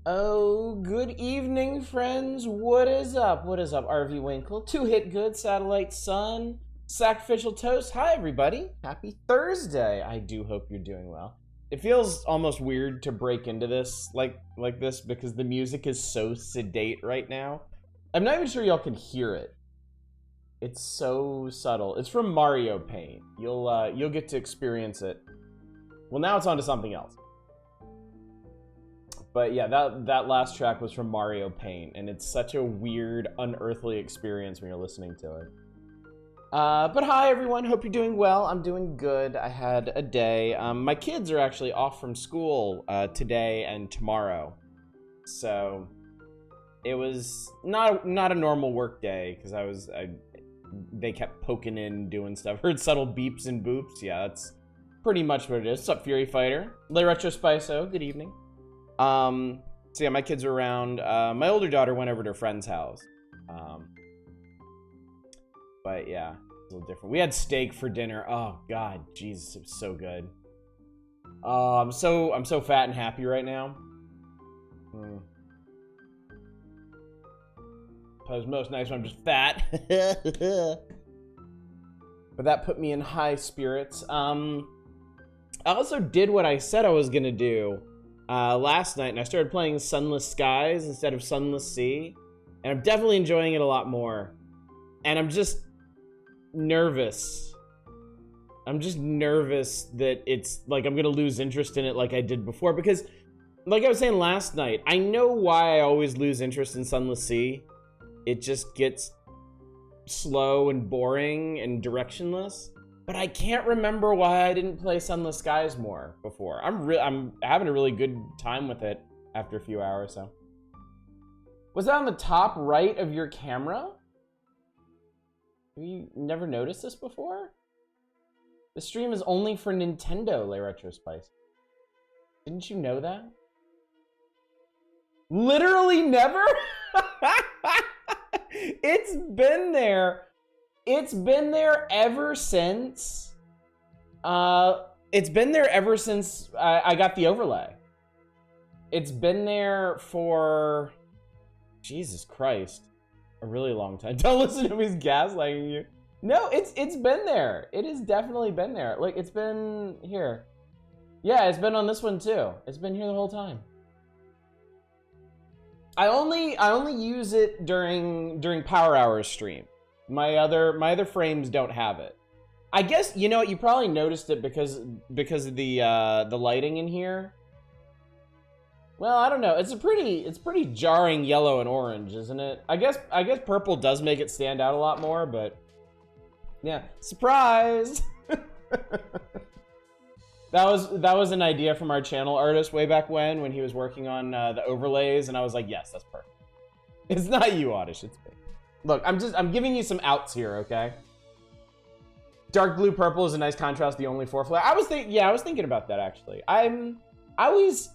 Oh, good evening, friends. What is up? What is up, RV Winkle? Two Hit Good, Satellite Sun, Sacrificial Toast. Hi, everybody. Happy Thursday. I do hope you're doing well. It feels almost weird to break into this like this because the music is so sedate right now. I'm not even sure y'all can hear it. It's so subtle. It's from Mario Paint. You'll get to experience it. Well, now it's on to something else. But yeah, that last track was from Mario Paint, and it's such a weird, unearthly experience when you're listening to it. But hi everyone, hope you're doing well. I'm doing good. I had a day. My kids are actually off from school today and tomorrow. So it was not a normal work day because they kept poking in doing stuff. Heard subtle beeps and boops. Yeah, that's pretty much what it is. What's up, Fury Fighter? Le Retro Spiso, good evening. So yeah, my kids are around. My older daughter went over to a friend's house. But yeah, it's a little different. We had steak for dinner. Oh god, Jesus, it was so good. Oh, I'm so fat and happy right now. It was most nice when I'm just fat. But that put me in high spirits. I also did what I said I was gonna do last night, and I started playing Sunless Skies instead of Sunless Sea, and I'm definitely enjoying it a lot more. And I'm just nervous. I'm just nervous that it's like I'm gonna lose interest in it like I did before, because like I was saying last night, I know why I always lose interest in Sunless Sea. It just gets slow and boring and directionless. But I can't remember why I didn't play Sunless Skies more before. I'm having a really good time with it after a few hours, so. Was that on the top right of your camera? Have you never noticed this before? The stream is only for Nintendo, Le Retro Spice. Didn't you know that? Literally never? It's been there. It's been there ever since. It's been there ever since I got the overlay. It's been there for, Jesus Christ, a really long time. Don't listen to me, he's gaslighting you. No, it's been there. It has definitely been there. Like, it's been here. Yeah, it's been on this one too. It's been here the whole time. I only use it during Power Hours stream. My other frames don't have it. I guess, you know what, you probably noticed it because of the lighting in here. Well, I don't know. It's pretty jarring yellow and orange, isn't it? I guess purple does make it stand out a lot more, but yeah, surprise. That was an idea from our channel artist way back when he was working on the overlays, and I was like, yes, that's perfect. It's not you, Oddish, it's me. Look, I'm giving you some outs here, okay? Dark blue purple is a nice contrast, the only 4 flare. I was thinking about that actually. I always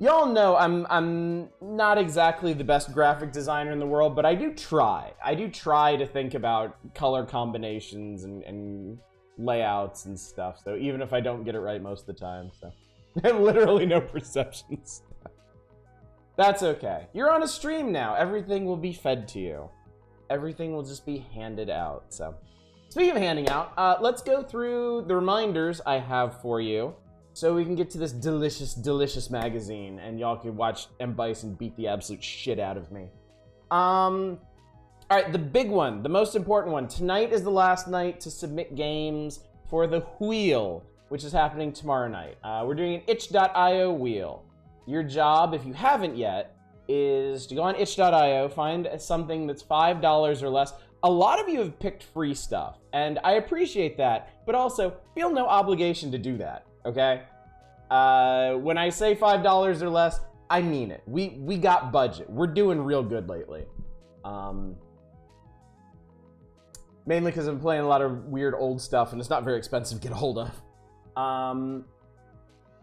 Y'all know I'm not exactly the best graphic designer in the world, but I do try. I do try to think about color combinations and layouts and stuff. So even if I don't get it right most of the time, so I have literally no perceptions. That's okay. You're on a stream now. Everything will be fed to you. Everything will just be handed out. So speaking of handing out, let's go through the reminders I have for you, so we can get to this delicious, delicious magazine, and y'all can watch M. Bison beat the absolute shit out of me. All right, the big one, the most important one. Tonight is the last night to submit games for the wheel, which is happening tomorrow night. We're doing an itch.io wheel. Your job, if you haven't yet, is to go on itch.io, find something that's $5 or less. A lot of you have picked free stuff, and I appreciate that, but also feel no obligation to do that. Okay? When I say $5 or less, I mean it. We got budget. We're doing real good lately. Mainly because I'm playing a lot of weird old stuff, and it's not very expensive to get a hold of.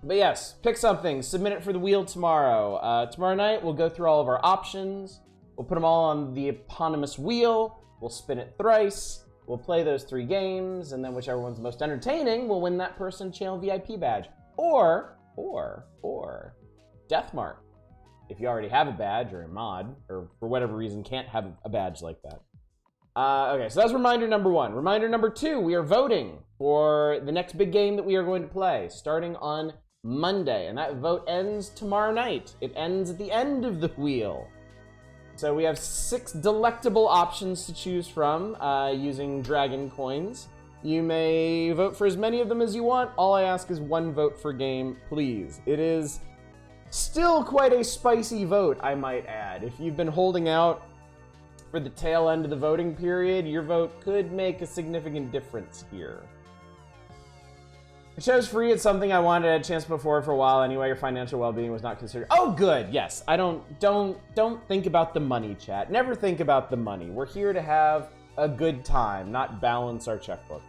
But yes, pick something. Submit it for the wheel tomorrow. Tomorrow night, we'll go through all of our options. We'll put them all on the eponymous wheel. We'll spin it thrice. We'll play those 3 games, and then whichever one's the most entertaining will win that person channel VIP badge. Or Deathmark. If you already have a badge or a mod, or for whatever reason can't have a badge like that. Okay, so that's reminder number 1. Reminder number 2, we are voting for the next big game that we are going to play, starting on Monday, and that vote ends tomorrow night. It ends at the end of the wheel. So we have 6 delectable options to choose from using Dragon Coins. You may vote for as many of them as you want. All I ask is 1 vote per game, please. It is still quite a spicy vote, I might add. If you've been holding out for the tail end of the voting period, your vote could make a significant difference here. The show's free. It's something I wanted a chance before for a while anyway. Your financial well-being was not considered. Oh, good. Yes. I don't think about the money, chat. Never think about the money. We're here to have a good time, not balance our checkbook.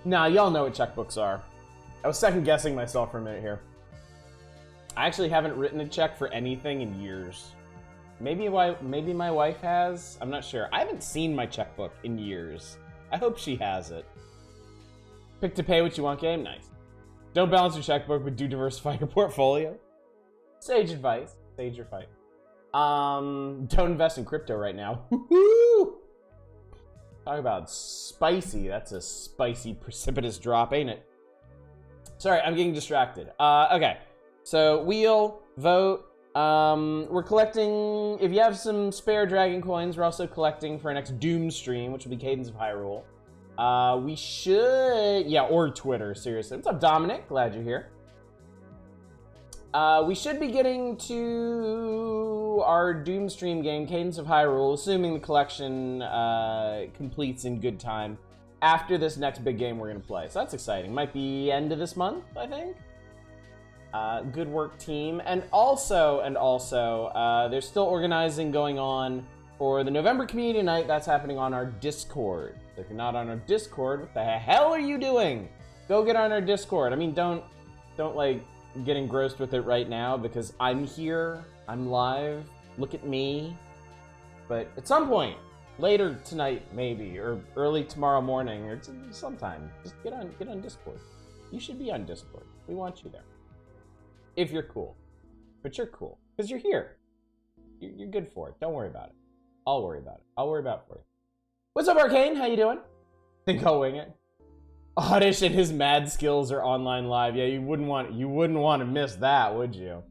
Nah, y'all know what checkbooks are. I was second guessing myself for a minute here. I actually haven't written a check for anything in years. Maybe my wife has. I'm not sure. I haven't seen my checkbook in years. I hope she has it. Pick to pay what you want game? Nice. Don't balance your checkbook, but do diversify your portfolio. Sage advice. Sage your fight. Don't invest in crypto right now. Woohoo! Talk about spicy. That's a spicy, precipitous drop, ain't it? Sorry, I'm getting distracted. Okay. So, wheel, vote. We're collecting, if you have some spare Dragon Coins, we're also collecting for our next Doom stream, which will be Cadence of Hyrule. We should, yeah, or Twitter, seriously. What's up, Dominic? Glad you're here. We should be getting to our Doom stream game, Cadence of Hyrule, assuming the collection completes in good time after this next big game we're gonna play. So that's exciting. Might be end of this month, I think. Good work, team. And also, there's still organizing going on for the November Community Night. That's happening on our Discord. So if you're not on our Discord, what the hell are you doing? Go get on our Discord. I mean, don't like get engrossed with it right now because I'm here, I'm live, look at me. But at some point, later tonight maybe, or early tomorrow morning, or sometime, just get on Discord. You should be on Discord. We want you there. If you're cool. But you're cool. Because you're here. You're good for it. Don't worry about it. I'll worry about it. I'll worry about it for you. What's up, Arcane? How you doing? Think I'll wing it. Oddish and his mad skills are online live. Yeah, you wouldn't want to miss that, would you?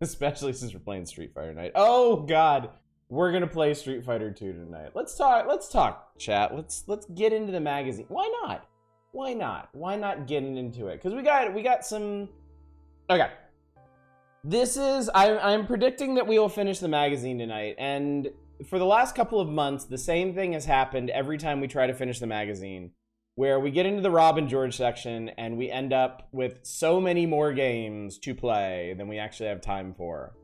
Especially since we're playing Street Fighter tonight. Oh god. We're gonna play Street Fighter 2 tonight. Let's talk, chat. Let's get into the magazine. Why not? Why not? Why not getting into it? Because we got some. Okay. I'm predicting that we will finish the magazine tonight, and for the last couple of months, the same thing has happened every time we try to finish the magazine, where we get into the Rob and George section, and we end up with so many more games to play than we actually have time for.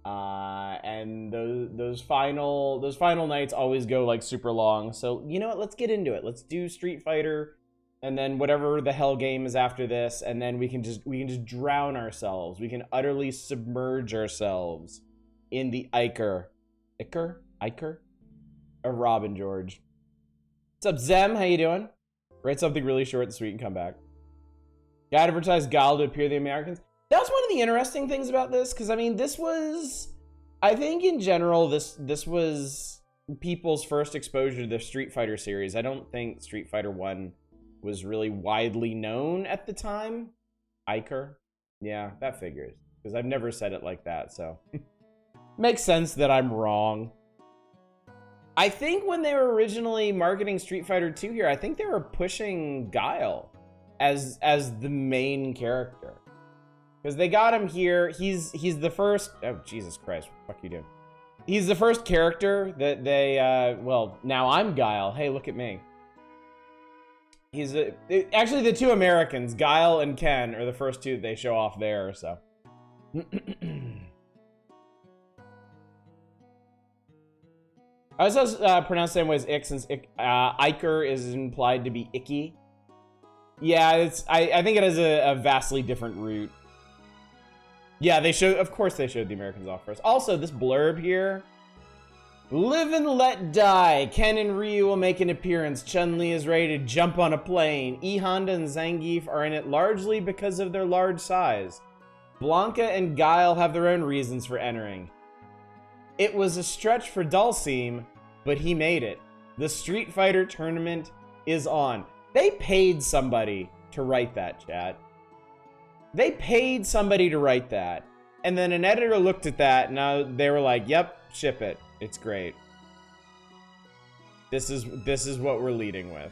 And those final nights always go like super long. So you know what? Let's get into it. Let's do Street Fighter, and then whatever the hell game is after this, and then we can just drown ourselves. We can utterly submerge ourselves in the Iker of Robin George. What's up, Zem? How you doing? Write something really short and sweet and come back. Got advertised Guile to appear the Americans. That's one of the interesting things about this, because I mean, this was, I think in general, this was people's first exposure to the Street Fighter series. I don't think Street Fighter 1 was really widely known at the time. Iker? Yeah, that figures, because I've never said it like that, so. Makes sense that I'm wrong. I think when they were originally marketing Street Fighter 2 here, I think they were pushing Guile as the main character. Because they got him here. He's the first... Oh, Jesus Christ. What the fuck are you doing? He's the first character that they... well, now I'm Guile. Hey, look at me. He's actually, the two Americans, Guile and Ken, are the first two that they show off there, so... I was pronounced the same way as Ick, since Iker is implied to be icky. Yeah, I think it has a vastly different root. Yeah, of course they showed the Americans off first. Also, this blurb here. Live and let die. Ken and Ryu will make an appearance. Chun-Li is ready to jump on a plane. E. Honda and Zangief are in it largely because of their large size. Blanca and Guile have their own reasons for entering. It was a stretch for Dhalsim, but he made it. The Street Fighter tournament is on. They paid somebody to write that, chat. They paid somebody to write that. And then an editor looked at that, and they were like, yep, ship it. It's great. This is what we're leading with.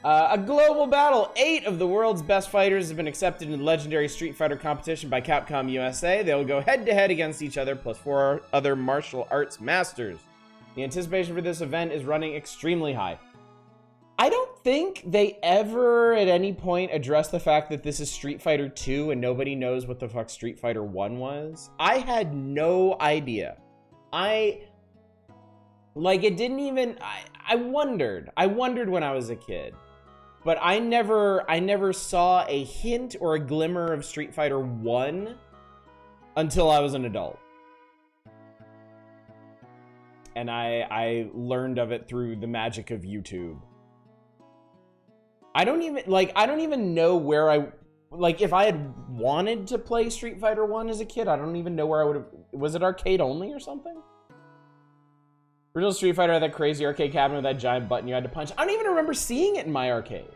A global battle. 8 of the world's best fighters have been accepted in the legendary Street Fighter competition by Capcom USA. They will go head-to-head against each other, plus 4 other martial arts masters. The anticipation for this event is running extremely high. I don't think they ever at any point address the fact that this is Street Fighter 2 and nobody knows what the fuck Street Fighter 1 was. I had no idea. It didn't even, I wondered when I was a kid. But I never saw a hint or a glimmer of Street Fighter 1 until I was an adult. And I learned of it through the magic of YouTube. I don't even know where if I had wanted to play Street Fighter 1 as a kid, I don't even know where I would have. Was it arcade only or something? Original Street Fighter had that crazy arcade cabinet with that giant button you had to punch. I don't even remember seeing it in my arcade.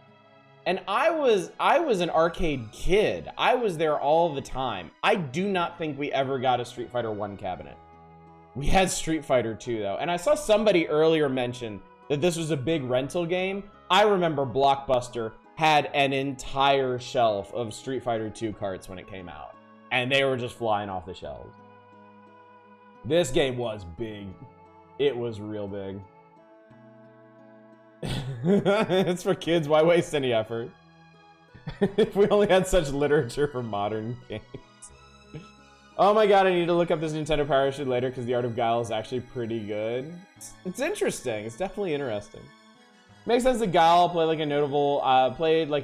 And I was an arcade kid. I was there all the time. I do not think we ever got a Street Fighter 1 cabinet. We had Street Fighter 2 though. And I saw somebody earlier mention that this was a big rental game. I remember Blockbuster had an entire shelf of Street Fighter 2 carts when it came out. And they were just flying off the shelves. This game was big. It was real big. It's for kids. Why waste any effort? If we only had such literature for modern games. Oh my god, I need to look up this Nintendo Power Issue later because the art of Guile is actually pretty good. It's interesting. It's definitely interesting. Makes sense that Guile played like a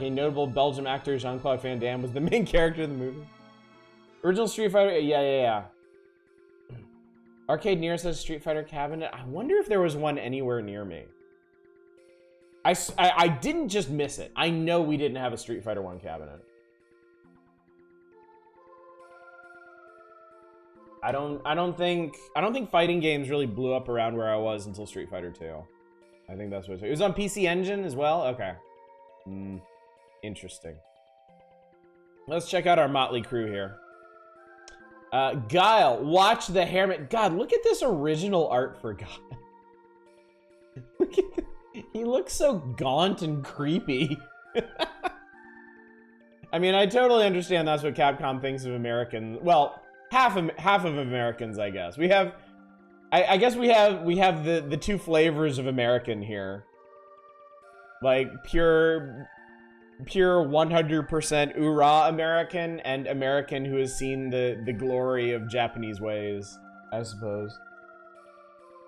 notable Belgian actor. Jean-Claude Van Damme was the main character in the movie. Original Street Fighter, yeah. Arcade near says Street Fighter cabinet. I wonder if there was one anywhere near me. I didn't just miss it. I know we didn't have a Street Fighter 1 cabinet. I don't think fighting games really blew up around where I was until Street Fighter 2. I think that's what it was on PC Engine as well. Okay. Interesting. Let's check out our motley crew here. Guile, watch the hairman. God, look at this original art for Guile. Look at this. He looks so gaunt and creepy. I mean, I totally understand that's what Capcom thinks of Americans. Well, half of Americans, I guess. We have, I guess we have the two flavors of American here. Like pure pure 100% oorah American and American who has seen the glory of Japanese ways, I suppose.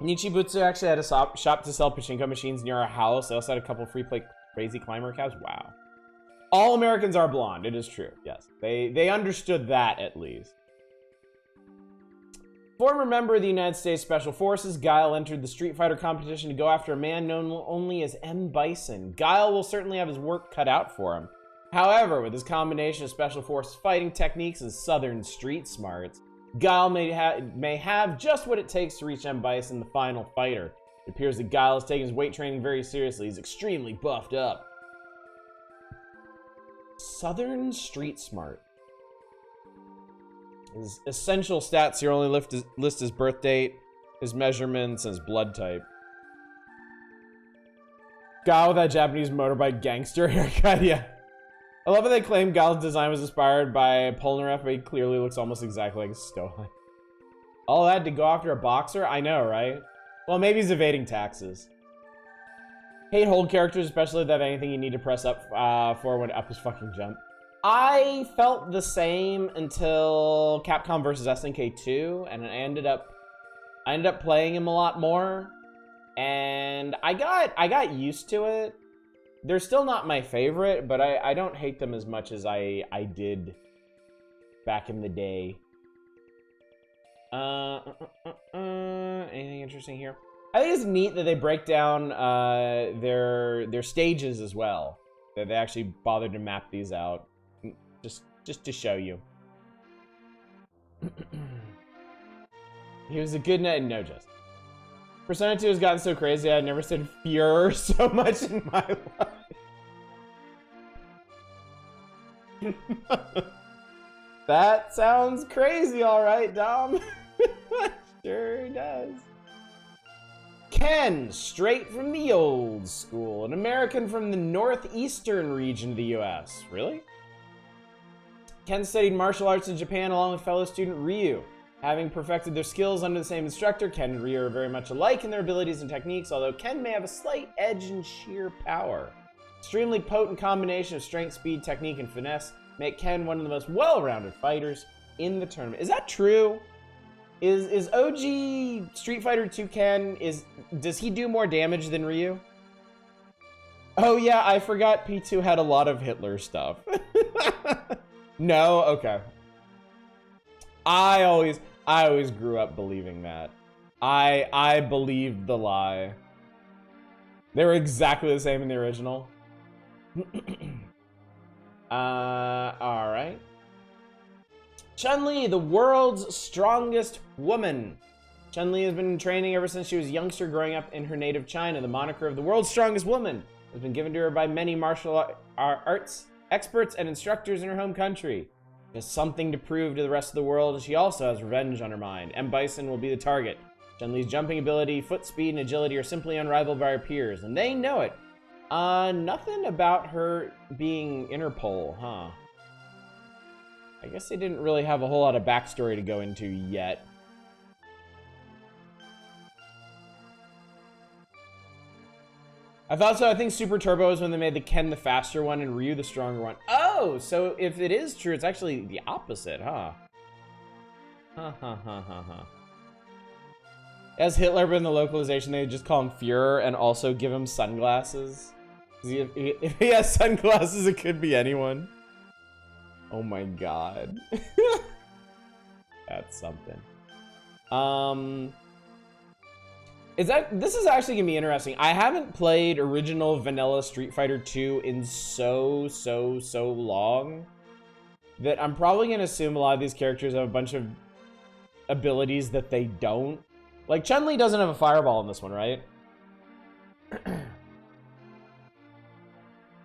Nichibutsu actually had a shop to sell pachinko machines near our house. They also had a couple free play crazy climber cabs. Wow. All Americans are blonde. It is true. Yes. They understood that at least. Former member of the United States Special Forces, Guile entered the Street Fighter competition to go after a man known only as M. Bison. Guile will certainly have his work cut out for him. However, with his combination of Special Forces fighting techniques and Southern street smarts, Guile may have just what it takes to reach M. Bison, the final fighter. It appears that Guile is taking his weight training very seriously. He's extremely buffed up. Southern street smart. His essential stats here only list his birth date, his measurements, and his blood type. Guile with that Japanese motorbike gangster haircut, yeah. I love how they claim Guile's design was inspired by Polnareff, but he clearly looks almost exactly like Stohan. All that to go after a boxer? I know, right? Well, maybe he's evading taxes. Hate hold characters, especially if they have anything you need to press up for when up is fucking jump. I felt the same until Capcom vs. SNK 2, and I ended up playing him a lot more, and I got used to it. They're still not my favorite, but I don't hate them as much as I did back in the day. Anything interesting here? I think it's neat that they break down their stages as well. That they actually bothered to map these out. Just to show you. He was a good night and no jest. Persona 2 has gotten so crazy I've never said Fuhrer so much in my life. That sounds crazy, alright, Dom. Sure does. Ken, straight from the old school. An American from the northeastern region of the US. Really? Ken studied martial arts in Japan along with fellow student Ryu. Having perfected their skills under the same instructor, Ken and Ryu are very much alike in their abilities and techniques, although Ken may have a slight edge in sheer power. Extremely potent combination of strength, speed, technique, and finesse make Ken one of the most well-rounded fighters in the tournament. Is that true? Is OG Street Fighter 2 Ken, does he do more damage than Ryu? Oh yeah, I forgot P2 had a lot of Hitler stuff. No? Okay. I always grew up believing that. I believed the lie. They were exactly the same in the original. Alright. Chun-Li, the world's strongest woman. Chun-Li has been training ever since she was a youngster growing up in her native China. The moniker of the world's strongest woman has been given to her by many martial arts experts and instructors in her home country. She has something to prove to the rest of the world, and she also has revenge on her mind. M. Bison will be the target. Chun-Li's jumping ability, foot speed, and agility are simply unrivaled by her peers, and they know it. Nothing about her being Interpol, huh? I guess they didn't really have a whole lot of backstory to go into yet. I thought so. I think Super Turbo is when they made the Ken the faster one and Ryu the stronger one. Oh, so if it is true, it's actually the opposite, huh? As Hitler, but in the localization, they just call him Fuhrer and also give him sunglasses. If he has sunglasses, it could be anyone. Oh my god. That's something. This is actually gonna be interesting. I haven't played original vanilla Street Fighter 2 in so long that I'm probably gonna assume a lot of these characters have a bunch of abilities that they don't. Like, Chun-Li doesn't have a fireball in this one, right?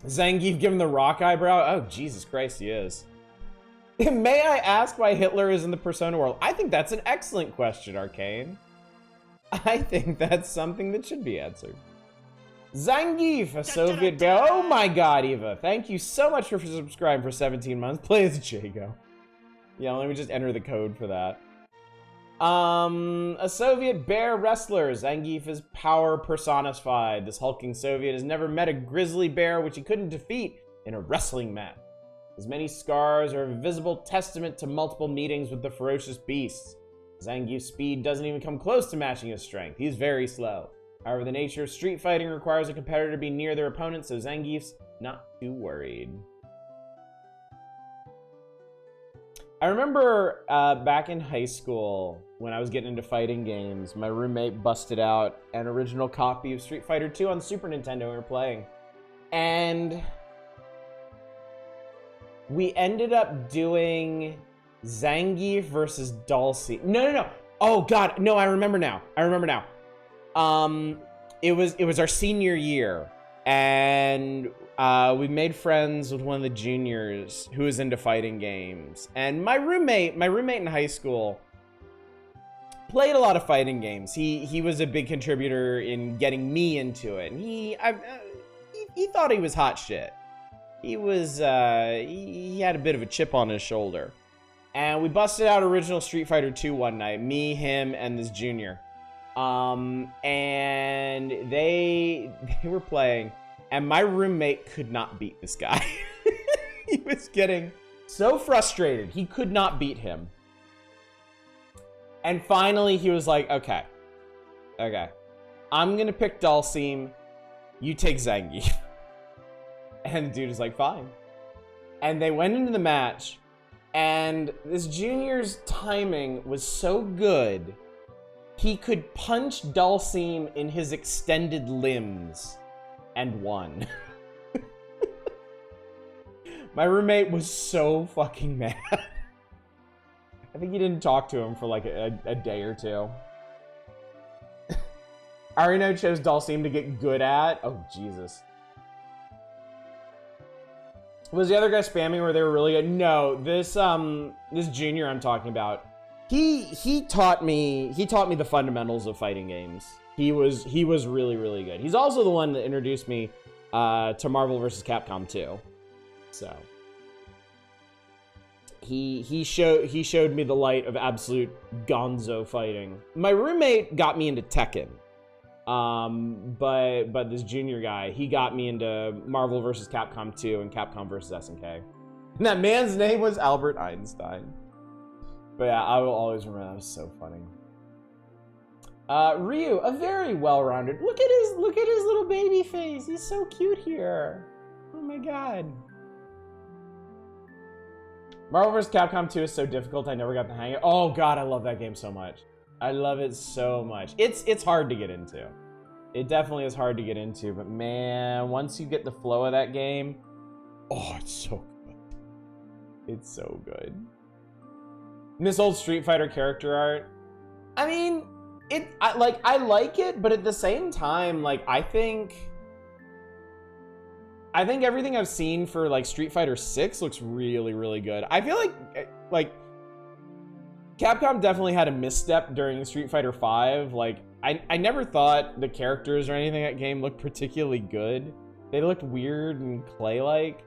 Zangief give him the rock eyebrow? Oh, Jesus Christ, he is. May I ask why Hitler is in the Persona world? I think that's an excellent question, Arcane. I think that's something that should be answered. Zangief, a Soviet bear. Oh my god, Eva. Thank you so much for subscribing for 17 months. Play as Jago. Yeah, let me just enter the code for that. A Soviet bear wrestler. Zangief is power personified. This hulking Soviet has never met a grizzly bear which he couldn't defeat. in a wrestling match. His many scars are a visible testament to multiple meetings with the ferocious beasts. Zangief's speed doesn't even come close to matching his strength. He's very slow. However, the nature of street fighting requires a competitor to be near their opponent, so Zangief's not too worried. I remember back in high school, when I was getting into fighting games, my roommate busted out an original copy of Street Fighter 2 on Super Nintendo we were playing. And we ended up doing Zangief versus Dhalsim. No. Oh god, no, I remember now. It was our senior year, and we made friends with one of the juniors who was into fighting games. And my roommate in high school played a lot of fighting games. He was a big contributor in getting me into it. And he thought he was hot shit. He was he had a bit of a chip on his shoulder. And we busted out original Street Fighter 2 one night, me, him, and this junior. And they were playing, and my roommate could not beat this guy. He was getting so frustrated. He could not beat him. And finally, he was like, okay. I'm gonna pick Dhalsim. You take Zangief. And the dude was like, fine. And they went into the match, and this junior's timing was so good, he could punch Dhalsim in his extended limbs and won. My roommate was so fucking mad. I think he didn't talk to him for like a day or two. Arino chose Dhalsim to get good at. Oh, Jesus. Was the other guy spamming where they were really good? No, this junior I'm talking about, he taught me the fundamentals of fighting games. He was really, really good. He's also the one that introduced me to Marvel vs. Capcom 2. So he showed me the light of absolute gonzo fighting. My roommate got me into Tekken. But this junior guy, he got me into Marvel vs. Capcom 2 and Capcom vs. SNK. And that man's name was Albert Einstein. But yeah, I will always remember that. Was so funny. Ryu, a very well-rounded. Look at his little baby face. He's so cute here. Oh my god. Marvel vs. Capcom 2 is so difficult. I never got the hang of it. Oh god, I love that game so much. I love it so much. It's hard to get into. It definitely is hard to get into, but man, once you get the flow of that game, oh, it's so good. It's so good. And this old Street Fighter character art, I mean, I like it, but at the same time, like, I think everything I've seen for like Street Fighter 6 looks really, really good. I feel like Capcom definitely had a misstep during Street Fighter 5. Like, I never thought the characters or anything in that game looked particularly good. They looked weird and clay-like.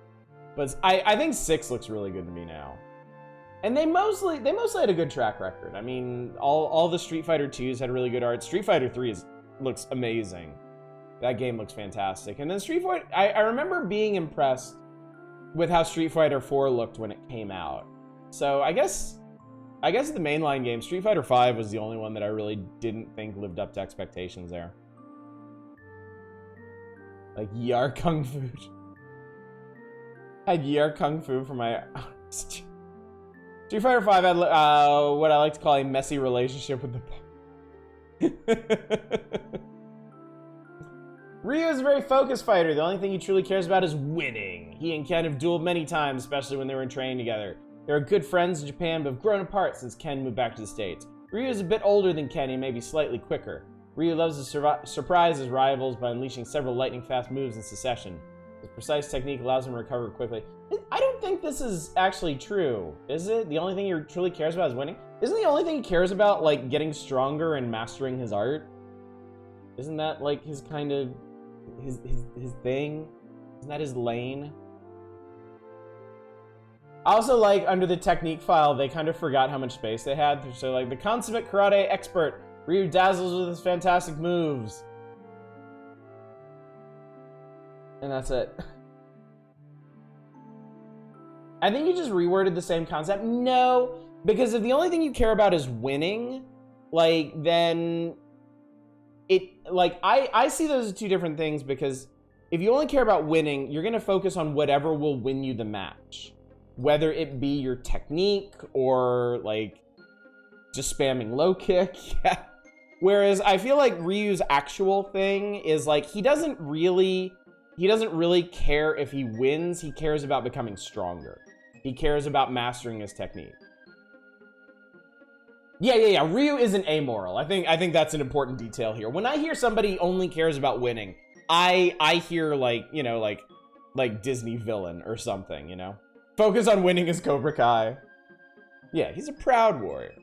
But I think 6 looks really good to me now. And they mostly had a good track record. I mean, all the Street Fighter 2s had really good art. Street Fighter 3 looks amazing. That game looks fantastic. And then Street Fighter, I remember being impressed with how Street Fighter 4 looked when it came out. So I guess the mainline game, Street Fighter 5 was the only one that I really didn't think lived up to expectations there. Like Yar Kung Fu. I had Yar Kung Fu for my... Street Fighter 5 had what I like to call a messy relationship with the... Ryu is a very focused fighter. The only thing he truly cares about is winning. He and Ken have dueled many times, especially when they were in training together. They are good friends in Japan, but have grown apart since Ken moved back to the States. Ryu is a bit older than Ken and maybe slightly quicker. Ryu loves to surprise his rivals by unleashing several lightning-fast moves in succession. His precise technique allows him to recover quickly. I don't think this is actually true, is it? The only thing he truly cares about is winning? Isn't the only thing he cares about, like, getting stronger and mastering his art? Isn't that, like, his kind of... his thing? Isn't that his lane? Also, like, under the technique file, they kind of forgot how much space they had. So, like, the consummate karate expert, Ryu dazzles with his fantastic moves. And that's it. I think you just reworded the same concept. No, because if the only thing you care about is winning, like, then I see those as two different things, because if you only care about winning, you're going to focus on whatever will win you the match, whether it be your technique or like just spamming low kick. Yeah. Whereas I feel like Ryu's actual thing is like he doesn't really care if he wins. He cares about becoming stronger. He cares about mastering his technique. Yeah. Ryu isn't amoral. I think that's an important detail here. When I hear somebody only cares about winning, I hear like, you know, like Disney villain or something, you know? Focus on winning is Cobra Kai. Yeah, he's a proud warrior.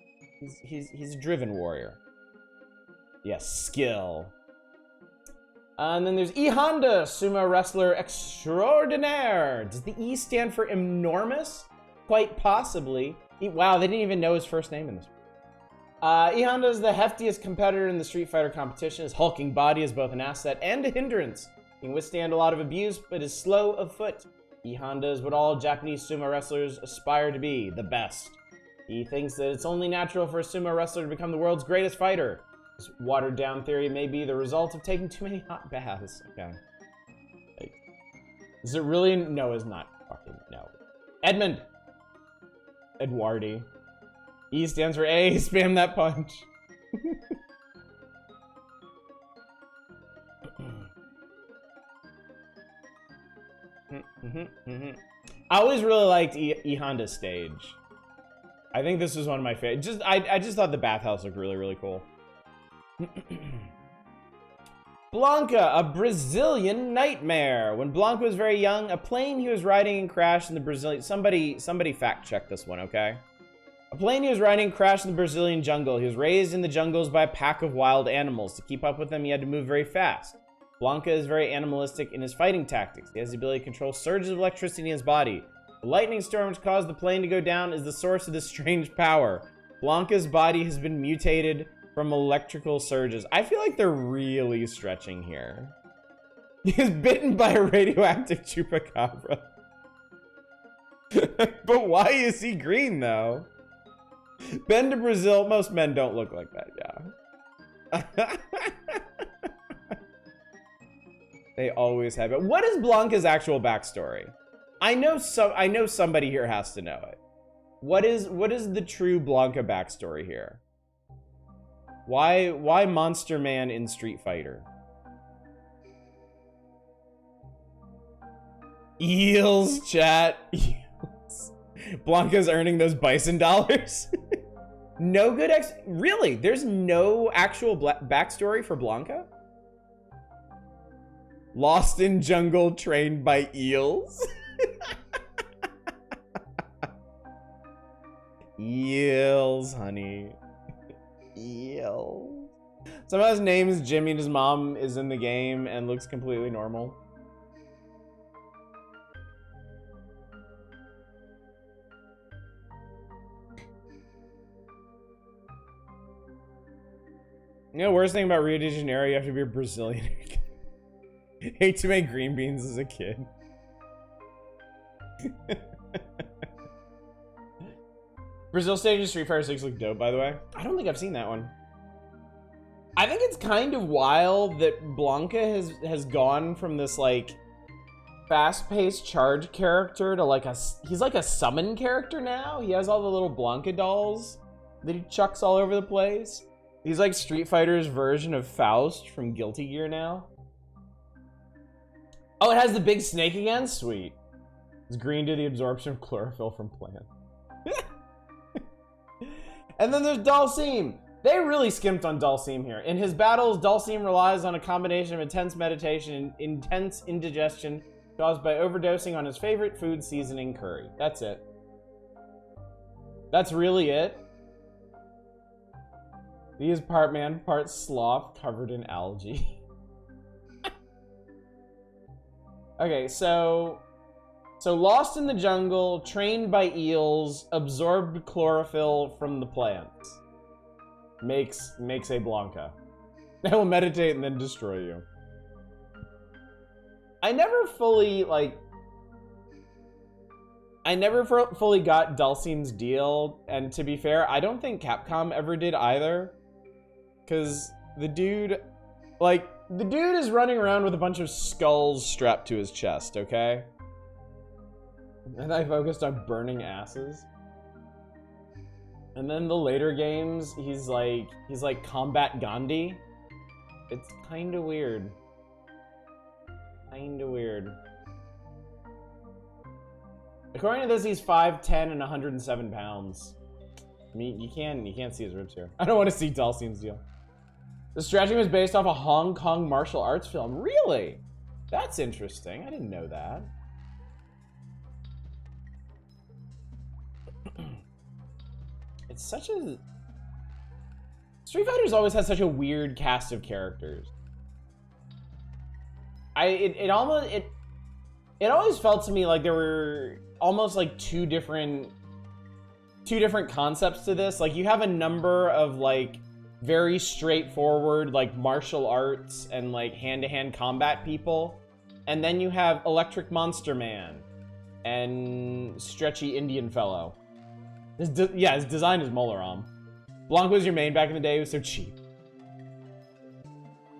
He's a driven warrior. Yes, skill. And then there's E Honda, sumo wrestler extraordinaire. Does the E stand for enormous? Quite possibly. Wow, they didn't even know his first name in this. E Honda is the heftiest competitor in the Street Fighter competition. His hulking body is both an asset and a hindrance. He can withstand a lot of abuse, but is slow of foot. E Honda is what all Japanese sumo wrestlers aspire to be, the best. He thinks that it's only natural for a sumo wrestler to become the world's greatest fighter. This watered-down theory may be the result of taking too many hot baths. Okay. Like, is it really? No, it's not. Fucking no. Edmund. Edwardi. E stands for A. Spam that punch. I always really liked E Honda's stage. I think this was one of my favorites. I just thought the bathhouse looked really, really cool. Blanca, a Brazilian nightmare. When Blanca was very young, a plane he was riding and crashed in the Brazilian... Somebody fact check this one, okay? A plane he was riding crashed in the Brazilian jungle. He was raised in the jungles by a pack of wild animals. To keep up with them, he had to move very fast. Blanca is very animalistic in his fighting tactics. He has the ability to control surges of electricity in his body. The lightning storm which caused the plane to go down is the source of this strange power. Blanca's body has been mutated from electrical surges. I feel like they're really stretching here. He was bitten by a radioactive chupacabra. But why is he green, though? Been to Brazil. Most men don't look like that, yeah. They always have it. What is Blanca's actual backstory? I know somebody here has to know it. What is the true Blanca backstory here? Why Monster Man in Street Fighter? Eels, chat. Eels. Blanca's earning those bison dollars. No good really? There's no actual backstory for Blanca? Lost in jungle, trained by eels. Eels, honey. Eels. Somehow his name is Jimmy and his mom is in the game and looks completely normal. You know, worst thing about Rio de Janeiro, you have to be a Brazilian. Hate to make green beans as a kid. Brazil stage in Street Fighter 6 look dope, by the way. I don't think I've seen that one. I think it's kind of wild that Blanca has gone from this, like, fast-paced charge character to, like, he's like a summon character now. He has all the little Blanca dolls that he chucks all over the place. He's like Street Fighter's version of Faust from Guilty Gear now. Oh, it has the big snake again? Sweet. It's green to the absorption of chlorophyll from plants. And then there's Dhalsim. They really skimped on Dhalsim here. In his battles, Dhalsim relies on a combination of intense meditation and intense indigestion caused by overdosing on his favorite food seasoning, curry. That's it. That's really it. He is part man, part sloth, covered in algae. Okay, so lost in the jungle, trained by eels, absorbed chlorophyll from the plants. Makes a Blanca. They will meditate and then destroy you. I never fully, like... I never fully got Dulcine's deal, and to be fair, I don't think Capcom ever did either. Because the dude is running around with a bunch of skulls strapped to his chest, okay? And I focused on burning asses. And then the later games, he's like Combat Gandhi. It's kinda weird. Kinda weird. According to this, he's 5'10" and 107 pounds. I mean, you can't see his ribs here. I don't want to see Dulcine's deal. The strategy was based off a Hong Kong martial arts film. Really? That's interesting. I didn't know that. It's such a... Street Fighter's always had such a weird cast of characters. It always felt to me like there were almost like two different concepts to this. Like, you have a number of like very straightforward like martial arts and like hand-to-hand combat people, and then you have Electric Monster Man and Stretchy Indian Fellow. His design is Molaram. Blanc was your main back in the day. It was so cheap.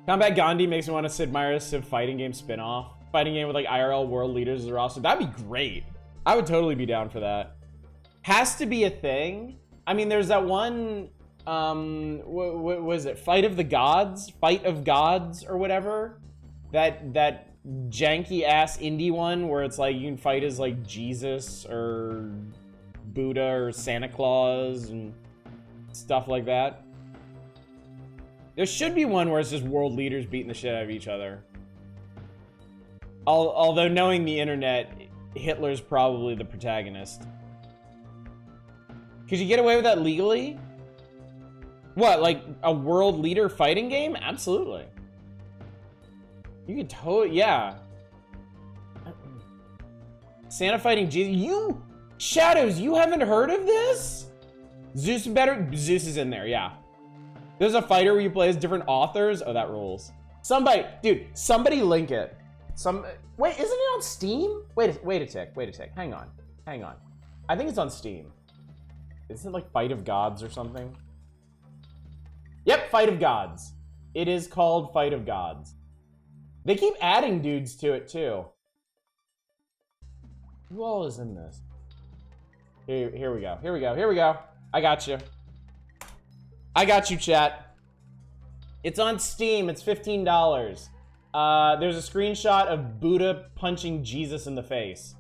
Combat Gandhi makes me want a Sid Meier's Civ fighting game spin-off. Fighting game with like IRL world leaders as a roster. That'd be great. I would totally be down for that. Has to be a thing. I mean, there's that one, what was it? Fight of Gods or whatever. That janky ass indie one where it's like you can fight as like Jesus or Buddha or Santa Claus and stuff like that. There should be one where it's just world leaders beating the shit out of each other. Although knowing the internet, Hitler's probably the protagonist. Could you get away with that legally? What, like a world leader fighting game? Absolutely. You could totally, yeah. Santa fighting Jesus. Shadows, you haven't heard of this? Zeus is in there, yeah. There's a fighter where you play as different authors. Oh, that rules. Somebody link it. Wait, isn't it on Steam? Wait a tick. Hang on. I think it's on Steam. Isn't it like Fight of Gods or something? Yep, Fight of Gods. It is called Fight of Gods. They keep adding dudes to it too. Who all is in this? Here we go. I got you, chat. It's on Steam. It's $15. There's a screenshot of Buddha punching Jesus in the face.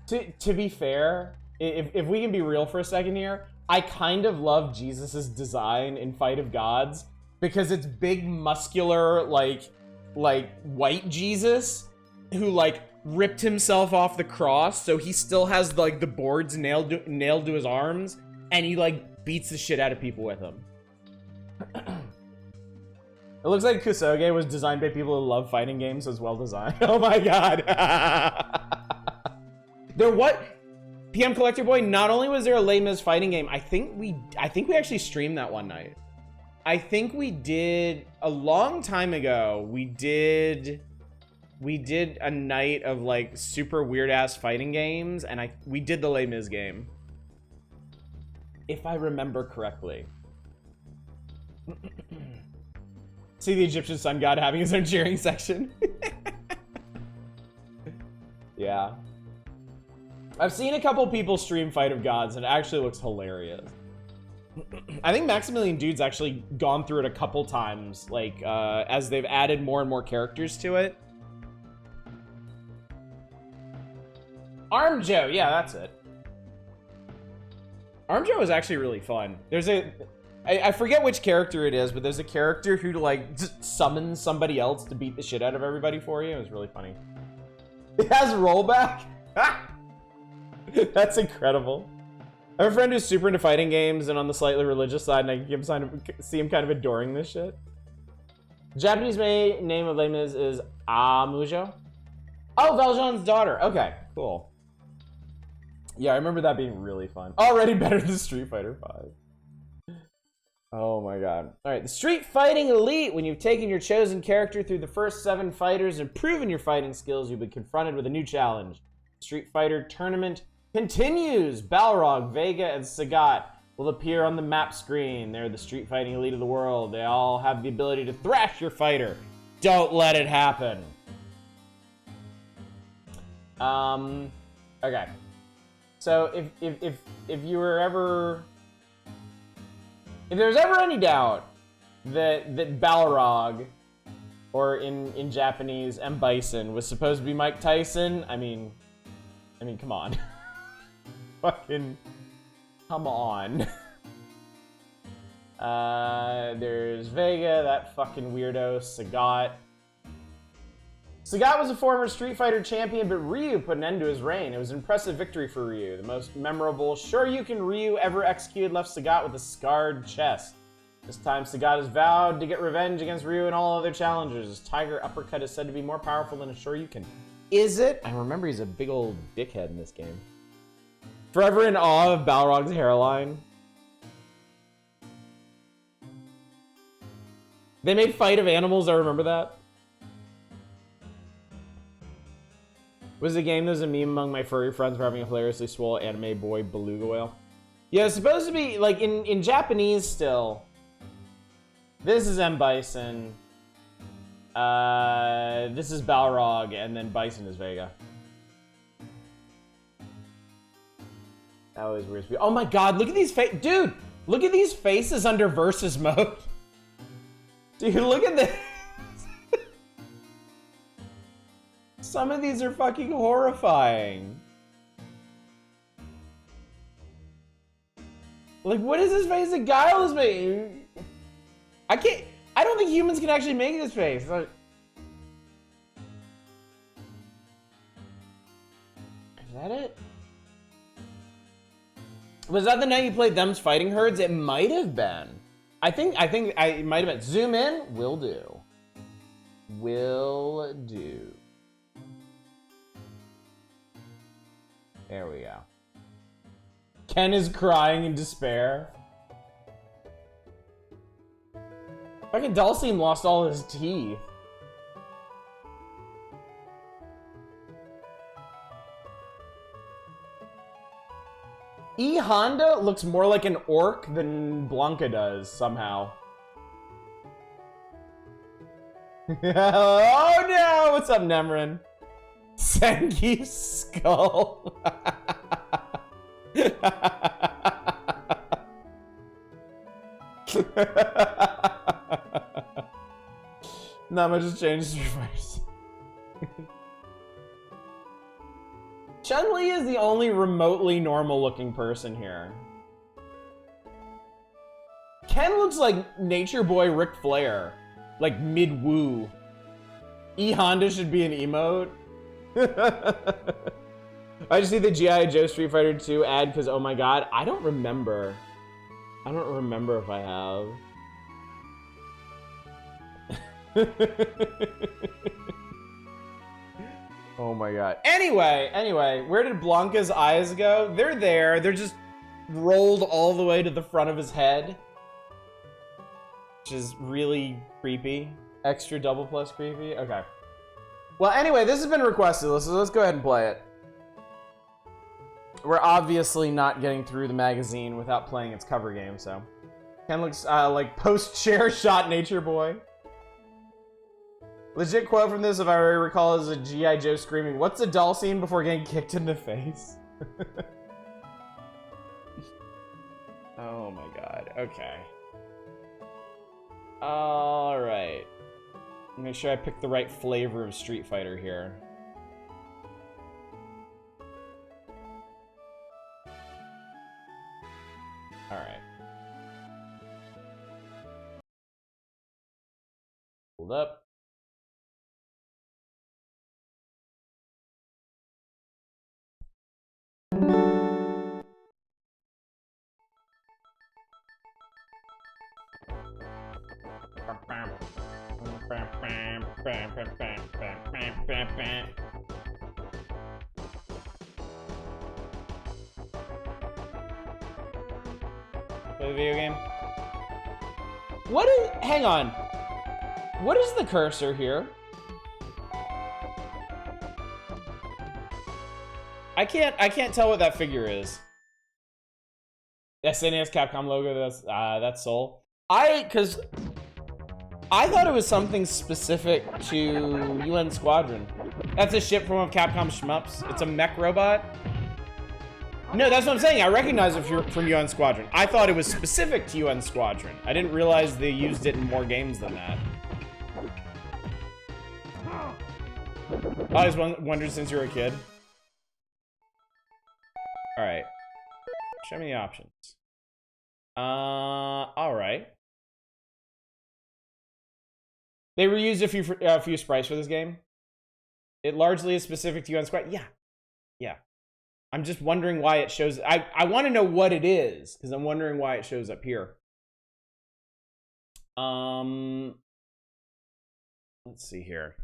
To be fair, if we can be real for a second here, I kind of love Jesus's design in Fight of Gods because it's big, muscular, like white Jesus who like ripped himself off the cross, so he still has like the boards nailed to his arms, and he like beats the shit out of people with them. It looks like Kusoge was designed by people who love fighting games, as well designed. Oh my god. PM Collector Boy, not only was there a Les Mis fighting game, I think we actually streamed that one night. I think we did a long time ago. We did a night of like super weird ass fighting games, and we did the Les Mis game, if I remember correctly. See the Egyptian sun god having his own cheering section. Yeah. I've seen a couple people stream Fight of Gods, and it actually looks hilarious. I think Maximilian Dude's actually gone through it a couple times, like, as they've added more and more characters to it. Arm Joe, yeah, that's it. Arm Joe is actually really fun. There's I forget which character it is, but there's a character who like just summons somebody else to beat the shit out of everybody for you. It was really funny. It has rollback. That's incredible. I have a friend who's super into fighting games and on the slightly religious side, and I see him kind of adoring this shit. The Japanese name of Les Mis is Amujo. Oh, Valjean's daughter. Okay, cool. Yeah, I remember that being really fun. Already better than Street Fighter V. Oh my god. Alright, the Street Fighting Elite. When you've taken your chosen character through the first 7 fighters and proven your fighting skills, you'll be confronted with a new challenge. Street Fighter tournament continues. Balrog, Vega, and Sagat will appear on the map screen. They're the street fighting elite of the world. They all have the ability to thrash your fighter. Don't let it happen. Okay. So if you were ever, if there's ever any doubt that Balrog, or in Japanese, M. Bison, was supposed to be Mike Tyson, I mean, come on. Fucking, come on. There's Vega, that fucking weirdo, Sagat. Sagat was a former Street Fighter champion, but Ryu put an end to his reign. It was an impressive victory for Ryu. The most memorable Shoryuken Ryu ever executed left Sagat with a scarred chest. This time, Sagat has vowed to get revenge against Ryu and all other challengers. His Tiger Uppercut is said to be more powerful than a Shoryuken. Is it? I remember he's a big old dickhead in this game. Forever in awe of Balrog's hairline. They made Fight of Animals, I remember that. Was the game that was a meme among my furry friends for having a hilariously swole anime boy beluga whale? Yeah, it's supposed to be, like, in Japanese still. This is M. Bison. This is Balrog, and then Bison is Vega. That always weirds me. Oh my god, look at these faces. Dude, look at these faces under versus mode. Dude, look at this. Some of these are fucking horrifying. Like, what is this face that Guile is making? I don't think humans can actually make this face. Like, is that it? Was that the night you played Them's Fighting Herds? It might have been. I think it might have been. Zoom in. Will do. Will do. There we go. Ken is crying in despair. Fucking Dhalsim lost all his teeth. E. Honda looks more like an orc than Blanca does, somehow. Oh no! What's up, Nemrin? Senki's skull. Not much has changed since reverse. Chun-Li is the only remotely normal looking person here. Ken looks like Nature Boy Ric Flair. Like mid-woo. E. Honda should be an emote. I just see the G.I. Joe Street Fighter 2 ad because, oh my god, I don't remember. I don't remember if I have. Oh my god. Anyway, where did Blanca's eyes go? They're there. They're just rolled all the way to the front of his head. Which is really creepy. Extra double plus creepy. Okay. Well, anyway, this has been requested. Let's go ahead and play it. We're obviously not getting through the magazine without playing its cover game, so. Ken looks like post-chair shot Nature Boy. Legit quote from this, if I recall, is a G.I. Joe screaming, "What's a doll scene?" before getting kicked in the face. Oh my god. Okay. Alright. Make sure I pick the right flavor of Street Fighter here. Alright. Hold up. Play the video game. What is... Hang on. What is the cursor here? I can't tell what that figure is. SNES Capcom logo, that's Soul. Cause I thought it was something specific to UN Squadron. That's a ship from one of Capcom's shmups. It's a mech robot. No, that's what I'm saying. I recognize it from UN Squadron. I thought it was specific to UN Squadron. I didn't realize they used it in more games than that. I always wondered since you were a kid. Alright. Show me the options. Alright. They reused a few sprites for this game. It largely is specific to UN Squadron. Yeah. Yeah. I'm just wondering why it shows. I want to know what it is, because I'm wondering why it shows up here. Let's see here.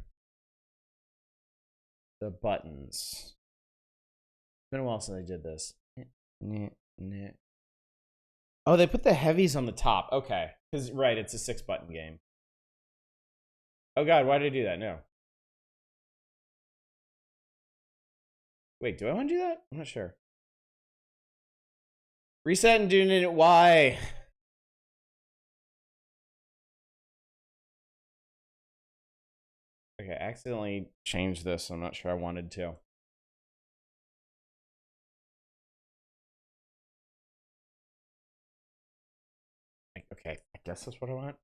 The buttons. It's been a while since I did this. Oh, they put the heavies on the top. Okay. Because, right, it's a 6-button game. Oh god, why did I do that? No. Wait, do I want to do that? I'm not sure. Reset and do it. Why? Okay, I accidentally changed this. I'm not sure I wanted to. Okay, I guess that's what I want.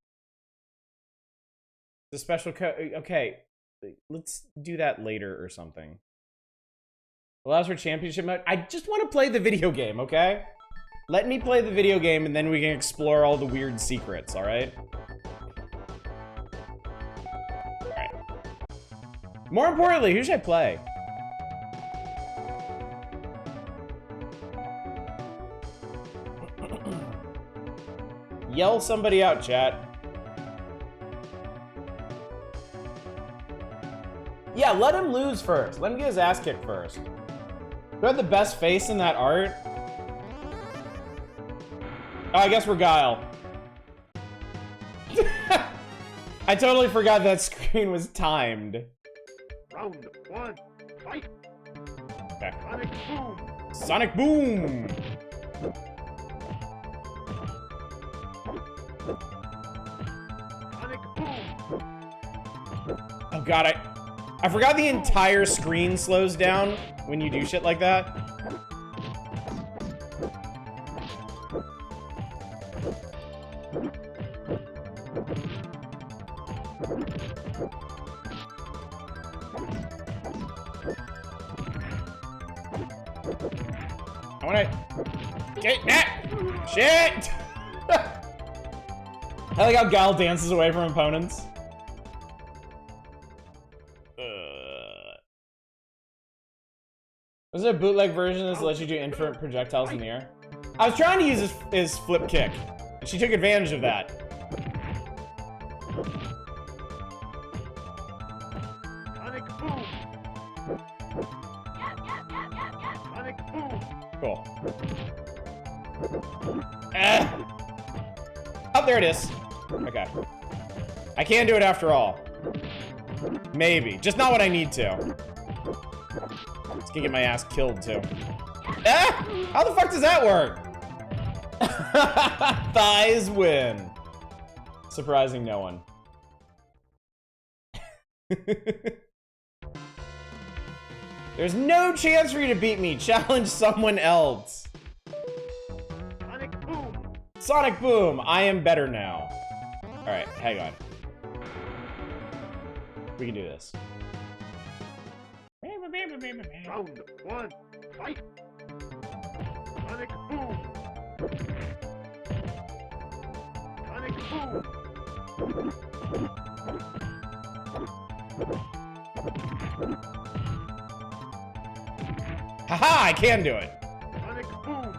The special code. Okay, let's do that later or something. Allows for championship mode. I just want to play the video game, okay? Let me play the video game and then we can explore all the weird secrets, alright? Alright. More importantly, who should I play? Yell somebody out, chat. Yeah, let him lose first. Let him get his ass kicked first. Who had the best face in that art? Oh, I guess we're Guile. I totally forgot that screen was timed. Round 1, fight! Okay. Sonic Boom! Sonic Boom! Sonic Boom! Oh god, I forgot the entire screen slows down when you do shit like that. I wanna get that shit. I like how Guile dances away from opponents. Was there a bootleg version that lets you do infinite projectiles in the air? I was trying to use his flip kick, and she took advantage of that. Sonic Boom! Sonic Boom! Cool. Oh, there it is. Okay. I can do it after all. Maybe. Just not what I need to. It's gonna get my ass killed, too. Ah! How the fuck does that work? Thighs win. Surprising no one. There's no chance for you to beat me. Challenge someone else. Sonic Boom! Sonic Boom! I am better now. Alright, hang on. We can do this. Round 1, fight! Sonic Boom! Sonic Boom! Haha, I can do it. Sonic Boom!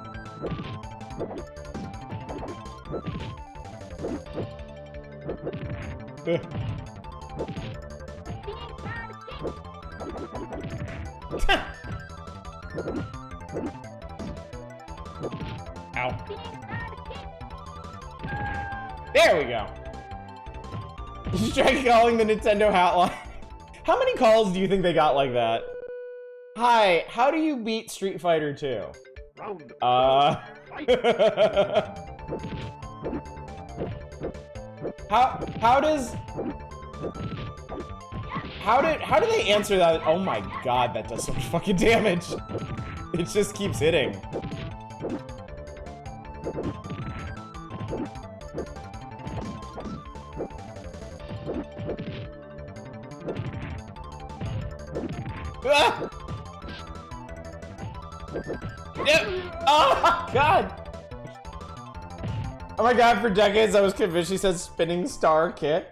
Ow. There we go. Just try calling the Nintendo hotline. How many calls do you think they got like that? Hi, how do you beat Street Fighter 2? Round fight. How do they answer that? Oh my god, that does so much fucking damage. It just keeps hitting. Ah! Yeah. Oh god! Oh my god, for decades I was convinced she said spinning star kick.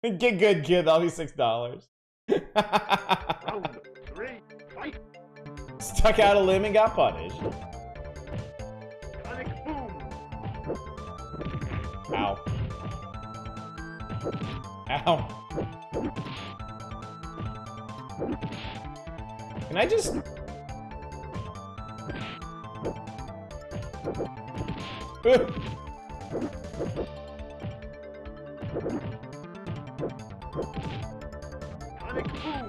Get good, kid, that'll be $6. Round 3 fight. Stuck out a limb and got punished. Sonic boom. Ow. Ow. Can I just... Sonic boom.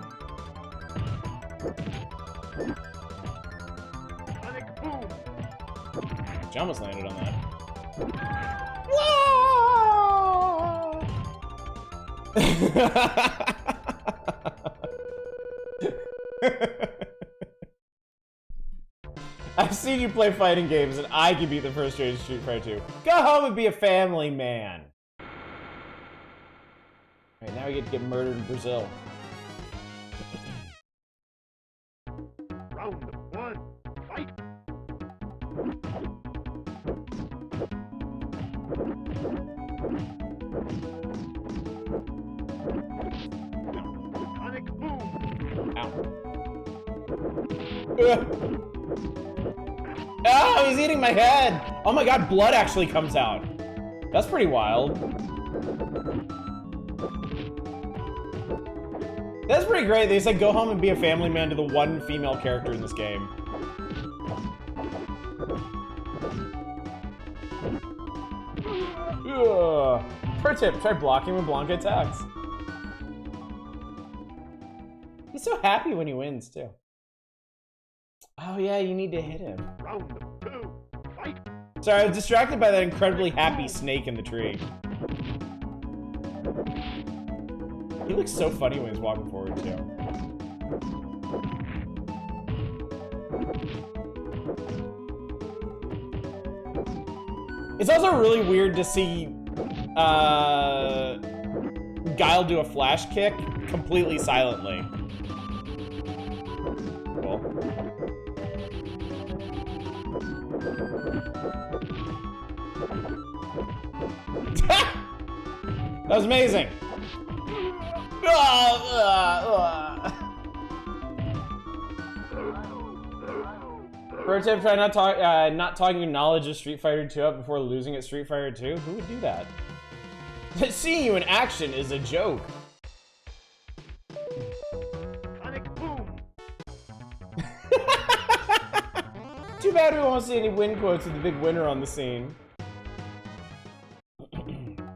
Sonic boom. She almost landed on that. I've seen you play fighting games, and I can beat the first stage of Street Fighter 2. Go home and be a family man. Alright, now we get to get murdered in Brazil. Round 1 fight. Sonic boom. Ow. Oh, he's eating my head! Oh my god, blood actually comes out. That's pretty wild. That's pretty great. They said go home and be a family man to the one female character in this game. Ugh. Pro tip, try blocking when Blanca attacks. He's so happy when he wins, too. Oh yeah, you need to hit him. Round 2 fight. Sorry, I was distracted by that incredibly happy snake in the tree. He looks so funny when he's walking forward, too. It's also really weird to see Guile do a flash kick completely silently. Cool. That was amazing. Pro tip: try not talking your knowledge of Street Fighter 2 up before losing at Street Fighter 2. Who would do that? Seeing you in action is a joke. Sonic boom. Too bad we won't see any win quotes of the big winner on the scene.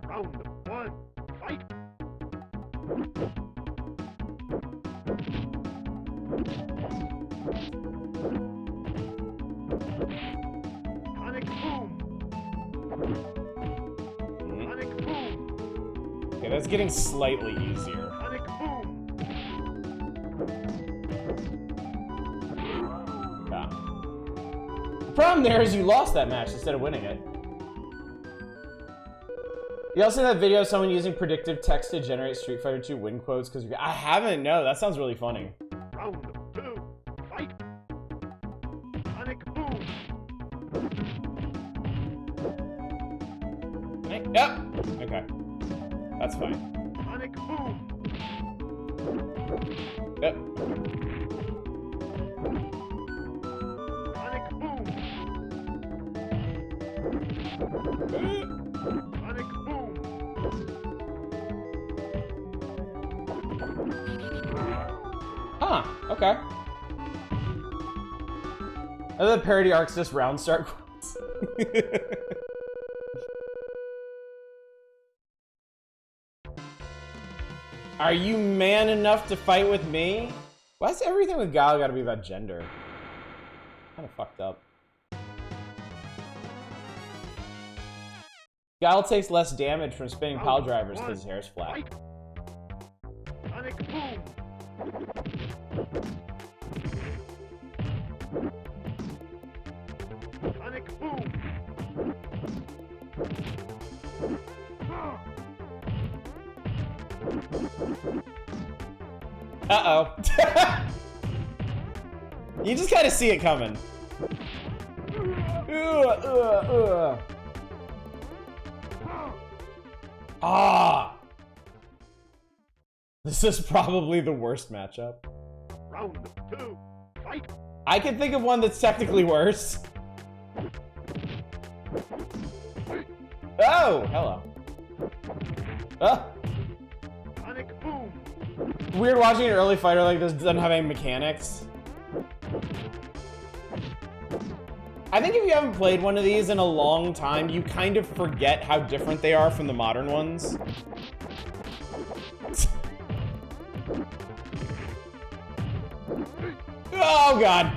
Round 1 fight. Sonic boom. Sonic boom. Okay, that's getting slightly easier. Sonic boom. Yeah. The problem there is you lost that match instead of winning it. You also seen that video of someone using predictive text to generate Street Fighter 2 win quotes? Because I haven't. No, that sounds really funny. Round 2 fight. Sonic boom. Yep. Okay. That's fine. Sonic boom. Yep. Sonic boom. Sonic boom. Huh. Okay. Other parody arcs just round start quotes. Are you man enough to fight with me? Why's everything with Guile gotta be about gender? Kinda fucked up. Guile takes less damage from spinning pile drivers because his hair's flat. Fight. Sonic Boom. Sonic Boom. Uh-oh. You just kind of see it coming. Ah! This is probably the worst matchup. Round 2. Fight. I can think of one that's technically worse. Oh, hello. Oh. Sonic Boom. Weird watching an early fighter like this doesn't have any mechanics. I think if you haven't played one of these in a long time, you kind of forget how different they are from the modern ones. Oh god!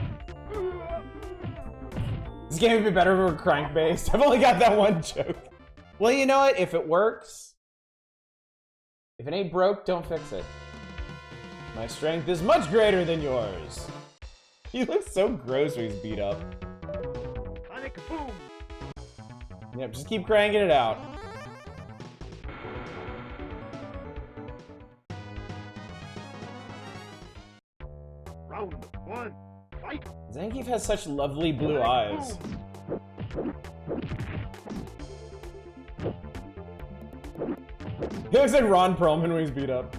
This game would be better if it were crank-based. I've only got that one joke. Well, you know what? If it works, if it ain't broke, don't fix it. My strength is much greater than yours. He looks so gross when he's beat up. Sonic Boom. Yep, just keep cranking it out. Round 1. Fight. Zangief has such lovely blue eyes. He looks like Ron Perlman when he's beat up.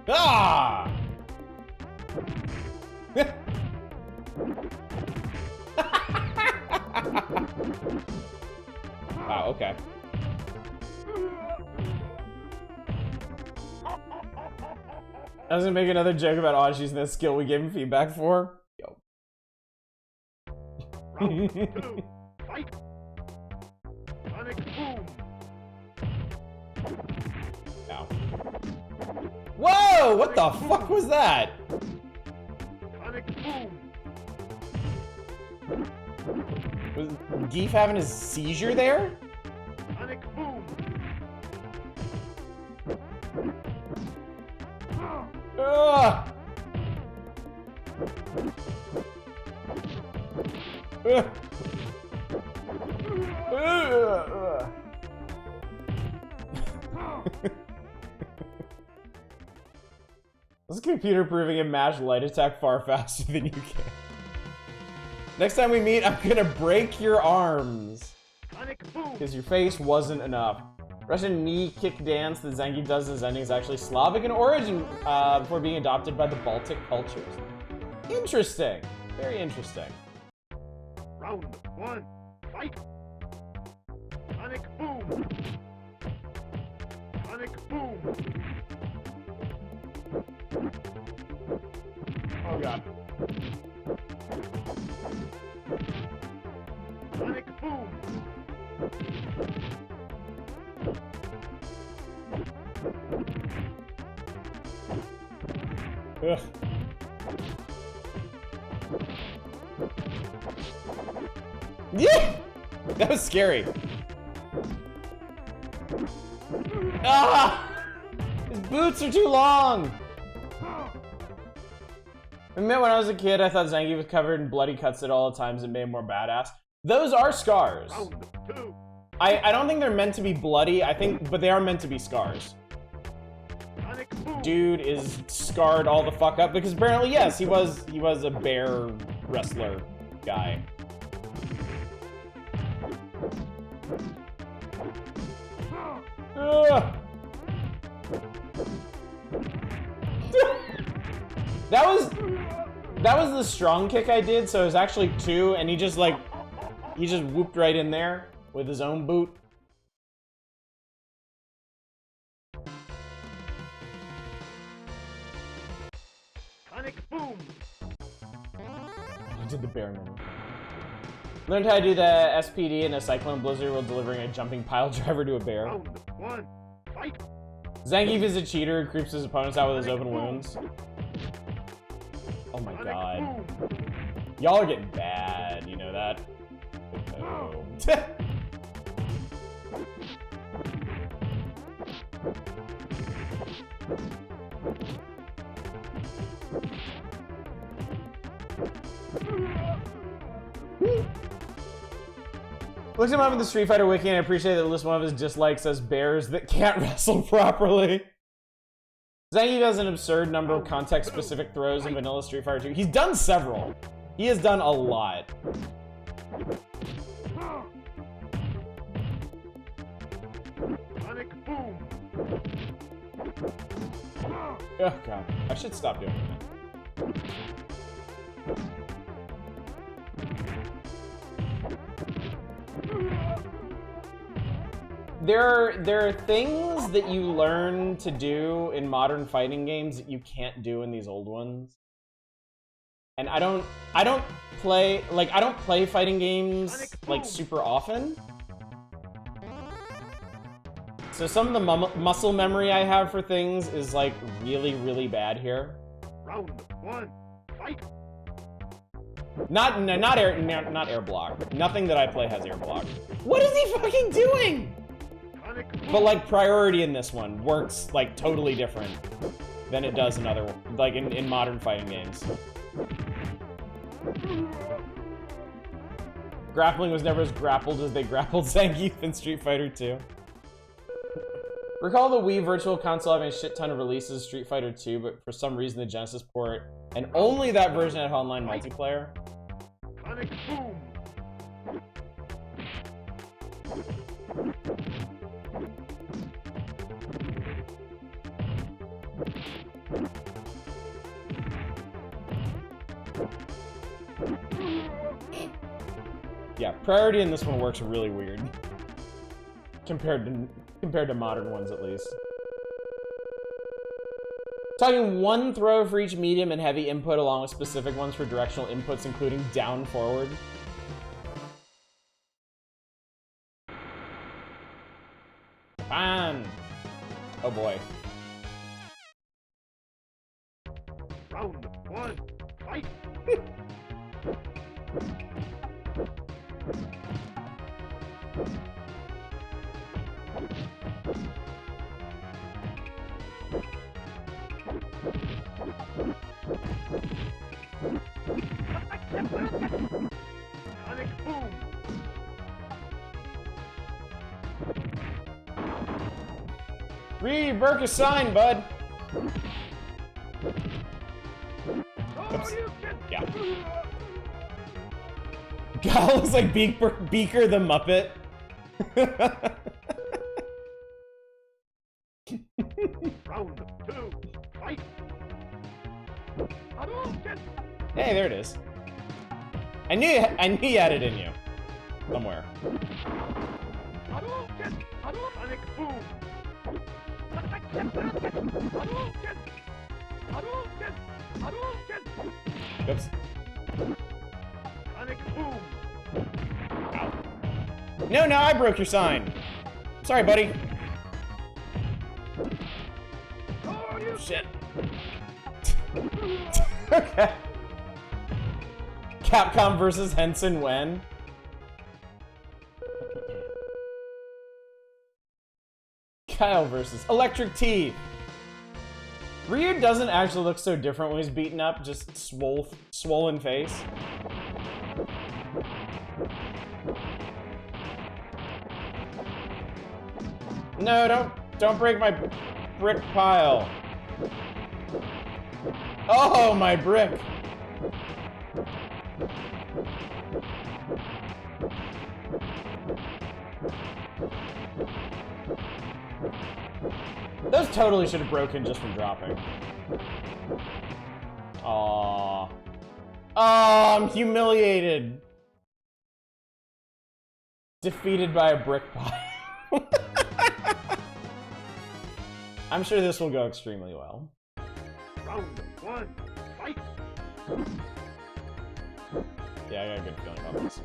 Ah! Wow, okay. I was gonna make another joke about Oz using that skill we gave him feedback for. Yo. Round 2. Fight. Sonic Boom. Ow. Whoa! What the fuck was that? Sonic Boom. Was Geef having a seizure there? Sonic Boom. Ugh! Ugh. Ugh. This computer proving it matched light attack far faster than you can. Next time we meet, I'm gonna break your arms. Sonic Boom. Because your face wasn't enough. Russian knee kick dance that Zangief does in his ending is actually Slavic in origin before being adopted by the Baltic cultures. Interesting. Very interesting. Round 1. Fight. Sonic Boom. Sonic Boom. Oh god. Sonic Boom. Ugh. Yeah! That was scary. Ah! His boots are too long! I admit when I was a kid, I thought Zangief was covered in bloody cuts at all the times and made him more badass. Those are scars. Round 2. I don't think they're meant to be bloody, but they are meant to be scars. Sonic Boom. Dude is scarred all the fuck up because apparently, yes, he was a bear wrestler guy. Ugh. That was the strong kick I did, so it was actually 2, and he just whooped right in there with his own boot. Sonic Boom. He did the bare minimum. Learned how to do the SPD in a Cyclone Blizzard while delivering a jumping pile driver to a bear. Round 1. Fight. Zangief is a cheater who creeps his opponents out with his open wounds. Oh my god. Y'all are getting bad, you know that? Oh. Looks him up in the Street Fighter wiki and I appreciate that at least one of his dislikes says bears that can't wrestle properly. Zangief has an absurd number of context-specific throws in vanilla Street Fighter 2. He's done several. He has done a lot. Sonic boom. Oh god, I should stop doing that. There are things that you learn to do in modern fighting games that you can't do in these old ones. And I don't play fighting games like super often. So some of the muscle memory I have for things is like really, really bad here. Round 1. Fight. Not air block. Nothing that I play has air block. What is he fucking doing? But like priority in this one works like totally different than it does in other, like in modern fighting games. Grappling was never as grappled as they grappled Zangief in Street Fighter 2. Recall the Wii Virtual Console having a shit ton of releases of Street Fighter 2, but for some reason the Genesis port and only that version had online multiplayer. Sonic boom. Yeah, priority in this one works really weird. Compared to modern ones, at least. Talking one throw for each medium and heavy input along with specific ones for directional inputs, including down forward. Fine. Oh boy. Round 1. Fight. Sonic boom. Read Burke a sign, bud. Oops. Yeah. God looks like Beaker the Muppet. Round 2. Fight. Hadouken. Hey, there it is. I knew you had it in you. Somewhere. Hadouken. Sonic boom. Hadouken. Hadouken. Hadouken. Oops. Sonic boom. Ow. No, I broke your sign. Sorry, buddy. Oh, shit. Okay. Capcom versus Henson when? Kyle versus Electric Teeth. Ryu doesn't actually look so different when he's beaten up, just swollen face. No, don't break my brick pile. Oh, my brick. Those totally should have broken just from dropping. Aww. Oh, I'm humiliated. Defeated by a brick pile. I'm sure this will go extremely well. Round 1. Fight. Yeah, I got a good feeling about this.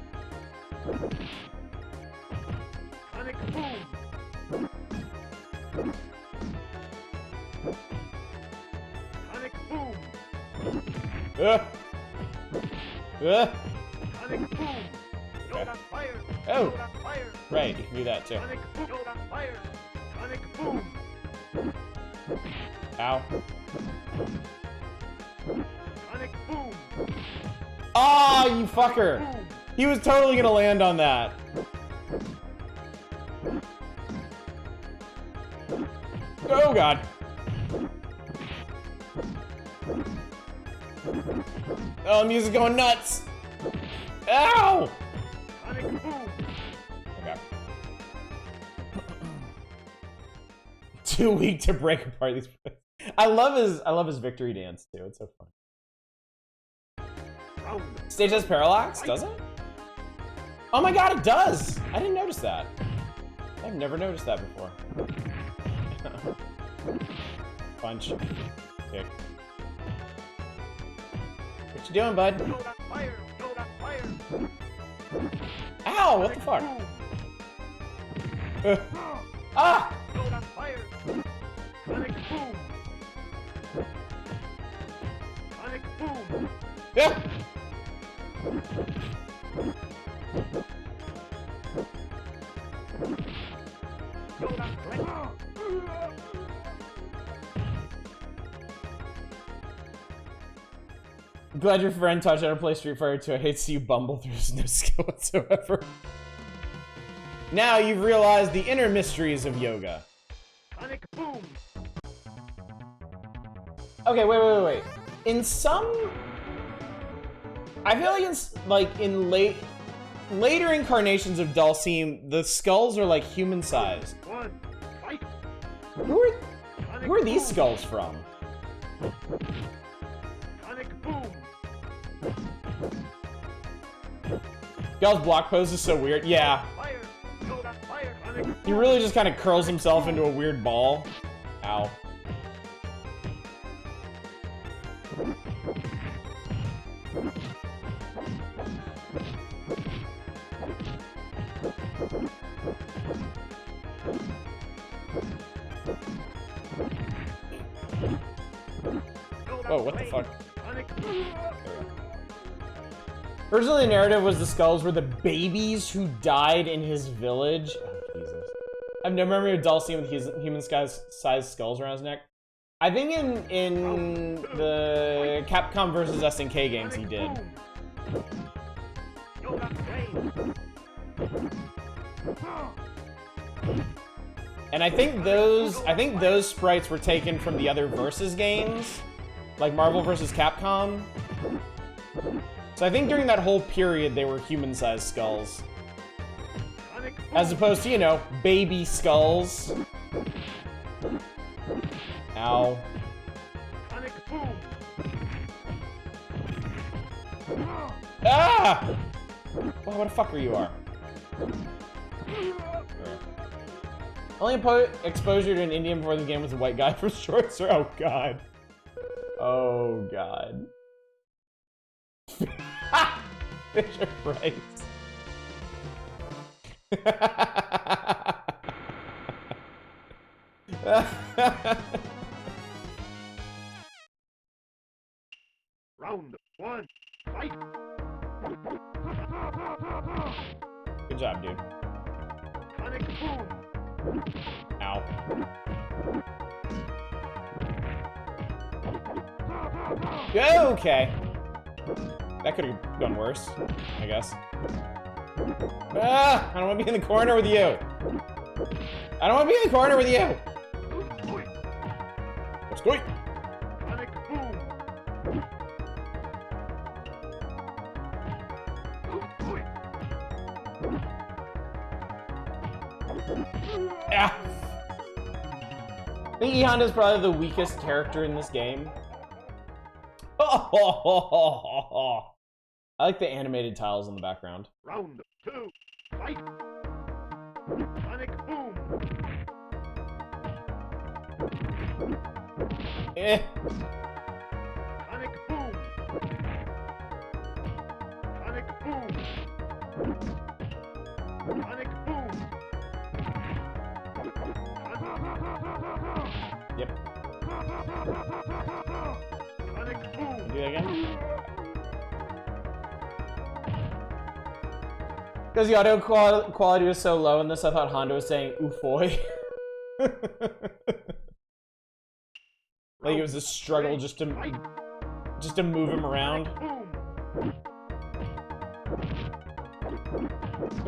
Sonic Boom. Sonic Boom. Sonic Boom. Yoda fire. Oh. Yoda fire. Right, you can do that too. Sonic Boom. Yoda fire. Sonic Boom. Ow. Sonic Boom. Ah, you fucker! Boom. He was totally gonna land on that. Oh god. Oh, music going nuts. Ow! Sonic Boom. Okay. Too weak to break apart these. I love his victory dance too. It's so fun. Round. Stage has parallax, does it? Oh my god, it does! I didn't notice that. I've never noticed that before. Punch. Kick. What you doing, bud? Yoda fire. Yoda fire. Ow, what the fuck? Boom. Ah! Yoda fire. Sonic Boom. Sonic Boom. Yeah! Yoda fire. Glad your friend taught you how to play Street Fighter 2. I hate to see you bumble through no skill whatsoever. Now you've realized the inner mysteries of yoga. Sonic Boom. Okay, wait. In some... I feel like in later incarnations of Dhalsim, the skulls are like human-sized. One. Fight. Who are these Boom. skulls from? Sonic Boom. Gal's block pose is so weird. Yeah, Fire. Yoda fire. Sonic Boom. he really just kind of curls himself into a weird ball. Ow. Whoa, what the fuck? Sonic Boom. Originally, the narrative was the skulls were the babies who died in his village. Oh, Jesus. I've never remembered Dhalsim with his human-sized skulls around his neck. I think in the Capcom versus SNK games he did. Yoda flame. And I think those sprites were taken from the other Versus games, like Marvel vs. Capcom. So I think during that whole period they were human-sized skulls, Sonic Boom. as opposed to, you know, baby skulls. Ow. Sonic Boom. Ah! Wow, what a fucker you are. Only exposure to an Indian before the game was a white guy from Short Sword. Oh god. Oh god. Fisher Price. Round one. Fight. Good job, dude. Sonic Boom. Ow. Okay. That could have gone worse, I guess. Ah! I don't want to be in the corner with you. I don't want to be in the corner with you. Let's go. Sonic Boom. Ah. I think E Honda's probably the weakest character in this game. Oh, I like the animated tiles in the background. Round two. Fight. Sonic Boom. Eh. Sonic Boom. Sonic Boom. that again? Because the audio quality was so low in this, I thought Honda was saying "oofoy." Like it was a struggle just to move him around.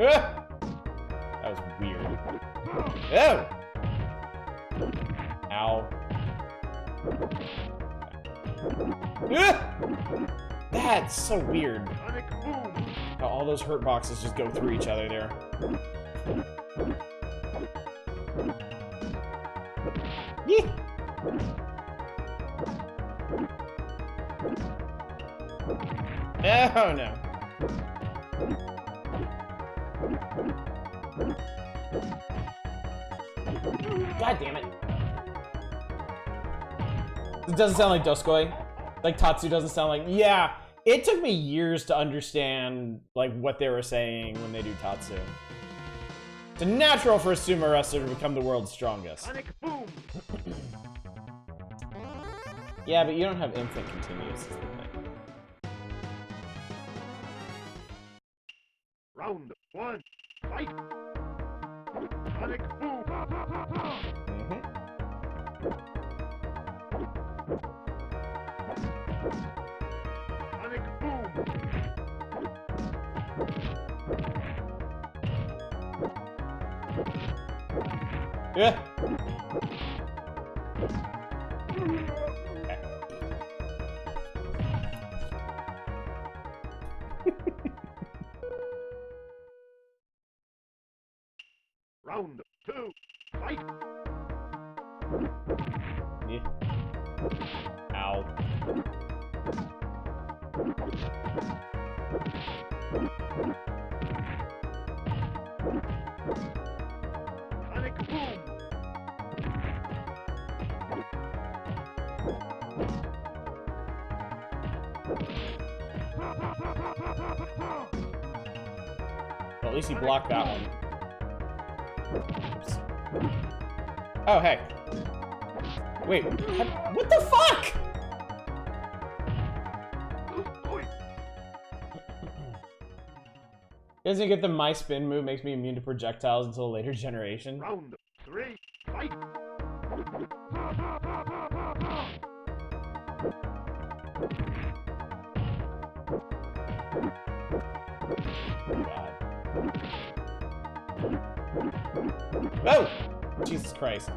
Ah! That was weird. Oh! Ow. Ah! That's so weird. How all those hurt boxes just go through each other there. Yee! Oh no. God damn it. It doesn't sound like Doskoi. Like Tatsu doesn't sound like, yeah. It took me years to understand like what they were saying when they do Tatsu. It's natural for a sumo wrestler to become the world's strongest. Yeah, but you don't have infinite continuous is the thing. Round 1, fight! Sonic boom! Sonic boom! Yeah. Round 2, fight! Yeah. Ow. Sonic boom! Well, at least he blocked that one. Oops. Oh, hey. Wait, what the fuck? Doesn't get the my spin move makes me immune to projectiles until a later generation. Round 3, fight! God. Oh! Jesus Christ.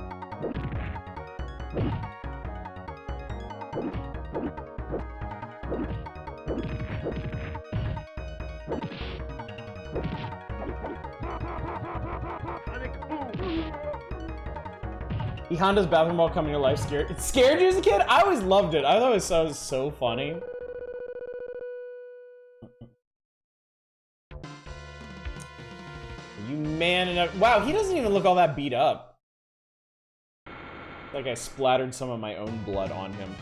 Sonic boom! The Honda's bathroom ball coming to life scared. It scared you as a kid? I always loved it. I thought it was so funny. You man enough. Wow, he doesn't even look all that beat up. Like I splattered some of my own blood on him.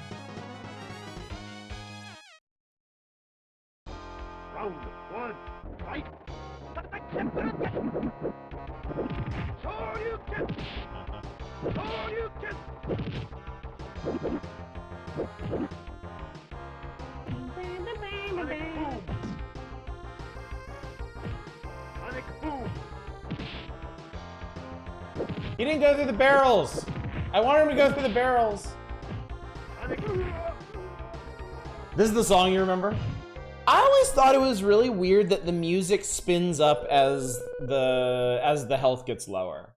Round 1, fight! Shoryuken! Shoryuken! Sonic boom! Sonic boom! He didn't go through the barrels. I wanted him to go through the barrels. Sonic. This is the song you remember? I always thought it was really weird that the music spins up as the health gets lower.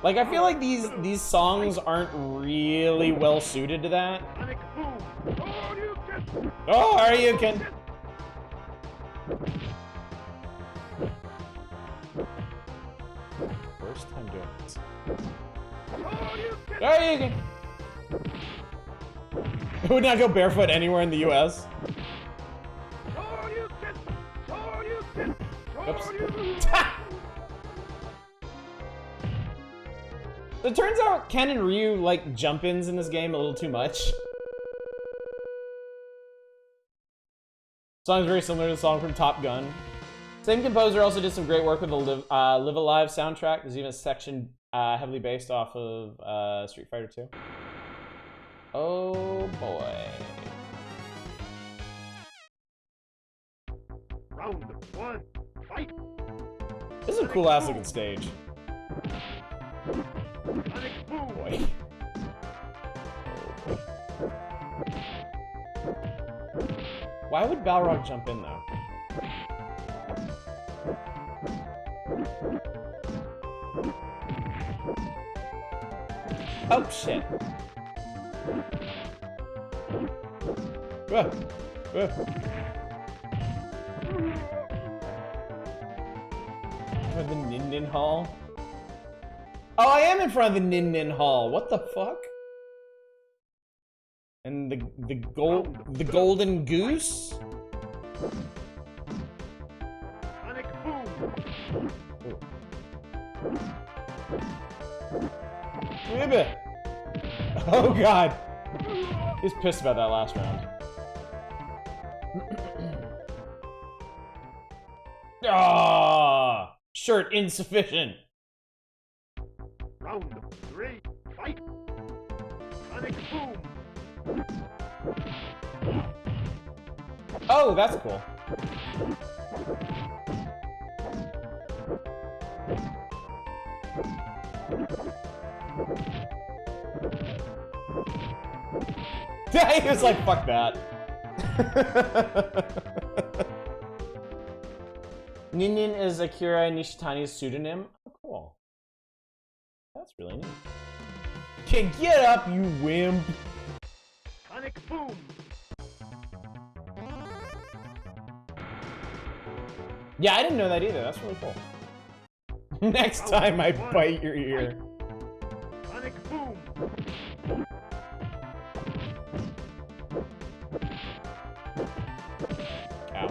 Like I feel like these songs aren't really well suited to that. Sonic boom! Shoryuken! Oh, are you can? First time doing this. Shoryuken! Oh, you can. It would not go barefoot anywhere in the U.S. Shoryuken! Shoryuken! Oops. Shoryuken! So it turns out Ken and Ryu like jump-ins in this game a little too much. Song's very similar to the song from Top Gun. Same composer also did some great work with the Live Alive soundtrack. There's even a section heavily based off of Street Fighter 2. Oh boy. is a cool ass looking stage. Sonic Boom. Boy. Why would Balrog jump in though? Oh shit. Ah, ah. For the Nin Nin Hall? Oh, I am in front of the Nin Nin Hall. What the fuck? And the golden goose? Sonic Boom. Ribbit. Oh god. He's pissed about that last round. Ah, shirt insufficient. Round 3. Fight. Sonic Boom. Oh, that's cool. He was like, fuck that. Nin Nin is Akira Nishitani's pseudonym. Oh, cool. That's really neat. Okay, get up, you wimp. Sonic Boom. Yeah, I didn't know that either. That's really cool. Next time I bite your ear. Sonic Boom. Ow.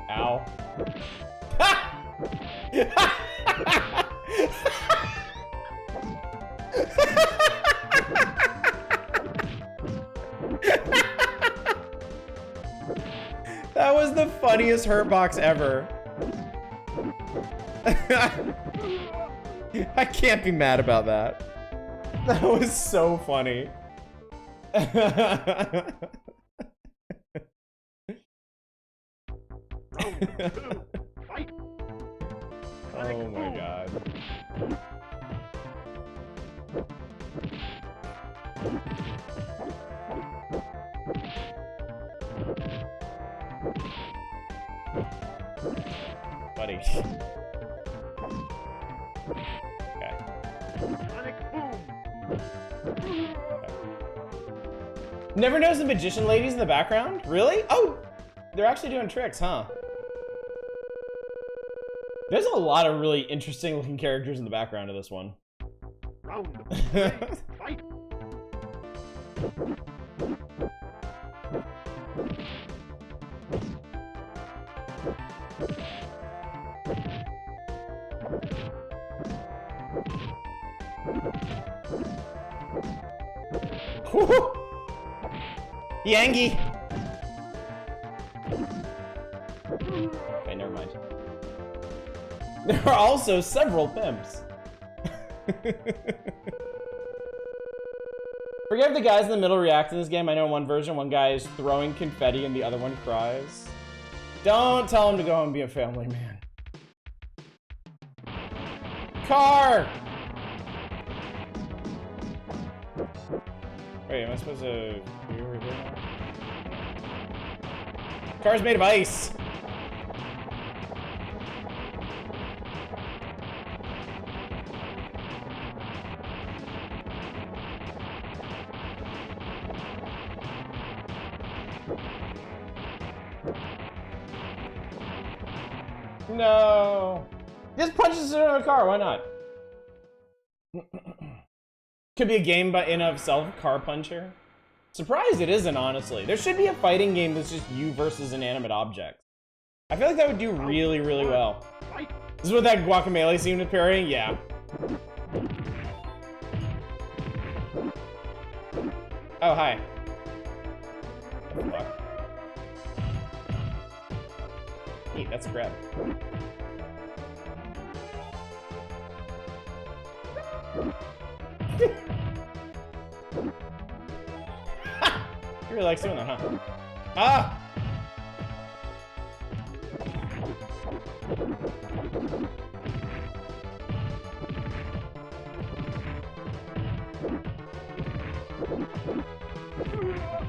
Ow. Ha! That was the funniest hurt box ever. I can't be mad about that. That was so funny. Fight. Oh my god. Buddy. Okay. Sonic Boom. Never noticed the magician ladies in the background? Really? Oh! They're actually doing tricks, huh? There's a lot of really interesting looking characters in the background of this one. Round 3. Fight. Yangi! Okay, never mind. There are also several pimps. Forget if the guys in the middle react in this game. I know in one version, one guy is throwing confetti and the other one cries. Don't tell him to go and be a family man. Car! Wait, am I supposed to be over here? Car's made of ice. No. Just punches it into a car, why not? Could be a game by in of itself, Car Puncher. Surprised it isn't, honestly. There should be a fighting game that's just you versus inanimate objects. I feel like that would do really, really well. This is what that Guacamelee seemed to parry? Yeah. Oh, hi. Fuck. Neat, that's a grab. You really like doing that, huh? Ah!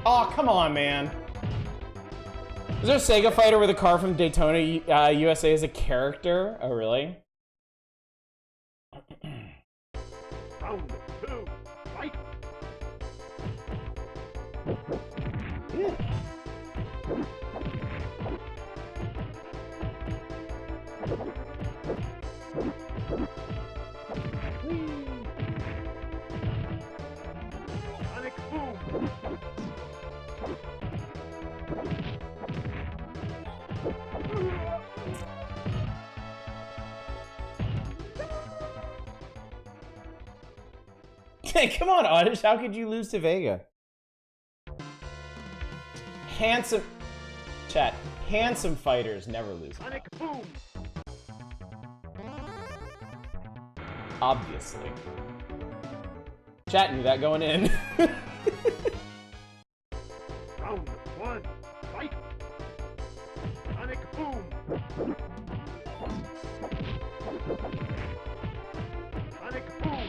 Oh, come on, man. Is there a Sega fighter where the car from Daytona, USA is a character? Oh, really? Round 2, fight! Yeah. Sonic Boom! Hey, come on, Oddish. How could you lose to Vega? Handsome... Chat. Handsome fighters never lose. Sonic Boom! Obviously. Chat knew that going in. Round 1, fight! Sonic Boom! Sonic Boom!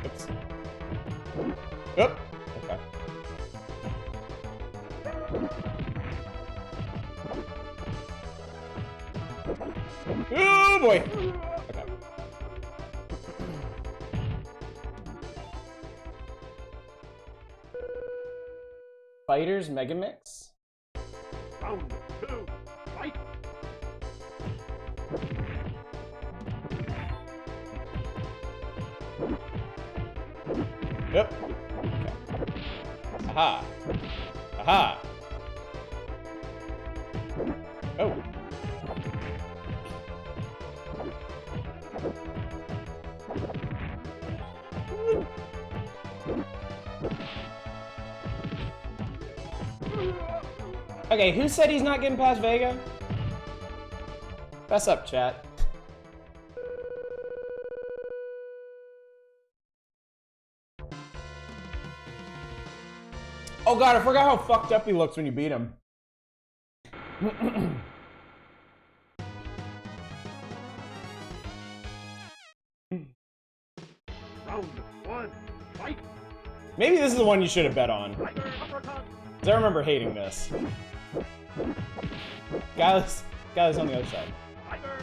Oops. Oop. Okay. Oh boy. Okay. Fighters Megamix? Round 2, fight! Yep. Okay. Aha. Aha. Oh. Okay, who said he's not getting past Vega? Fess up, chat. Oh god, I forgot how fucked up he looks when you beat him. Round 1, fight! Maybe this is the one you should have bet on. Tiger Uppercut! 'Cause I remember hating this. Guys on the other side. Tiger!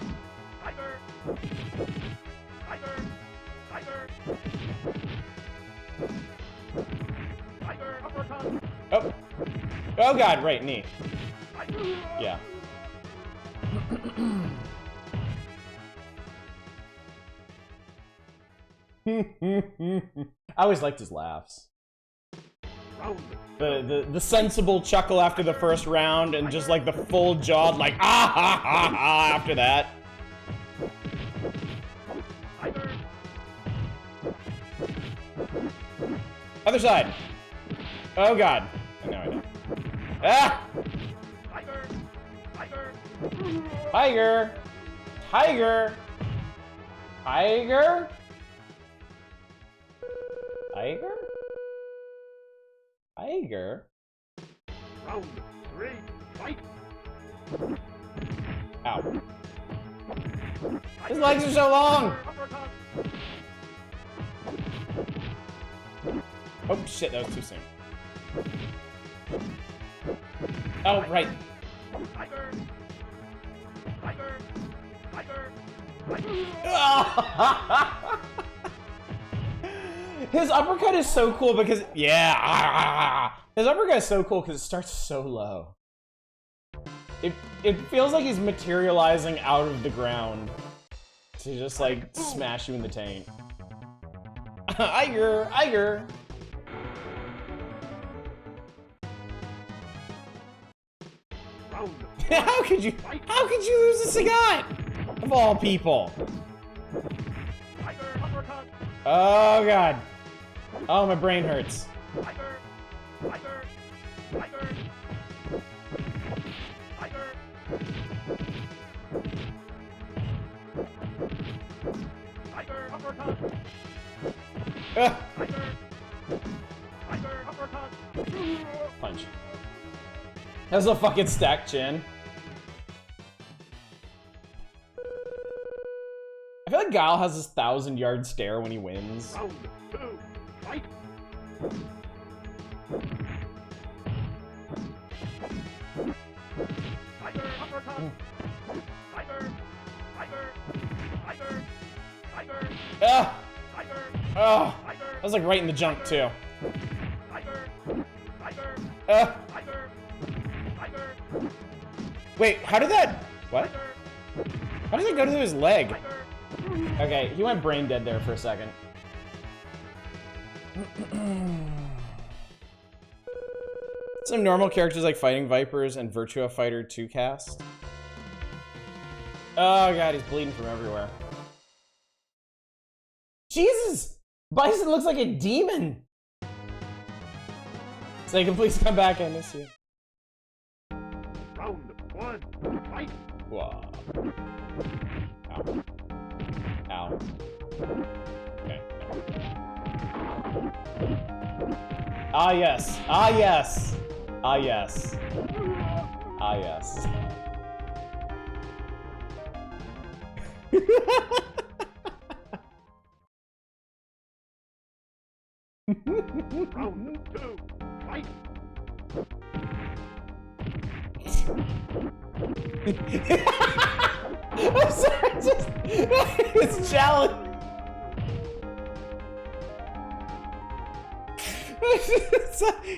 Tiger! Tiger! Tiger! Tiger Uppercut! Oh. Oh god, right, knee. Tiger! Yeah. I always liked his laughs. Round The sensible chuckle after the first round and just like the full jawed like ah ha ha ha after that. Tiger! Other side. Oh god. No, I don't. Ah! Tiger! Tiger! Tiger! Tiger! Tiger? Tiger? Tiger? Round 3, fight! Ow. His legs are so long! Uppercut! Oh shit, that was too soon. Oh, right. Tiger! Tiger! Tiger! His uppercut is so cool because, yeah, his uppercut is so cool because it starts so low. It feels like he's materializing out of the ground to just like smash you in the taint. Iger, Iger. Round How could you lose to Sagat? Of all people. Tiger Uppercut! Oh god. Oh, my brain hurts. Tiger! Tiger! Tiger! Tiger! That's a fucking stack chin. I feel like Guile has this 1,000-yard stare when he wins. Round 2, fight! Tiger uppercut! Tiger! Tiger! Tiger! Tiger! Ah! Tiger! Ah! Tiger! That was like right in the jump too. Tiger! Tiger! Ah! Tiger! Tiger! Wait, how did that? What? How did it go to his leg? Tiger! Okay, he went brain dead there for a second. Some normal characters like Fighting Vipers and Virtua Fighter 2 cast. Oh god, he's bleeding from everywhere. Jesus! Bison looks like a demon! So you can please come back, I miss you. Round 1, fight! Whoa. Ow. Ow. Okay. Ah yes. Ah yes. Ah yes. Ah yes. Round 2, fight! I'm sorry, just it's challenge.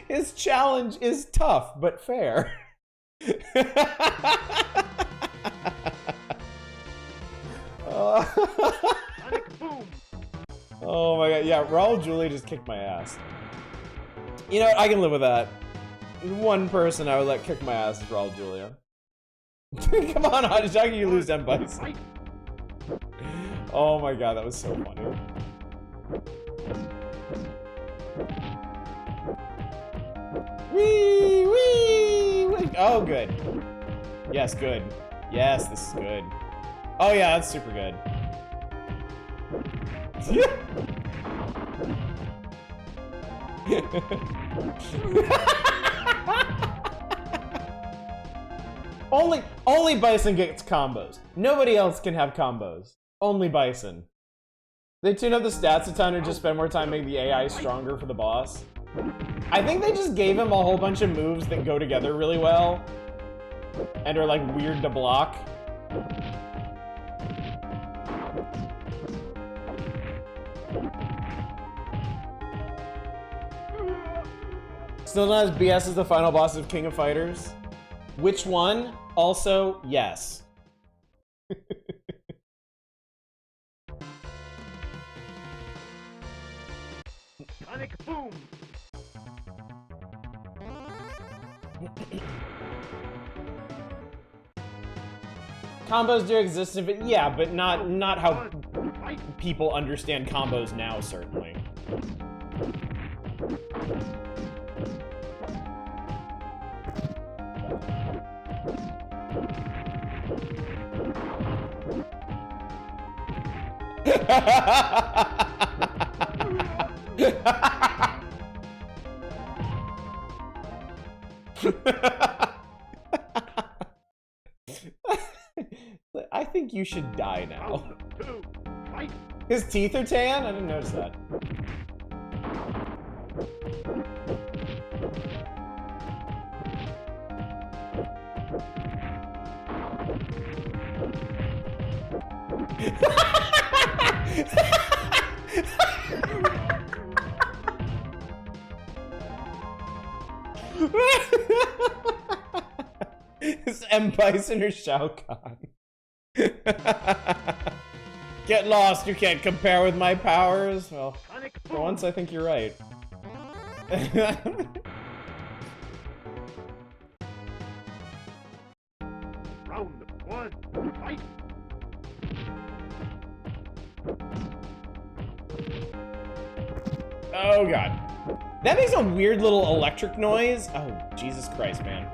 His challenge is tough but fair. Sonic boom! Oh my god, yeah, Raul Julia just kicked my ass. You know what, I can live with that. One person I would let kick my ass is Raul Julia. Come on, how can you lose them bites? Fight! Oh my god, that was so funny. Wee, wee, wee. Oh, good. Yes, good. Yes, this is good. Oh yeah, that's super good. Only Bison gets combos. Nobody else can have combos. Only Bison. They tune up the stats a ton or just spend more time making the AI stronger for the boss. I think they just gave him a whole bunch of moves that go together really well and are like weird to block. Still not as BS as the final boss of King of Fighters? Which one? Also, yes. Sonic boom! Combos do exist, if it, yeah, but not how Fight! people understand combos now, certainly. I think you should die now. Round 2, fight! His teeth are tan? I didn't notice that. Is M. Bison or Shao Kahn? Get lost, you can't compare with my powers. Well, Sonic for boom! once I think you're right. Round 1, fight! Oh god. That makes a weird little electric noise. Oh, Jesus Christ, man.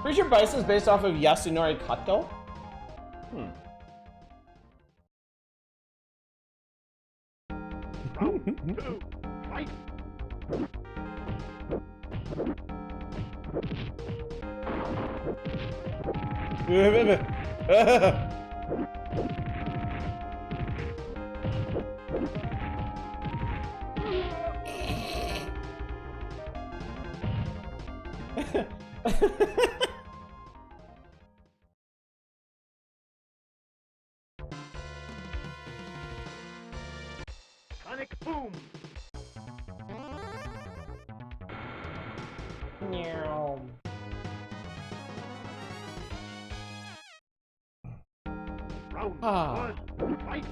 Pretty sure Bison's based off of Yasunori Kato? Hmm. Round 2. Fight! Sonic boom! Meow. Round Ah. 1. Fight!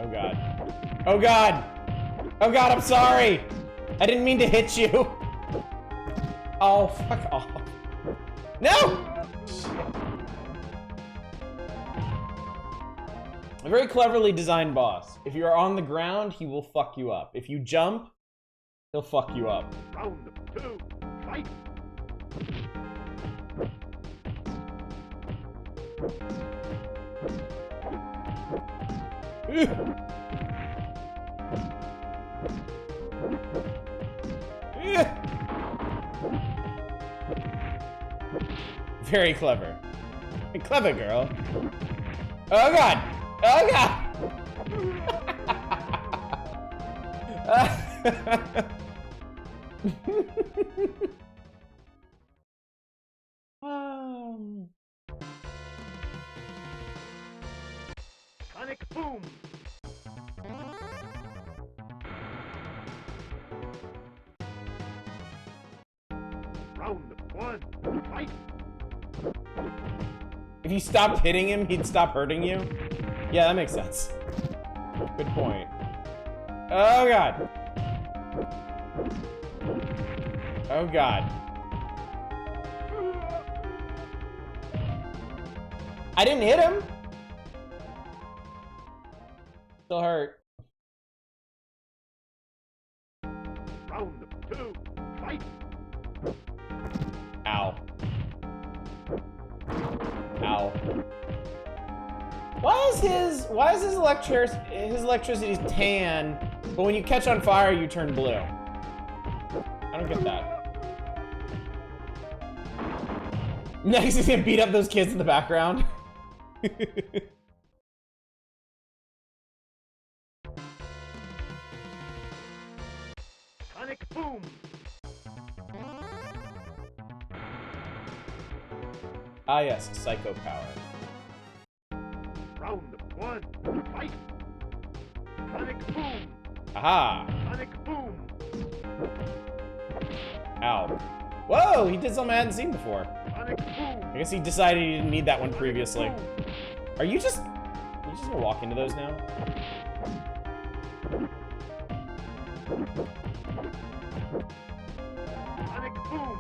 Oh god. Oh god! Oh god, I'm sorry! I didn't mean to hit you! Oh, fuck off. No! A very cleverly designed boss. If you are on the ground, he will fuck you up. If you jump, he'll fuck you up. Round 2. Fight! Very clever. Clever girl. Oh god! Oh god! Sonic boom! Round 1. Fight! If you stopped hitting him, he'd stop hurting you? Yeah, that makes sense. Good point. Oh god. Oh god. I didn't hit him! Still hurt. Round 2. Fight! Ow. Ow. Why is his electricity tan, but when you catch on fire you turn blue? I don't get that. Next he's gonna beat up those kids in the background. Sonic boom! Ah yes, psycho power. Round 1. Fight! Sonic boom! Aha! Sonic boom! Ow. Whoa, he did something I hadn't seen before. Sonic boom! I guess he decided he didn't need that one previously. Boom. Are you just gonna walk into those now? Sonic boom!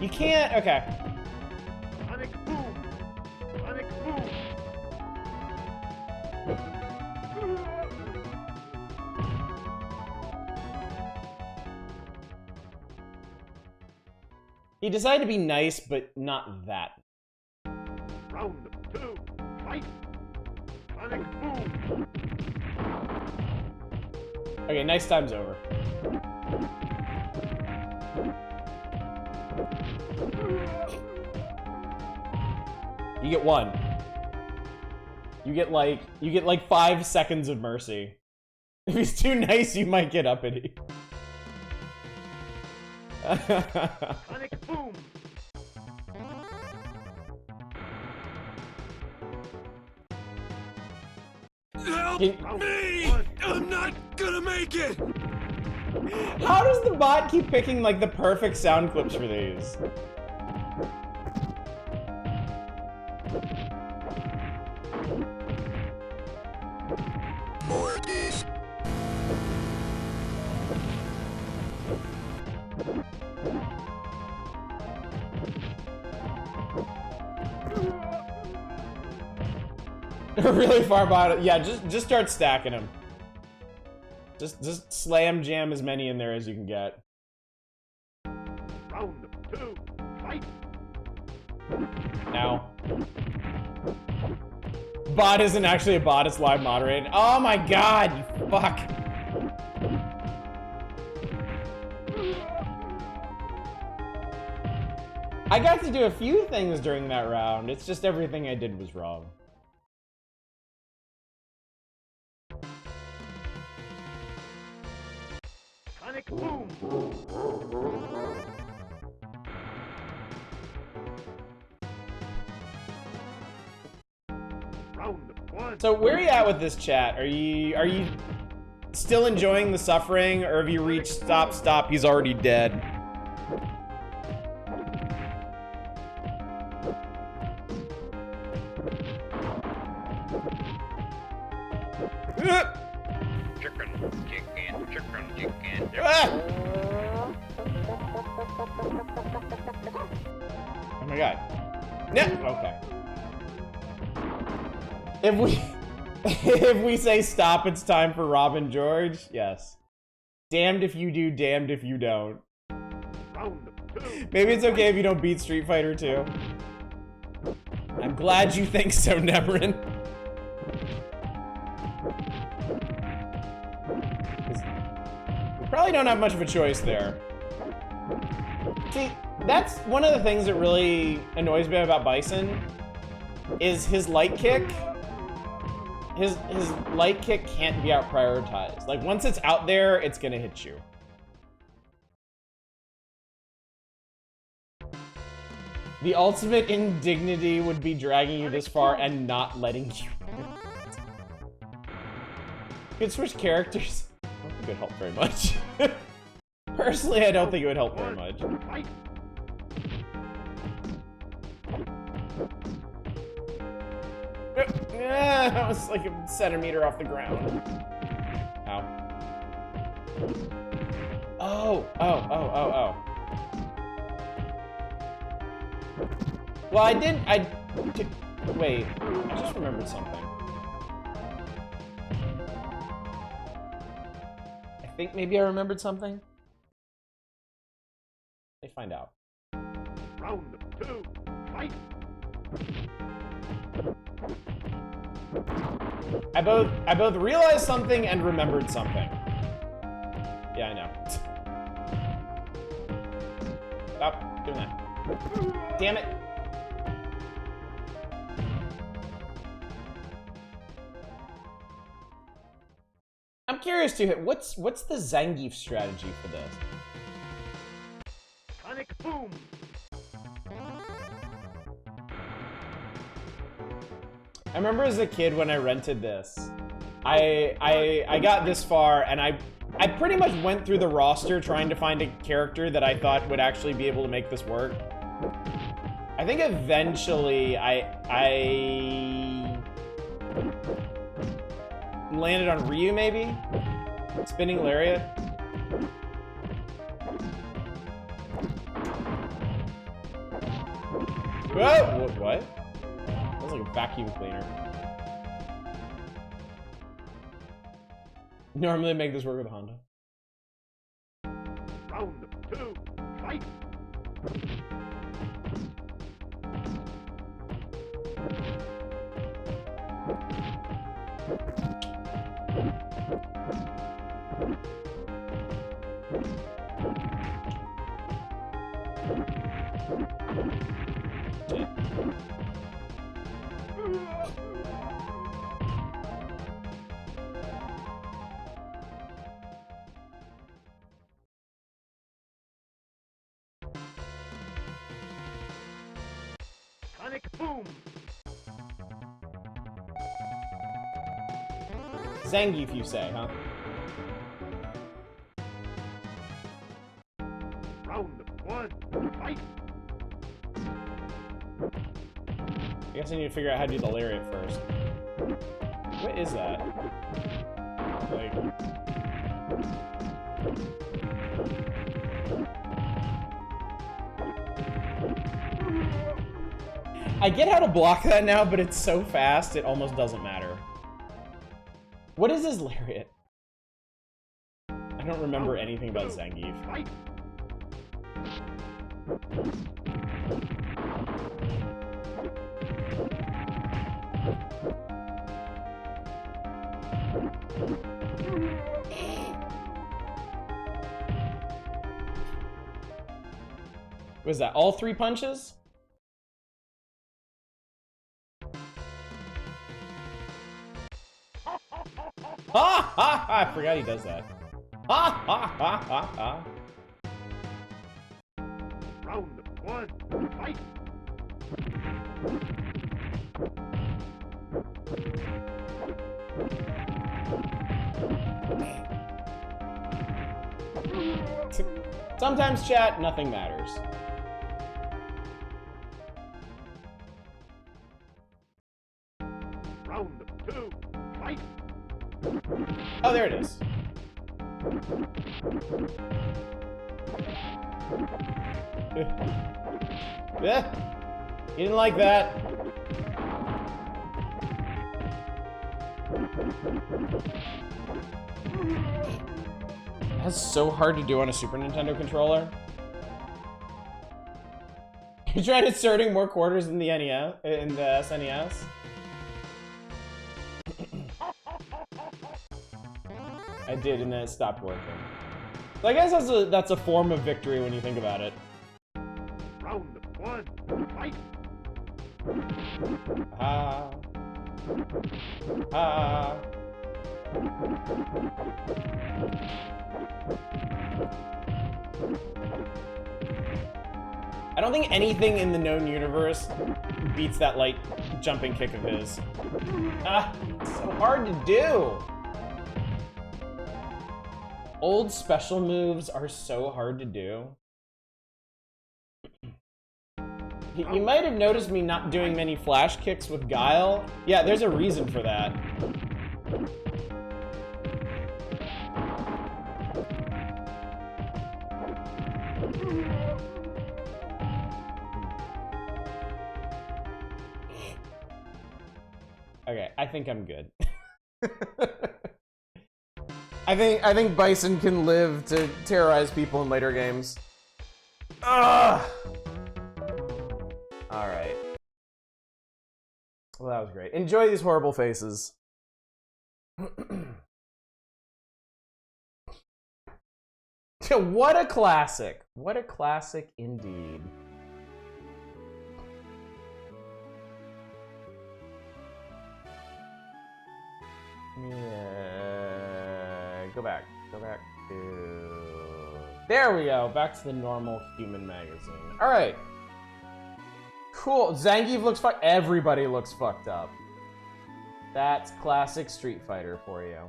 You can't, okay. Sonic boom! Sonic boom! He decided to be nice, but not that. Round 2. Fight! Sonic boom! Okay, nice time's over. You get one. You get like 5 seconds of mercy. If he's too nice, you might get uppity. Sonic boom! Help Can- me! I'm not gonna make it! How does the bot keep picking like the perfect sound clips for these? More of this. Really far behind. Yeah, just start stacking them. Just slam jam as many in there as you can get. Round 2, fight! Now. Bot isn't actually a bot, it's live moderated. Oh my god, you fuck. I got to do a few things during that round. It's just everything I did was wrong. Sonic boom! Round 1. So where are you at with this chat? Are you still enjoying the suffering, or have you reached stop, he's already dead? Chicken. Ah! Oh my god. Yeah, okay. If we say stop, it's time for Robin George. Yes. Damned if you do, damned if you don't. Round 2. Maybe it's okay if you don't beat Street Fighter 2. I'm glad you think so, Nemrin. We probably don't have much of a choice there. See, that's one of the things that really annoys me about Bison, is his light kick. His light kick can't be out prioritized. Like, once it's out there, it's gonna hit you. The ultimate indignity would be dragging you this far and not letting you. You could switch characters. I don't think it would help very much. Personally, I don't think it would help very much. Fight! That was like a centimeter off the ground. Ow. Oh. Well, wait, I just remembered something. I think maybe I remembered something. Let me find out. Round 2, fight! I both realized something and remembered something. Yeah, I know. Stop doing that. Damn it. I'm curious to hit what's the Zangief strategy for this? Sonic boom! I remember as a kid when I rented this, I got this far and I pretty much went through the roster trying to find a character that I thought would actually be able to make this work. I think eventually I landed on Ryu, maybe? Spinning Lariat? Whoa! What? That was like a vacuum cleaner. Normally make this work with a Honda. Round 2, fight! Sonic boom! Zangief, you say, huh? Round 1, fight! I guess I need to figure out how to do the lariat first. What is that? Like... I get how to block that now, but it's so fast, it almost doesn't matter. What is his lariat? don't remember anything about Zangief. Fight! Was that all 3 punches? Ha ha ha! I forgot he does that. Ha ha ha ha ha! Round 1, fight! Sometimes, chat, nothing matters. Round 2, fight! Oh, there it is. You didn't like that. That's so hard to do on a Super Nintendo controller. You tried inserting more quarters in the NES, in the SNES. I did, and then it stopped working. So I guess that's a form of victory when you think about it. Round 1, fight! Ah. Ah. I don't think anything in the known universe beats that light jumping kick of his. Ah, it's so hard to do. Old special moves are so hard to do. You might have noticed me not doing many flash kicks with Guile. Yeah, there's a reason for that. Okay, I think I'm good. I think Bison can live to terrorize people in later games. Ugh! Alright. Well, that was great. Enjoy these horrible faces. What a classic. What a classic indeed. Yeah. Go back. Go back to... There we go. Back to the normal human magazine. Alright. Cool. Zangief looks fucked. Everybody looks fucked up. That's classic Street Fighter for you.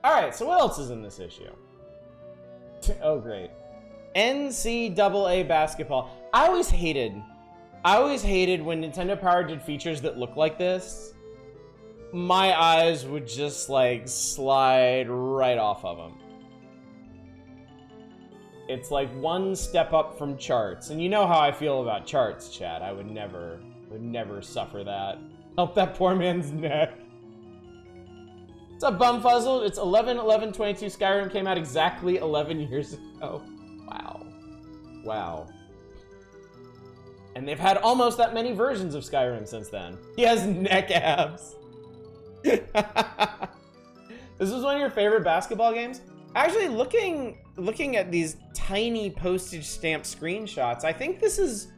Alright, so what else is in this issue? Oh, great. NCAA basketball. I always hated when Nintendo Power did features that looked like this. My eyes would just, like, slide right off of them. It's like one step up from charts. And you know how I feel about charts, chat. I would never suffer that. Help that poor man's neck. What's up, Bumfuzzle? It's 11/11/22. Skyrim came out exactly 11 years ago. Wow. Wow. And they've had almost that many versions of Skyrim since then. He has neck abs. This was one of your favorite basketball games? Actually, looking at these tiny postage stamp screenshots, I think this is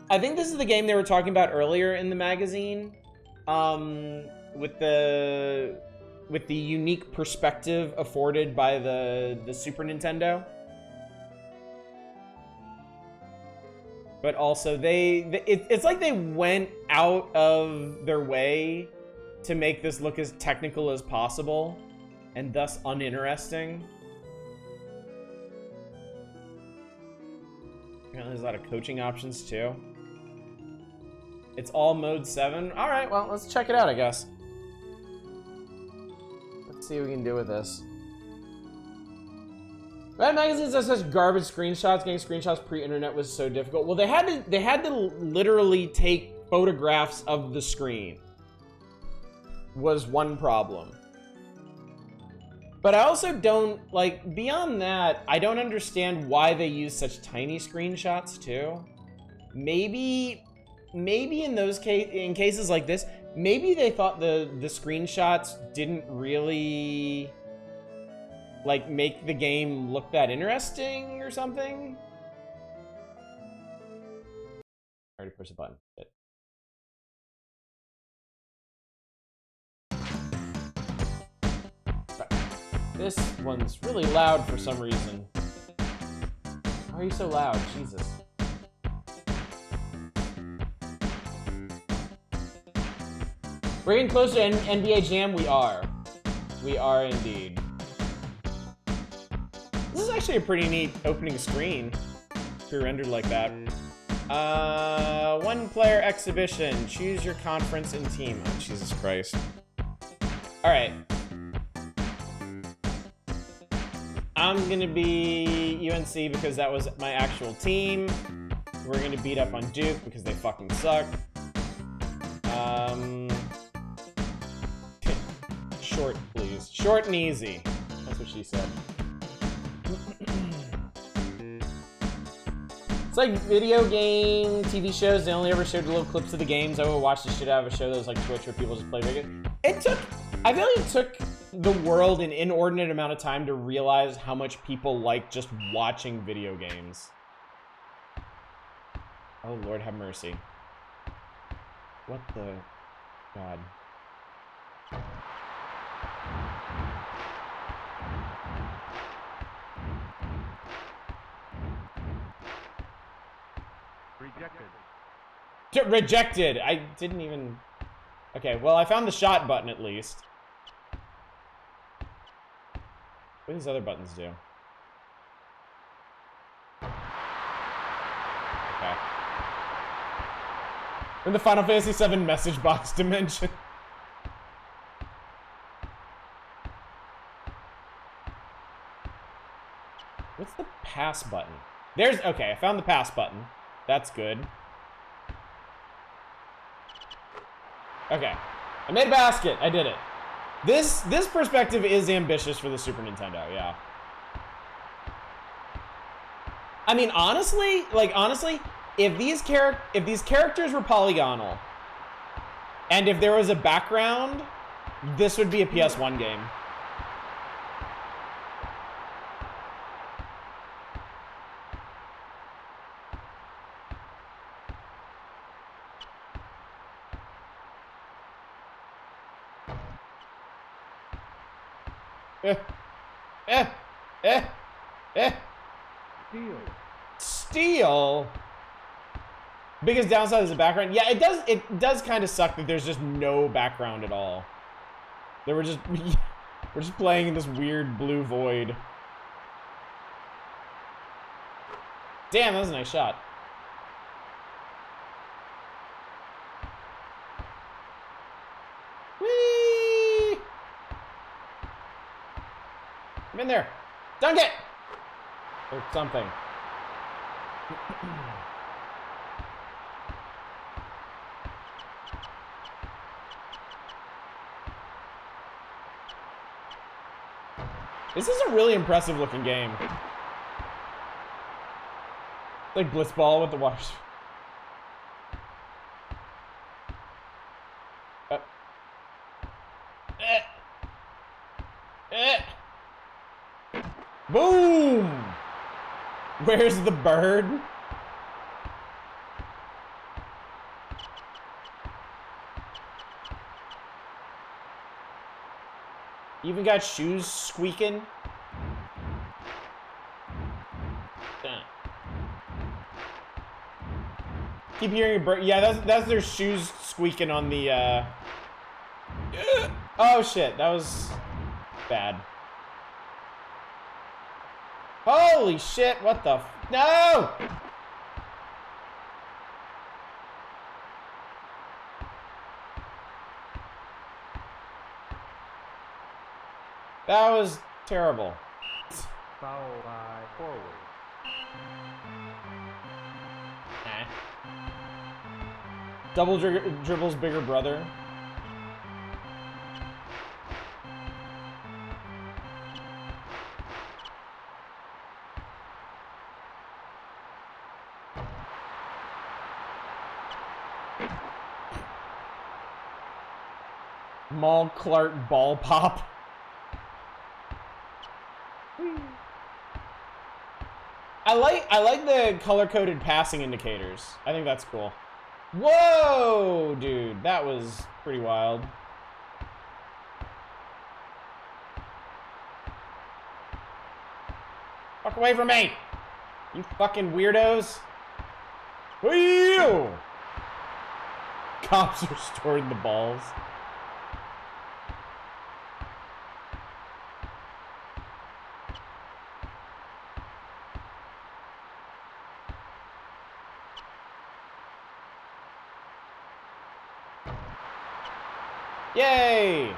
the game they were talking about earlier in the magazine, with the unique perspective afforded by the Super Nintendo. But also, it's like they went out of their way to make this look as technical as possible, and thus uninteresting. Apparently there's a lot of coaching options, too. It's all mode 7. Alright, well, let's check it out, I guess. Let's see what we can do with this. That magazine says such garbage screenshots. Getting screenshots pre-internet was so difficult. Well, they had to literally take photographs of the screen. was one problem. But I also don't, like, beyond that, I don't understand why they use such tiny screenshots, too. Maybe in those in cases like this, maybe they thought the screenshots didn't really, like, make the game look that interesting or something. I already pushed the button. Shit. This one's really loud for some reason. Why are you so loud? Jesus. We're getting closer to NBA Jam. We are. We are indeed. This is actually a pretty neat opening screen. Pre-rendered like that. One player exhibition. Choose your conference and team. Oh, Jesus Christ. Alright. I'm gonna be UNC because that was my actual team. We're gonna beat up on Duke because they fucking suck. Short, please. Short and easy. That's what she said. It's like video game TV shows. They only ever showed little clips of the games. I would watch the shit out of a show that was like Twitch where people just play video games. I feel like it took the world an inordinate amount of time to realize how much people like just watching video games. Oh, Lord have mercy. What the... God. Rejected. Rejected! I didn't even... Okay, well, I found the shot button at least. What do these other buttons do? Okay. In the Final Fantasy VII message box dimension. What's the pass button? There's... Okay, I found the pass button. That's good. Okay. I made a basket. I did it. This perspective is ambitious for the Super Nintendo, yeah. I mean, honestly, if these characters were polygonal, and if there was a background, this would be a PS1 game. Steal. Biggest downside is the background. Yeah, it does kind of suck that there's just no background at all. We're just playing in this weird blue void. Damn, that was a nice shot. Whee! I'm in there. Dunk it! Or something. This is a really impressive looking game. Like Blitzball with the water. Boom! Where's the bird? You even got shoes squeaking? Keep hearing a bird. Yeah, that's their shoes squeaking on the, Oh, shit. That was bad. Holy shit, what the no! That was terrible. Foul by forward. Double dribbles bigger brother. Maul Clark ball pop. I like the color-coded passing indicators. I think that's cool. Whoa, dude, that was pretty wild. Fuck away from me, you fucking weirdos. Whee! Cops restored the balls. Yay!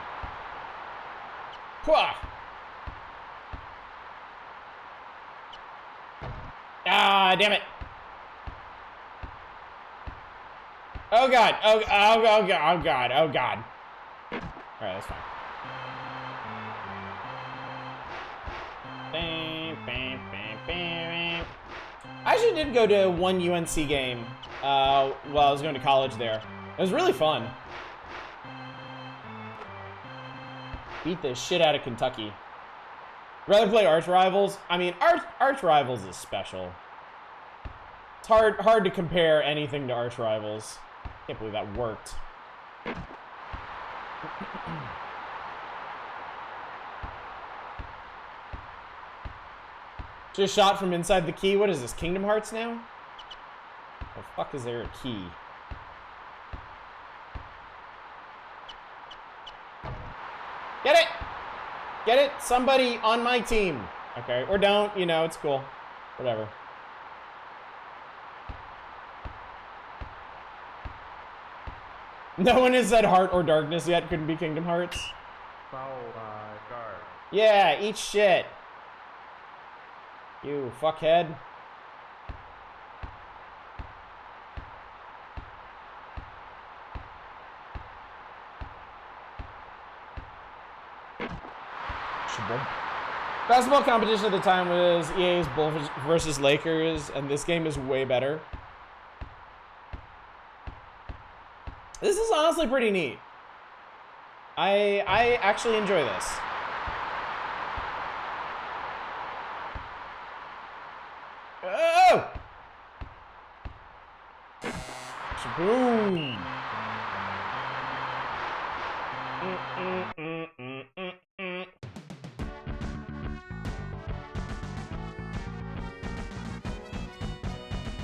Pwah! Ah, damn it! Oh god! Oh god! Oh god! Oh god! Oh god! All right, that's fine. I actually did go to one UNC game while I was going to college there. It was really fun. Beat the shit out of Kentucky. Rather play Arch Rivals? I mean, Arch Rivals is special. It's hard to compare anything to Arch Rivals. Can't believe that worked. Just shot from inside the key. What is this, Kingdom Hearts now? The fuck is there a key? Get it! Get it? Somebody on my team. Okay, or don't, you know, it's cool. Whatever. No one has said Heart or Darkness yet. Couldn't be Kingdom Hearts. Foul by guard. Yeah, eat shit. You fuckhead. Basketball competition at the time was EA's Bulls versus Lakers, and this game is way better. This is honestly pretty neat. I actually enjoy this. Oh! Boom!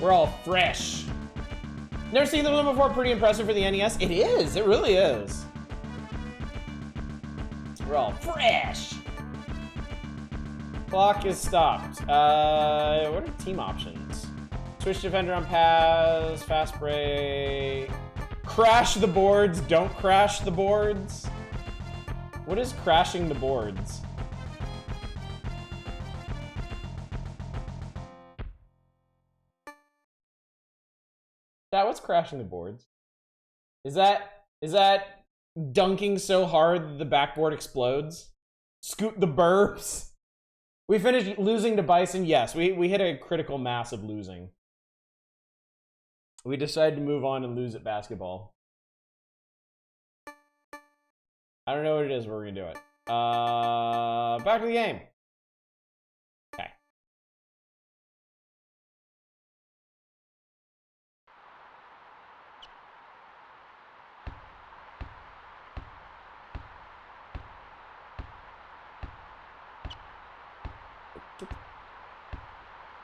We're all fresh. Never seen this one before. Pretty impressive for the NES. It is. It really is. We're all fresh. Clock is stopped. What are team options? Switch defender on pass. Fast break. Crash the boards. Don't crash the boards. What is crashing the boards? Chat, what's crashing the boards? Is that dunking so hard that the backboard explodes? Scoot the burbs. We finished losing to Bison. Yes, we hit a critical mass of losing. We decided to move on and lose at basketball. I don't know what it is, but we're gonna do it. Back to the game. Okay.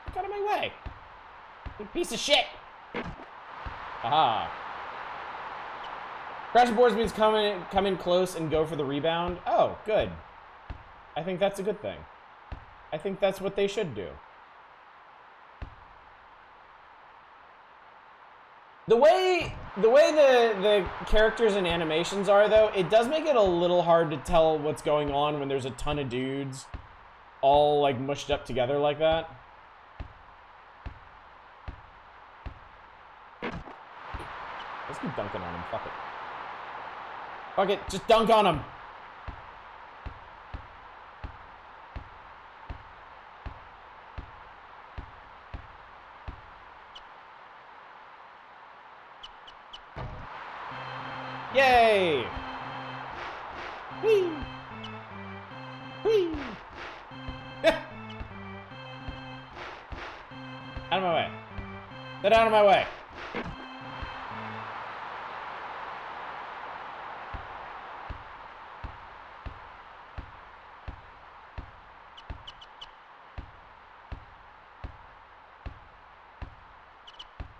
Get out of my way. You piece of shit. Aha. Crash the boards means come in close and go for the rebound. Oh, good. I think that's a good thing. I think that's what they should do. The way the characters and animations are, though, it does make it a little hard to tell what's going on when there's a ton of dudes all like mushed up together like that. Let's keep dunking on him. Fuck it. Fuck it. Just dunk on him. Yay! Whee! Whee! Out of my way. Get out of my way.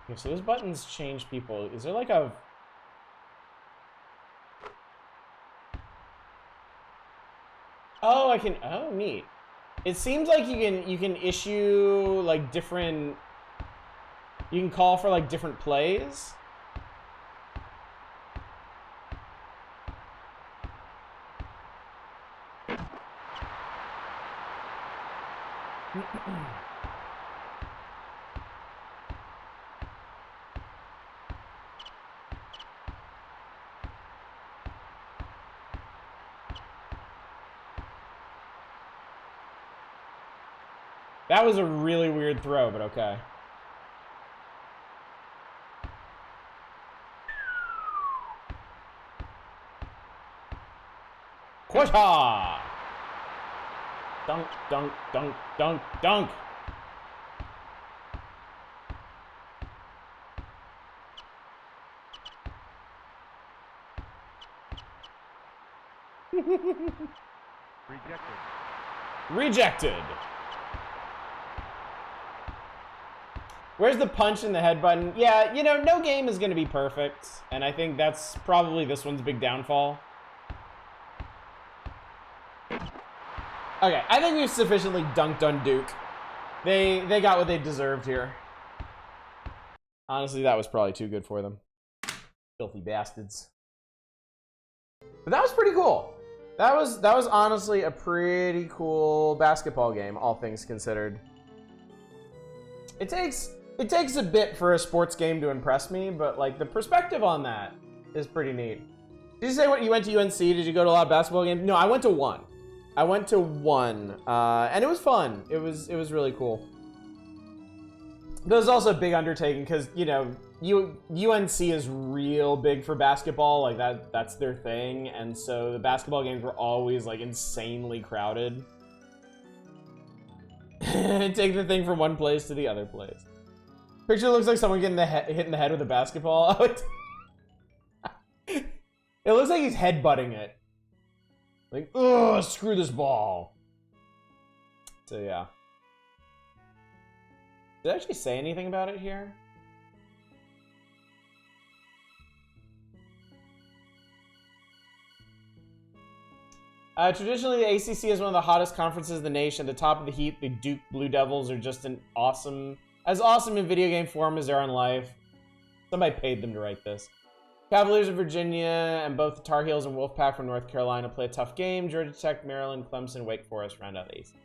Okay, so those buttons change people. Is there like a... Oh, I can... Oh, neat. It seems like you can issue like different... You can call for like different plays. That was a really weird throw, but okay. Quasha! Dunk, dunk, dunk, dunk, dunk! Rejected. Rejected! Where's the punch in the head button? Yeah, you know, no game is going to be perfect. And I think that's probably this one's big downfall. Okay, I think we've sufficiently dunked on Duke. They got what they deserved here. Honestly, that was probably too good for them. Filthy bastards. But that was pretty cool. That was honestly a pretty cool basketball game, all things considered. It takes a bit for a sports game to impress me, but like the perspective on that is pretty neat. Did you say what you went to UNC? Did you go to a lot of basketball games? No, I went to one. And it was fun. It was really cool. But it was also a big undertaking because, you know, UNC is real big for basketball. Like that's their thing, and so the basketball games were always like insanely crowded. Take the thing from one place to the other place. Picture looks like someone getting hit in the head with a basketball. It looks like he's headbutting it. Like, ugh, screw this ball. So yeah. Did I actually say anything about it here? Traditionally, the ACC is one of the hottest conferences in the nation. At the top of the heap, the Duke Blue Devils are just as awesome in video game form as they are in life. Somebody paid them to write this. Cavaliers of Virginia and both the Tar Heels and Wolfpack from North Carolina play a tough game. Georgia Tech, Maryland, Clemson, Wake Forest round out the ACC.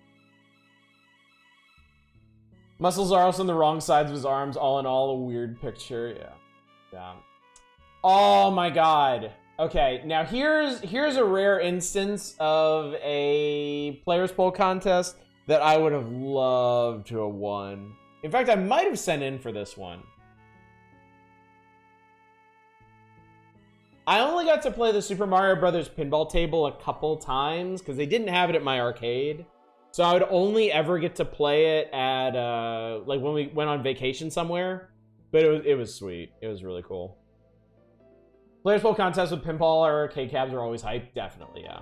Muscles are also on the wrong sides of his arms. All in all, a weird picture. Yeah. Oh my god. Okay, now here's a rare instance of a players poll contest that I would have loved to have won. In fact, I might have sent in for this one. I only got to play the Super Mario Brothers pinball table a couple times because they didn't have it at my arcade. So I would only ever get to play it at like when we went on vacation somewhere. But it was sweet. It was really cool. Players poll contests with pinball or arcade cabs are always hyped. Definitely, yeah.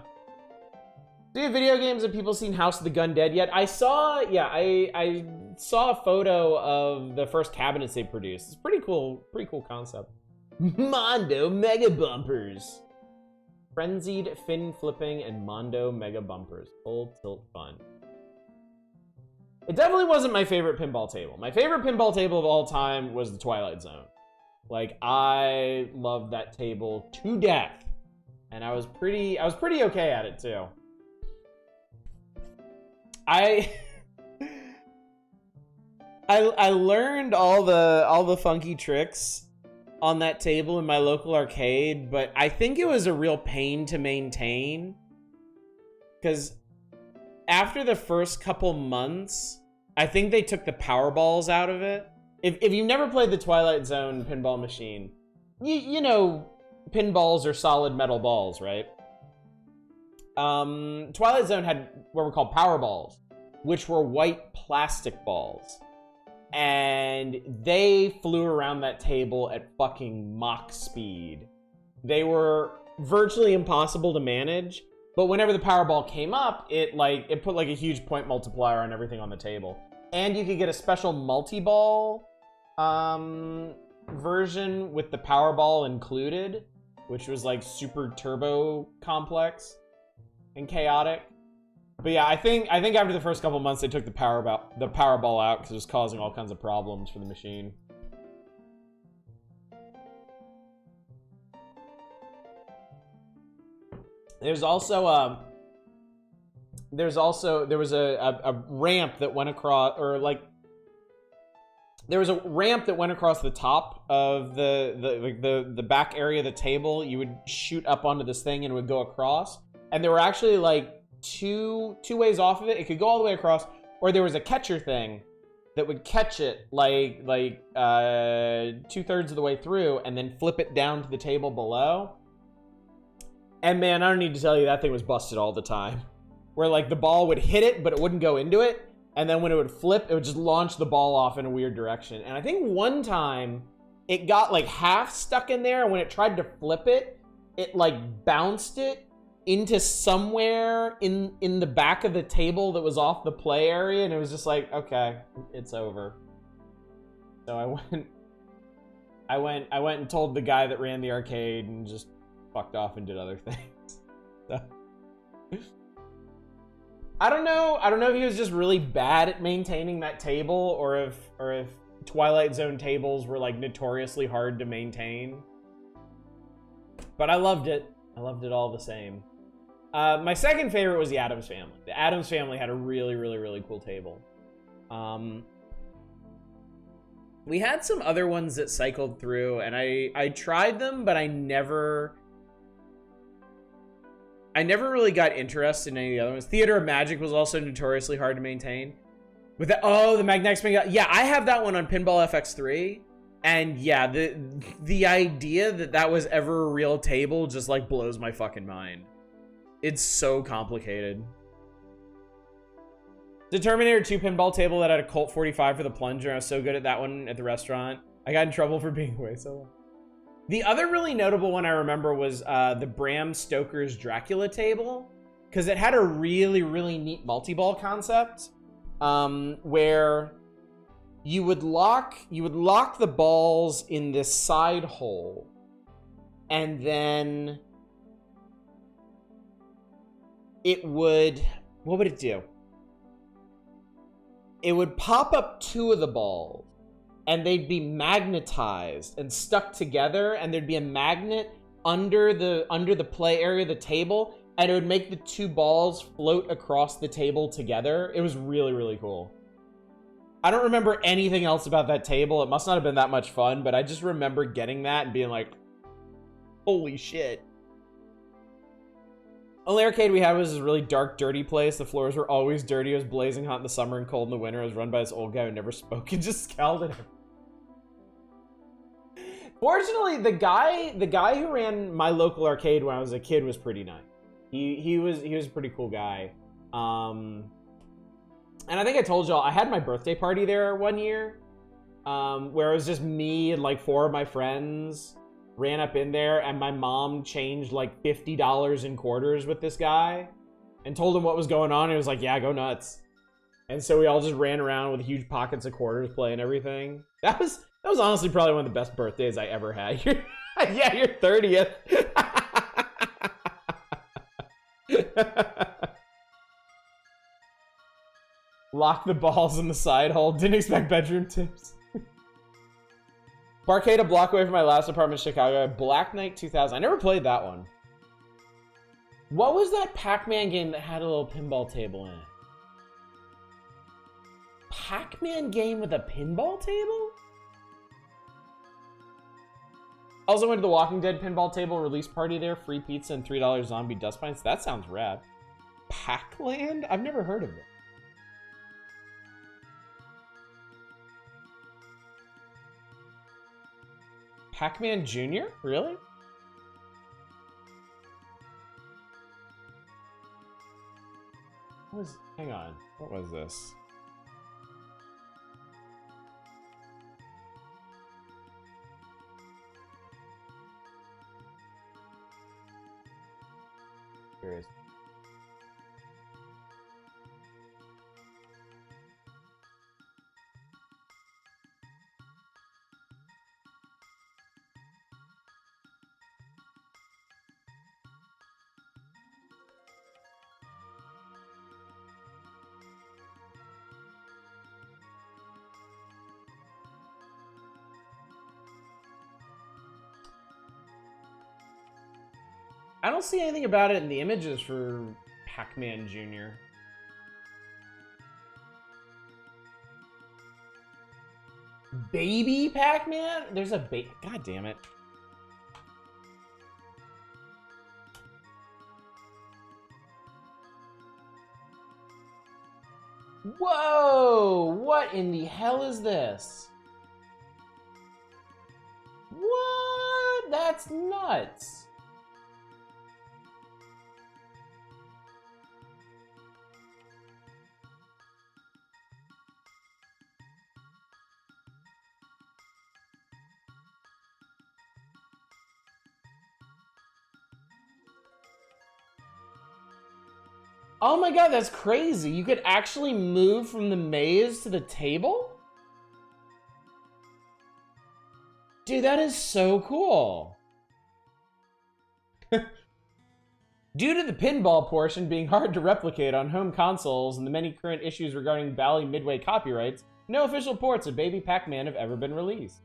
Do you have video games? Have people seen House of the Gun Dead yet? I saw a photo of the first cabinets they produced. It's pretty cool concept. Mondo Mega Bumpers. Frenzied fin flipping and Mondo Mega Bumpers. Full tilt fun. It definitely wasn't my favorite pinball table. My favorite pinball table of all time was the Twilight Zone. Like, I loved that table to death. And I was pretty okay at it too. I learned all the funky tricks on that table in my local arcade, but I think it was a real pain to maintain. Because after the first couple months, I think they took the power balls out of it. If you've never played the Twilight Zone pinball machine, you know pinballs are solid metal balls, right? Twilight Zone had what were called power balls, which were white plastic balls. And they flew around that table at fucking Mach speed. They were virtually impossible to manage, but whenever the Powerball came up, it put like a huge point multiplier on everything on the table. And you could get a special multi-ball version with the Powerball included, which was like super turbo complex and chaotic. But yeah, I think after the first couple months they took the Powerball out because it was causing all kinds of problems for the machine. There was a ramp that went across, or like there was a ramp that went across the top of the back area of the table. You would shoot up onto this thing and it would go across. And there were actually like two ways off of it. It could go all the way across, or there was a catcher thing that would catch it like 2/3 of the way through and then flip it down to the table below. And man, I don't need to tell you, that thing was busted all the time. Where like the ball would hit it, but it wouldn't go into it. And then when it would flip, it would just launch the ball off in a weird direction. And I think one time it got like half stuck in there. And when it tried to flip it, it like bounced it into somewhere in the back of the table that was off the play area. And it was just like, okay, it's over. So I went and told the guy that ran the arcade and just fucked off and did other things. So. I don't know if he was just really bad at maintaining that table, or if Twilight Zone tables were like notoriously hard to maintain. But I loved it. I loved it all the same. My second favorite was the Addams Family. The Addams Family had a really, really, really cool table. We had some other ones that cycled through, and I tried them, but I never really got interested in any of the other ones. Theater of Magic was also notoriously hard to maintain. With the Magnetic Spin. Yeah, I have that one on Pinball FX3. And yeah, the idea that was ever a real table just like blows my fucking mind. It's so complicated. The Terminator 2 pinball table that had a Colt 45 for the plunger. I was so good at that one at the restaurant. I got in trouble for being away so long. The other really notable one I remember was the Bram Stoker's Dracula table, because it had a really, really neat multi-ball concept where you would lock the balls in this side hole, and then it would, what would it do? It would pop up two of the balls, and they'd be magnetized and stuck together, and there'd be a magnet under the play area of the table, and it would make the two balls float across the table together. It was really, really cool. I don't remember anything else about that table. It must not have been that much fun, but I just remember getting that and being like, holy shit. Only arcade we had was this really dark, dirty place. The floors were always dirty. It was blazing hot in the summer and cold in the winter. It was run by this old guy who never spoke and just scowled at him. Fortunately, the guy who ran my local arcade when I was a kid was pretty nice. He was a pretty cool guy. And I think I told y'all I had my birthday party there one year, where it was just me and like 4 of my friends ran up in there, and my mom changed like $50 in quarters with this guy and told him what was going on. And he was like, yeah, go nuts. And so we all just ran around with huge pockets of quarters playing everything. That was honestly probably one of the best birthdays I ever had. Yeah, your 30th. Lock the balls in the side hole. Didn't expect bedroom tips. Barcade a block away from my last apartment in Chicago. Black Knight 2000. I never played that one. What was that Pac-Man game that had a little pinball table in it? Pac-Man game with a pinball table? Also went to the Walking Dead pinball table release party there. Free pizza and $3 zombie dust pints. That sounds rad. Pac-Land? I've never heard of it. Pac-Man Jr.? Really? Hang on. What was this? Here it is. I don't see anything about it in the images for Pac-Man Jr. Baby Pac-Man? There's a baby. God damn it. Whoa! What in the hell is this? What? That's nuts. Oh my god, that's crazy. You could actually move from the maze to the table? Dude, that is so cool. Due to the pinball portion being hard to replicate on home consoles and the many current issues regarding Bally Midway copyrights, no official ports of Baby Pac-Man have ever been released.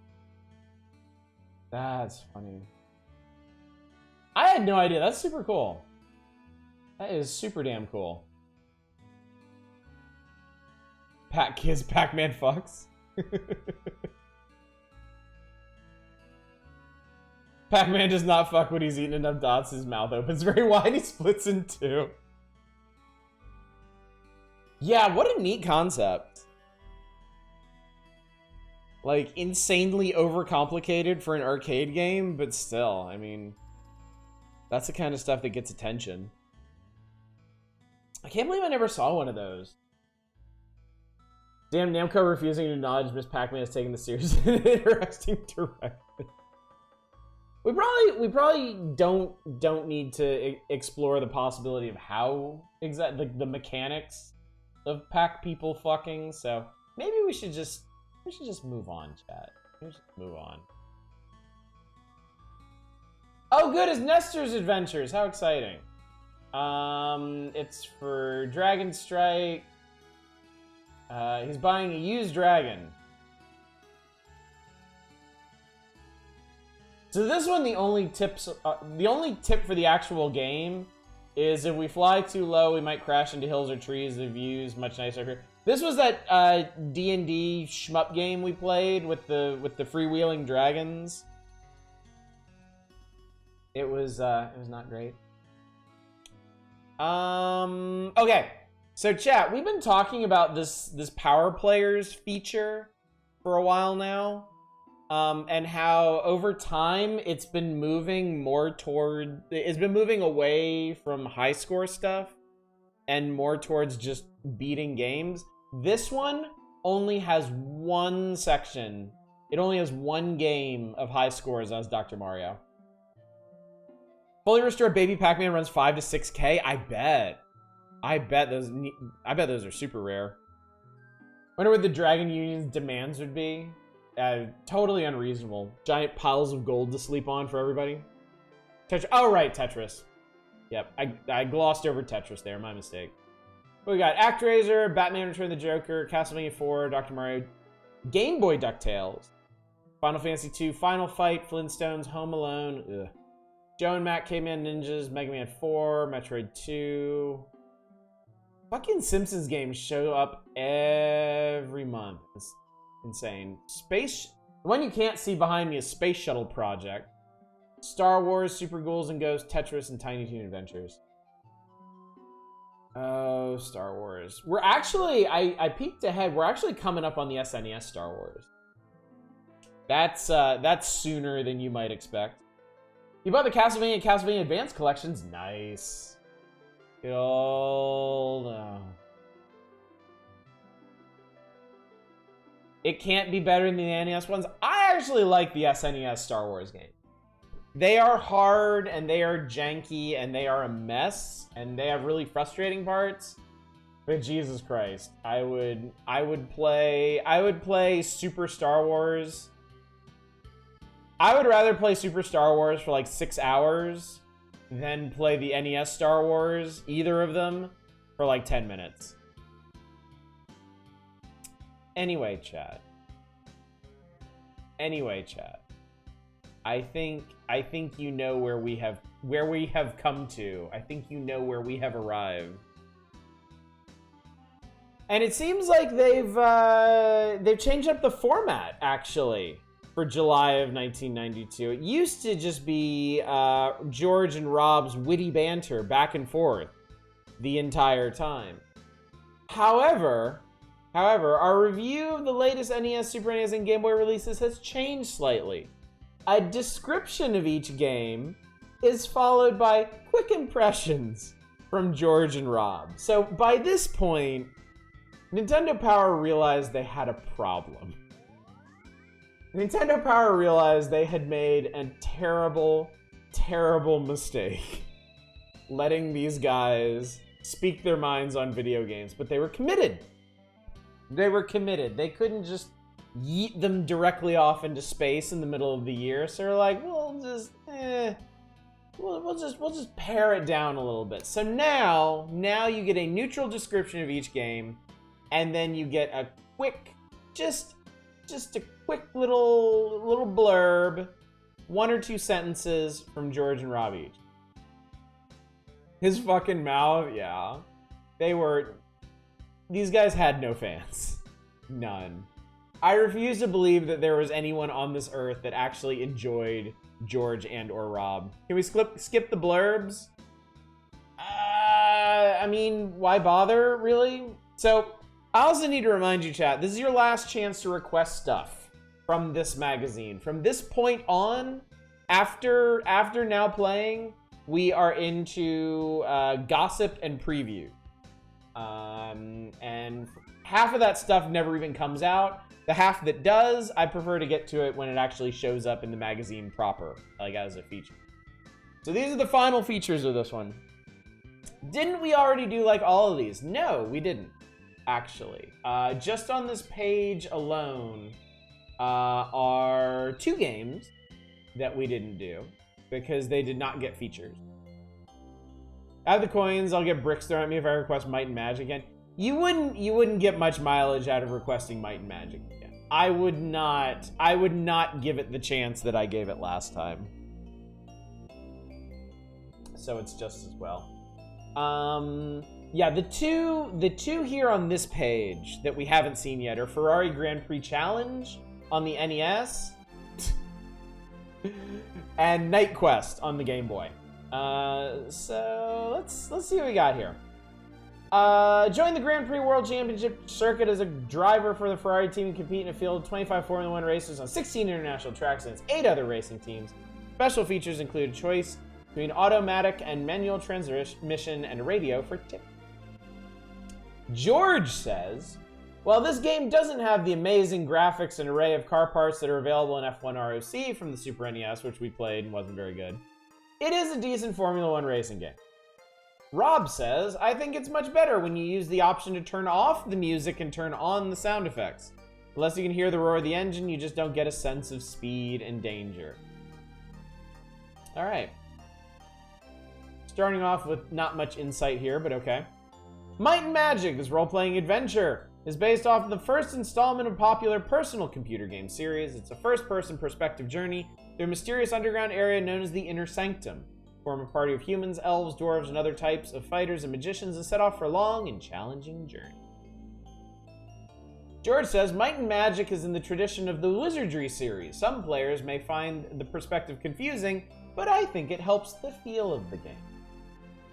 That's funny. I had no idea. That's super cool. That is super damn cool. Kids Pac-Man fucks. Pac-Man does not fuck when he's eating enough dots. His mouth opens very wide. He splits in two. Yeah, what a neat concept. Like, insanely overcomplicated for an arcade game, but still, I mean, that's the kind of stuff that gets attention. I can't believe I never saw one of those. Damn, Namco refusing to acknowledge Miss Pac-Man is taking the series in an interesting direction. We probably don't need to explore the possibility of how the mechanics of Pac people fucking. So maybe we should just move on, chat. Let's just move on. Oh, good, it's Nestor's Adventures. How exciting! It's for Dragon Strike. He's buying a used dragon. So this one, the only tip for the actual game is if we fly too low, we might crash into hills or trees. The views much nicer here. This was that D&D shmup game we played with the freewheeling dragons. It was not great. Okay. So chat, we've been talking about this Power Players feature for a while now. And how over time it's been moving away from high score stuff and more towards just beating games. This one only has one section. It only has one game of high scores as Dr. Mario. Fully restored Baby Pac-Man runs 5 to 6K. I bet those are super rare. Wonder what the Dragon Union's demands would be. Totally unreasonable. Giant piles of gold to sleep on for everybody. Oh, right, Tetris. Yep, I glossed over Tetris there, my mistake. We got ActRaiser, Batman Return of the Joker, Castlevania 4, Dr. Mario, Game Boy DuckTales, Final Fantasy 2, Final Fight, Flintstones, Home Alone, ugh. Joe and Matt, Caveman Ninjas, Mega Man 4, Metroid 2. Fucking Simpsons games show up every month. It's insane. The one you can't see behind me is Space Shuttle Project. Star Wars, Super Ghouls and Ghosts, Tetris, and Tiny Toon Adventures. Oh, Star Wars. We're actually, I peeked ahead, we're actually coming up on the SNES Star Wars. That's sooner than you might expect. You bought the Castlevania and Castlevania Advance collections? Nice. Oh, no. It can't be better than the NES ones. I actually like the SNES Star Wars game. They are hard, and they are janky, and they are a mess, and they have really frustrating parts. But Jesus Christ, I would play Super Star Wars. I would rather play Super Star Wars for like 6 hours than play the NES Star Wars, either of them, for like 10 minutes. Anyway, chat. I think you know where we have come to. I think you know where we have arrived. And it seems like they've changed up the format actually for July of 1992. It used to just be George and Rob's witty banter back and forth the entire time. However, our review of the latest NES, Super NES, and Game Boy releases has changed slightly. A description of each game is followed by quick impressions from George and Rob. So by this point, Nintendo Power realized they had a problem. Nintendo Power realized they had made a terrible, terrible mistake letting these guys speak their minds on video games, but they were committed. They were committed. They couldn't just yeet them directly off into space in the middle of the year. So they're like, we'll just pare it down a little bit. So now you get a neutral description of each game, and then you get a quick, just a quick little blurb, 1 or 2 sentences from George and Rob each. His fucking mouth, yeah. These guys had no fans. None. I refuse to believe that there was anyone on this earth that actually enjoyed George and or Rob. Can we skip the blurbs? I mean, why bother, really? So, I also need to remind you, chat, this is your last chance to request stuff from this magazine. From this point on, after Now Playing, we are into gossip and preview. And half of that stuff never even comes out. The half that does, I prefer to get to it when it actually shows up in the magazine proper, like as a feature. So these are the final features of this one. Didn't we already do like all of these? No, we didn't, actually. Just on this page alone are 2 games that we didn't do because they did not get features. I have the coins. I'll get bricks thrown at me if I request Might and Magic again. You wouldn't get much mileage out of requesting Might and Magic again. I would not give it the chance that I gave it last time. So it's just as well. Yeah, the two here on this page that we haven't seen yet are Ferrari Grand Prix Challenge on the NES and Night Quest on the Game Boy. So let's see what we got here. Join the Grand Prix World Championship circuit as a driver for the Ferrari team and compete in a field of 25 Formula 1 racers on 16 international tracks against 8 other racing teams. Special features include a choice between automatic and manual transmission and radio for tip. George says, while this game doesn't have the amazing graphics and array of car parts that are available in F1 ROC from the Super NES, which we played and wasn't very good, it is a decent Formula 1 racing game. Rob says, I think it's much better when you use the option to turn off the music and turn on the sound effects. Unless you can hear the roar of the engine, you just don't get a sense of speed and danger. Alright. Starting off with not much insight here, but okay. Might and Magic, this role-playing adventure, is based off of the first installment of popular personal computer game series. It's a first-person perspective journey through a mysterious underground area known as the Inner Sanctum. Form a party of humans, elves, dwarves, and other types of fighters and magicians and set off for a long and challenging journey. George says, Might and Magic is in the tradition of the Wizardry series. Some players may find the perspective confusing, but I think it helps the feel of the game.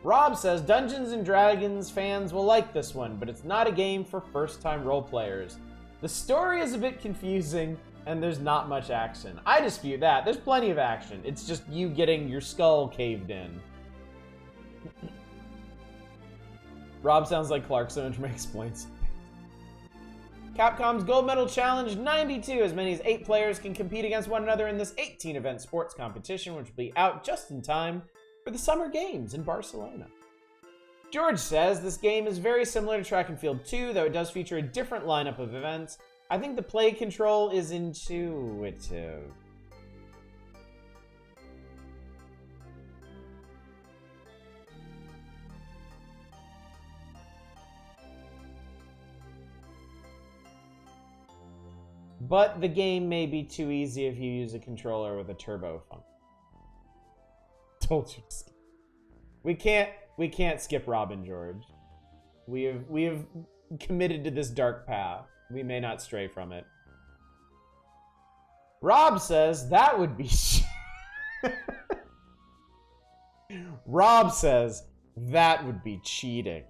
Rob says, Dungeons & Dragons fans will like this one, but it's not a game for first-time role players. The story is a bit confusing, and there's not much action. I dispute that. There's plenty of action. It's just you getting your skull caved in. Rob sounds like Clark so much makes points. Capcom's Gold Medal Challenge 92. As many as 8 players can compete against one another in this 18-event sports competition, which will be out just in time for the Summer Games in Barcelona. George says this game is very similar to Track and Field 2, though it does feature a different lineup of events. I think the play control is intuitive. But the game may be too easy if you use a controller with a turbo function. Told you to skip. We can't skip Robin George. We have committed to this dark path. We may not stray from it. Rob says that would be Rob says that would be cheating.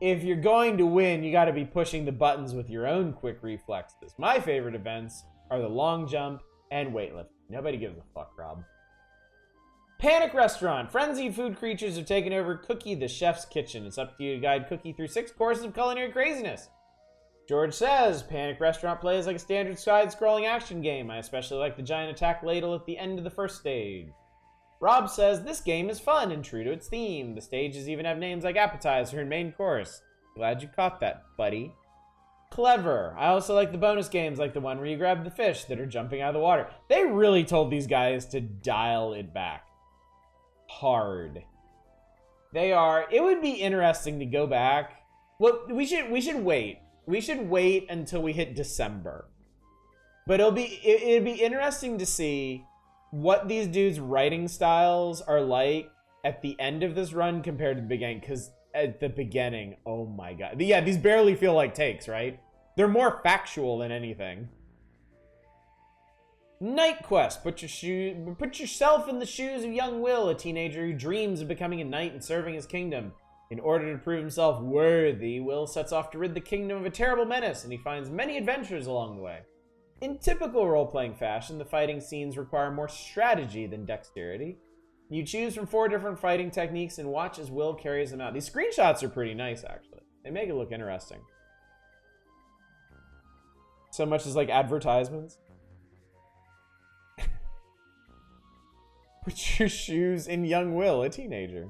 If you're going to win, you got to be pushing the buttons with your own quick reflexes. My favorite events are the long jump and weightlifting. Nobody gives a fuck, Rob. Panic Restaurant. Frenzied food creatures have taken over Cookie the Chef's kitchen. It's up to you to guide Cookie through 6 courses of culinary craziness. George says, Panic Restaurant plays like a standard side-scrolling action game. I especially like the giant attack ladle at the end of the first stage. Rob says, this game is fun and true to its theme. The stages even have names like appetizer and main course. Glad you caught that, buddy. Clever. I also like the bonus games like the one where you grab the fish that are jumping out of the water. They really told these guys to dial it back. Hard. They are. It would be interesting to go back. Well, we should wait. We should wait until we hit December. But it'd be interesting to see what these dudes' writing styles are like at the end of this run compared to the beginning. Because at the beginning, oh my god. Yeah, these barely feel like takes, right? They're more factual than anything. Night Quest. Put yourself in the shoes of young Will, a teenager who dreams of becoming a knight and serving his kingdom. In order to prove himself worthy, Will sets off to rid the kingdom of a terrible menace, and he finds many adventures along the way. In typical role-playing fashion, the fighting scenes require more strategy than dexterity. You choose from 4 different fighting techniques and watch as Will carries them out. These screenshots are pretty nice, actually. They make it look interesting. So much as like advertisements. Put your shoes in young Will, a teenager.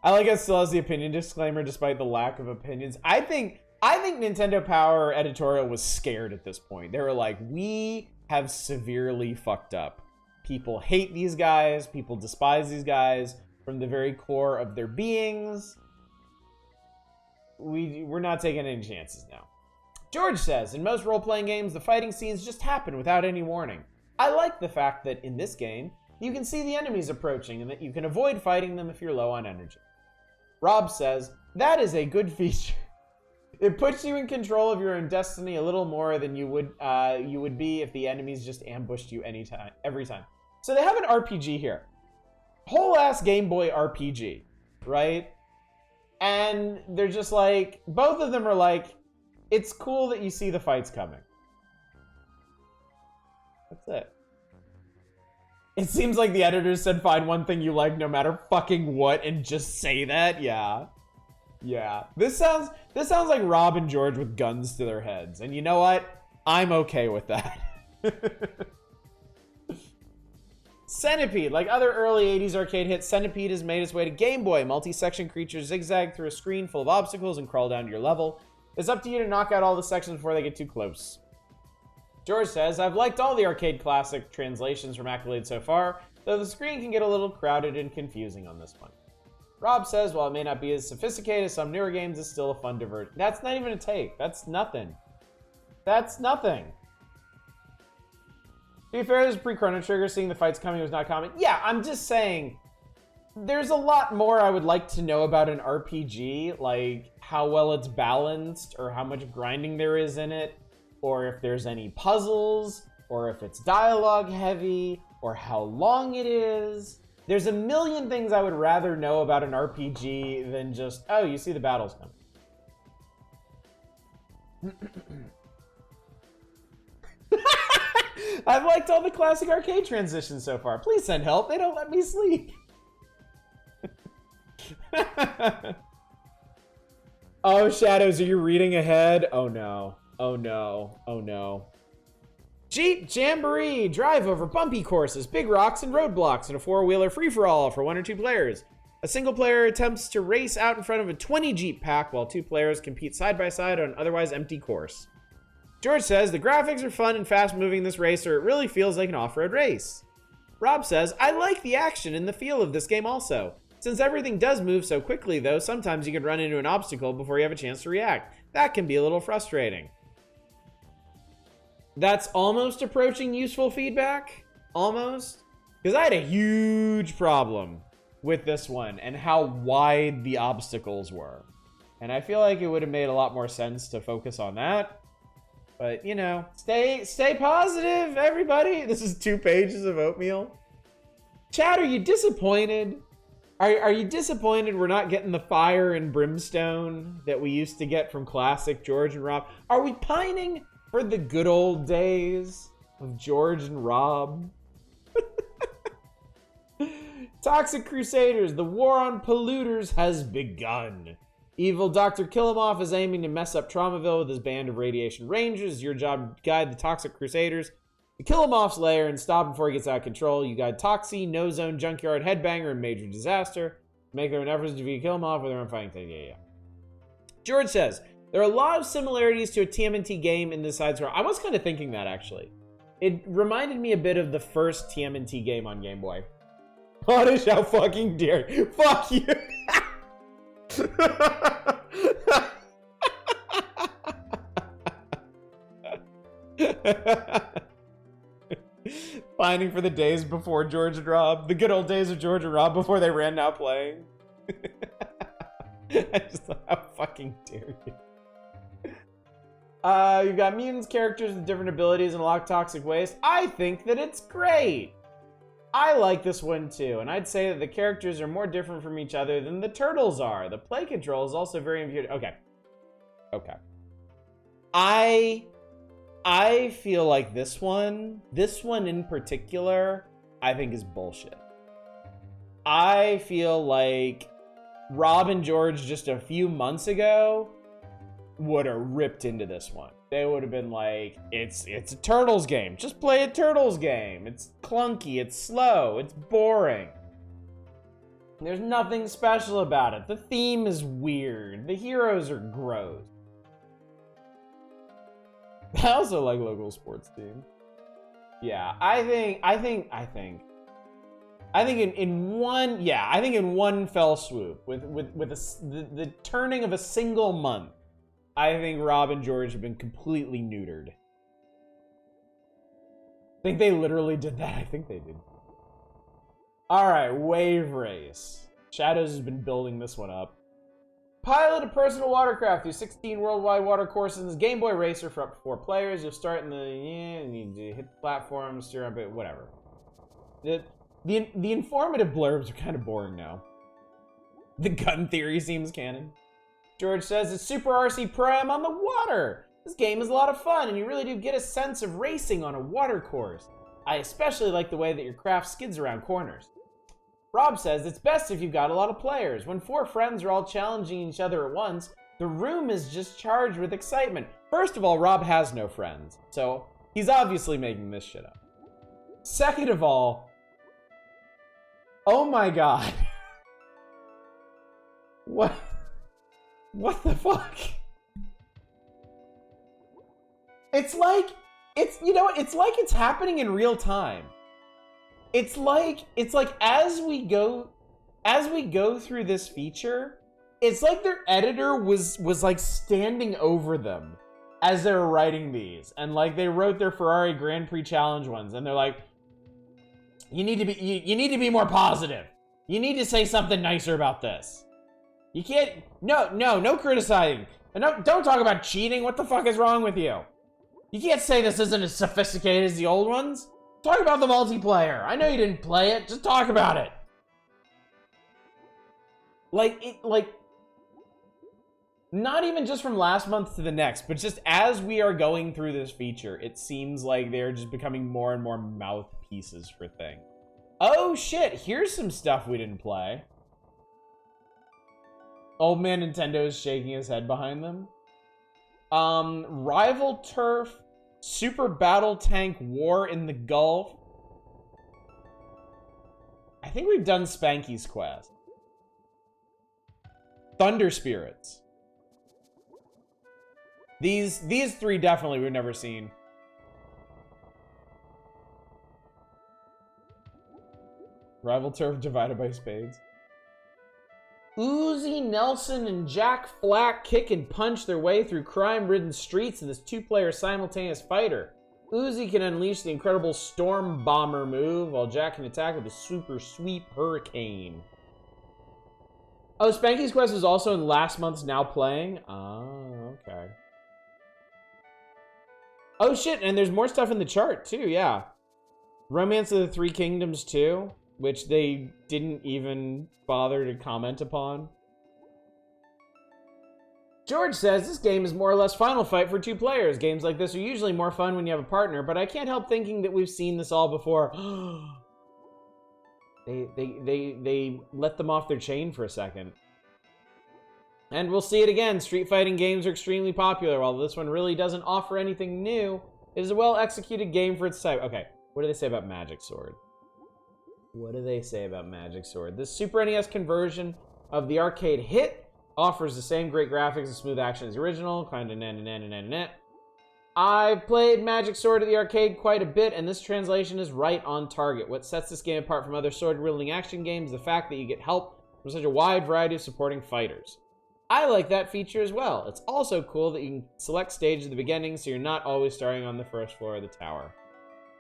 I like it still has the opinion disclaimer despite the lack of opinions. I think Nintendo Power editorial was scared at this point. They were like, we have severely fucked up. People hate these guys. People despise these guys from the very core of their beings. We're not taking any chances now. George says, in most role-playing games, the fighting scenes just happen without any warning. I like the fact that in this game, you can see the enemies approaching and that you can avoid fighting them if you're low on energy. Rob says, that is a good feature. It puts you in control of your own destiny a little more than you would be if the enemies just ambushed you every time. So they have an RPG here. Whole ass Game Boy RPG, right? And they're just like, both of them are like, it's cool that you see the fights coming. That's it. It seems like the editors said find one thing you like no matter fucking what and just say that. Yeah. Yeah. This sounds like Rob and George with guns to their heads. And you know what? I'm okay with that. Centipede. Like other early 80s arcade hits, Centipede has made its way to Game Boy. Multi-section creatures zigzag through a screen full of obstacles and crawl down to your level. It's up to you to knock out all the sections before they get too close. George says, I've liked all the arcade classic translations from Accolade so far, though the screen can get a little crowded and confusing on this one. Rob says, while it may not be as sophisticated as some newer games, it's still a fun diversion. That's not even a take. That's nothing. That's nothing. To be fair, there's pre-Chrono Trigger. Seeing the fights coming was not common. Yeah, I'm just saying, there's a lot more I would like to know about an RPG, like how well it's balanced, or how much grinding there is in it, or if there's any puzzles, or if it's dialogue heavy, or how long it is. There's a million things I would rather know about an RPG than just, oh, you see the battles coming. I've liked all the classic arcade transitions so far. Please send help. They don't let me sleep. Oh, Shadows, are you reading ahead? Oh no. Oh no. Oh no. Jeep Jamboree! Drive over bumpy courses, big rocks, and roadblocks in a four-wheeler free-for-all for 1 or 2 players. A single player attempts to race out in front of a 20 Jeep pack while 2 players compete side by side on an otherwise empty course. George says the graphics are fun and fast-moving in this race, or it really feels like an off-road race. Rob says, I like the action and the feel of this game also. Since everything does move so quickly, though, sometimes you can run into an obstacle before you have a chance to react. That can be a little frustrating. That's almost approaching useful feedback. Almost. Because I had a huge problem with this one and how wide the obstacles were. And I feel like it would have made a lot more sense to focus on that. But, you know, stay positive, everybody. This is 2 pages of oatmeal. Chad, are you disappointed? Are you disappointed we're not getting the fire and brimstone that we used to get from classic George and Rob? Are we pining for the good old days of George and Rob? Toxic Crusaders, the war on polluters has begun. Evil Dr. Killamoff is aiming to mess up Traumaville with his band of radiation rangers. Your job to guide the Toxic Crusaders to Killamoff's lair and stop before he gets out of control. You guide Toxie, No Zone, Junkyard, Headbanger, and Major Disaster. Make their own efforts to defeat Killamoff with their own fighting technique. Yeah. George says, there are a lot of similarities to a TMNT game in the side scroll. I was kind of thinking that, actually. It reminded me a bit of the first TMNT game on Game Boy. Punish, how fucking dare you. Fuck you. Pining for the days before George and Rob. The good old days of George and Rob before they ran out playing. I just thought, how fucking dare you. You've got mutants, characters with different abilities and a lot of toxic waste. I think that it's great. I like this one too, and I'd say that the characters are more different from each other than the turtles are. The play control is also very intuitive. Okay. I feel like this one in particular, I think is bullshit. I feel like Rob and George just a few months ago would have ripped into this one. They would have been like, it's a Turtles game. Just play a Turtles game. It's clunky, it's slow, it's boring. There's nothing special about it. The theme is weird. The heroes are gross. I also like local sports team. Yeah, I think in one fell swoop with the turning of a single month, I think Rob and George have been completely neutered. I think they literally did that. I think they did. All right, Wave Race. Shadows has been building this one up. Pilot a personal watercraft through 16 worldwide water courses in this Game Boy Racer for up to 4 players. You'll start in you hit the platform, steer up it, whatever. The informative blurbs are kind of boring now. The gun theory seems canon. George says it's Super RC Pro-Am on the water. This game is a lot of fun, and you really do get a sense of racing on a water course. I especially like the way that your craft skids around corners. Rob says it's best if you've got a lot of players. When 4 friends are all challenging each other at once, the room is just charged with excitement. First of all, Rob has no friends, so he's obviously making this shit up. Second of all, oh my god. What the fuck? It's like it's happening in real time. It's like as we go through this feature, it's like their editor was like standing over them as they were writing these, and like they wrote their Ferrari Grand Prix Challenge ones, and they're like, you need to be more positive. You need to say something nicer about this. You can't, no criticizing. And don't talk about cheating. What the fuck is wrong with you? You can't say this isn't as sophisticated as the old ones. Talk about the multiplayer. I know you didn't play it. Just talk about it. Not even just from last month to the next, but just as we are going through this feature, it seems like they're just becoming more and more mouthpieces for things. Oh shit, here's some stuff we didn't play. Old man Nintendo is shaking his head behind them. Rival Turf, Super Battle Tank War in the Gulf. I think we've done Spanky's Quest. Thunder Spirits. These three definitely we've never seen. Rival Turf divided by spades. Uzi Nelson and Jack Flack kick and punch their way through crime-ridden streets in this two-player simultaneous fighter. Uzi can unleash the incredible Storm Bomber move, while Jack can attack with a Super Sweep Hurricane. Oh, Spanky's Quest was also in last month's Now Playing? Oh, okay. Oh, shit, and there's more stuff in the chart, too, yeah. Romance of the Three Kingdoms 2, which they didn't even bother to comment upon. George says, this game is more or less Final Fight for 2 players. Games like this are usually more fun when you have a partner, but I can't help thinking that we've seen this all before. They let them off their chain for a second. And we'll see it again. Street fighting games are extremely popular. While this one really doesn't offer anything new, it is a well-executed game for its type. Okay, what do they say about Magic Sword? What do they say about Magic Sword? This Super NES conversion of the arcade hit offers the same great graphics and smooth action as the original. I played Magic Sword at the arcade quite a bit, and this translation is right on target. What sets this game apart from other sword-wielding action games is the fact that you get help from such a wide variety of supporting fighters. I like that feature as well. It's also cool that you can select stage at the beginning, so you're not always starting on the first floor of the tower.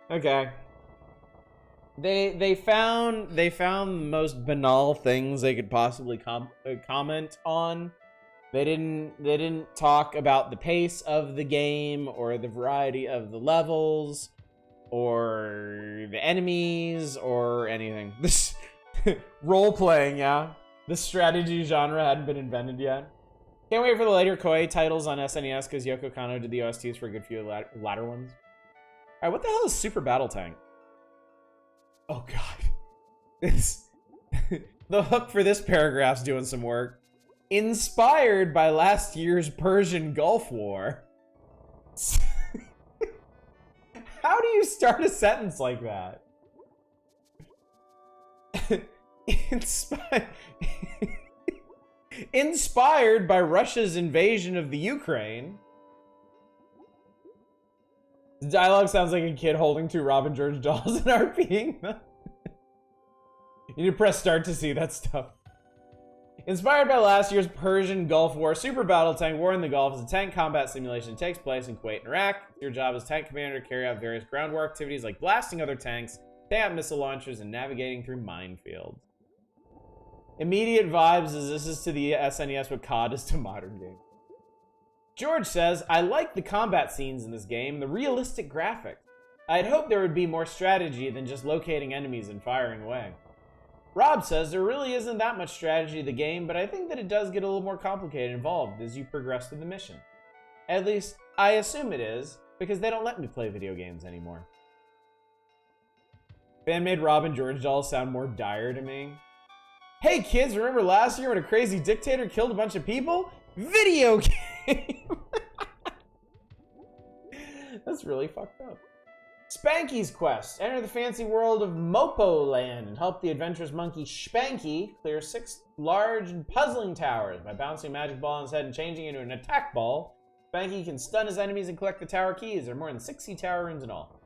Okay. They found the most banal things they could possibly comment on. They didn't talk about the pace of the game or the variety of the levels or the enemies or anything. This role playing, yeah. The strategy genre hadn't been invented yet. Can't wait for the later Koei titles on SNES because Yoko Kanno did the OSTs for a good few latter ones. All right, what the hell is Super Battle Tank? Oh god. It's the hook for this paragraph's doing some work. Inspired by last year's Persian Gulf War. How do you start a sentence like that? Inspired by Russia's invasion of the Ukraine. The dialogue sounds like a kid holding 2 Robin George dolls and RPing them. You need to press start to see that stuff. Inspired by last year's Persian Gulf War, Super Battle Tank War in the Gulf is a tank combat simulation that takes place in Kuwait and Iraq. Your job as tank commander to carry out various ground war activities like blasting other tanks, taking out missile launchers, and navigating through minefields. Immediate vibes as this is to the SNES what COD is to modern games. George says, I like the combat scenes in this game, the realistic graphics. I'd hoped there would be more strategy than just locating enemies and firing away. Rob says, there really isn't that much strategy in the game, but I think that it does get a little more complicated and involved as you progress through the mission. At least, I assume it is, because they don't let me play video games anymore. Fan-made Rob and George dolls sound more dire to me. Hey kids, remember last year when a crazy dictator killed a bunch of people? Video game! That's really fucked up. Spanky's Quest. Enter the fancy world of Mopo Land and help the adventurous monkey Spanky clear 6 large and puzzling towers. By bouncing a magic ball on his head and changing it into an attack ball, Spanky can stun his enemies and collect the tower keys. There are more than 60 tower rooms in all.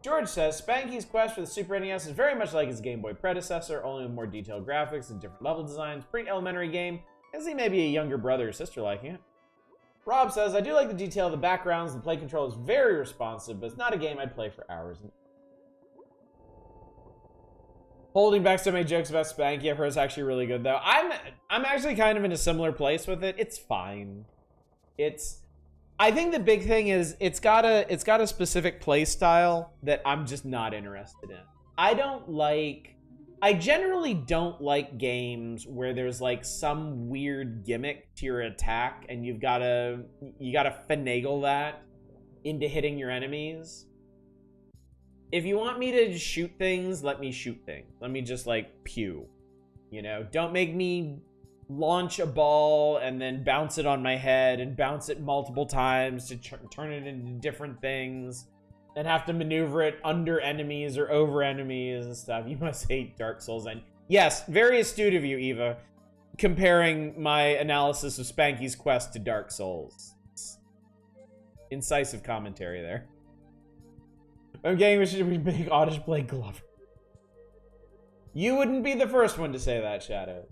George says, Spanky's Quest for the Super NES is very much like its Game Boy predecessor, only with more detailed graphics and different level designs. Pretty elementary game. I can see maybe a younger brother or sister liking it. Rob says, I do like the detail of the backgrounds. The play control is very responsive, but it's not a game I'd play for hours. Holding back so many jokes about Spanky, I've heard it's actually really good, though. I'm actually kind of in a similar place with it. It's fine. I think the big thing is it's got a specific play style that I'm just not interested in. I generally don't like games where there's like some weird gimmick to your attack and you gotta finagle that into hitting your enemies. If you want me to shoot things, let me shoot things. Let me just like pew. You know, don't make me launch a ball and then bounce it on my head and bounce it multiple times to turn it into different things, and have to maneuver it under enemies or over enemies and stuff. You must hate Dark Souls. And yes, very astute of you, Eva, comparing my analysis of Spanky's quest to Dark Souls. Incisive commentary there. I'm getting we should make Oddish play Glover. You wouldn't be the first one to say that, Shadow.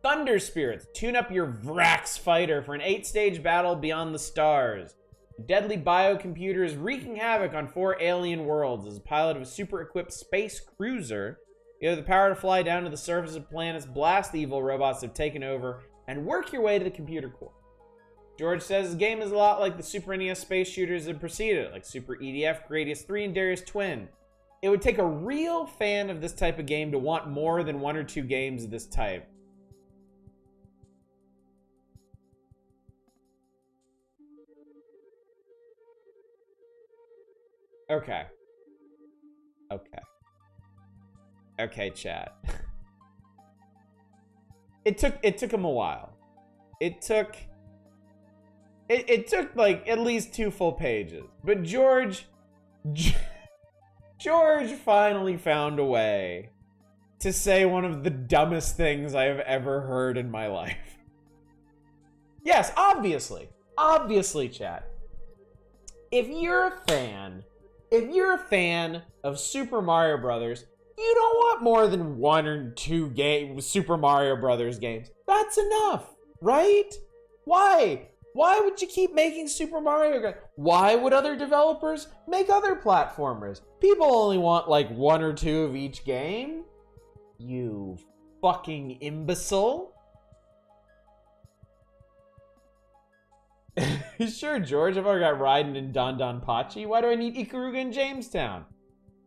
Thunder Spirits, tune up your Vrax fighter for an 8-stage battle beyond the stars. A deadly biocomputer is wreaking havoc on 4 alien worlds. As a pilot of a super-equipped space cruiser, you have the power to fly down to the surface of planets, blast the evil robots that have taken over, and work your way to the computer core. George says the game is a lot like the Super NES space shooters that preceded it, like Super EDF, Gradius 3, and Darius Twin. It would take a real fan of this type of game to want more than 1 or 2 games of this type. Okay. Okay, chat. It took him a while. It took like at least 2 full pages. But George finally found a way to say one of the dumbest things I have ever heard in my life. Yes, obviously. Obviously, chat. If you're a fan of Super Mario Brothers, you don't want more than 1 or 2 Super Mario Brothers games. That's enough, right? Why? Why would you keep making Super Mario games? Why would other developers make other platformers? People only want like 1 or 2 of each game. You fucking imbecile. Sure, George, I've already got Raiden in Don Don Pachi. Why do I need Ikaruga in Jamestown?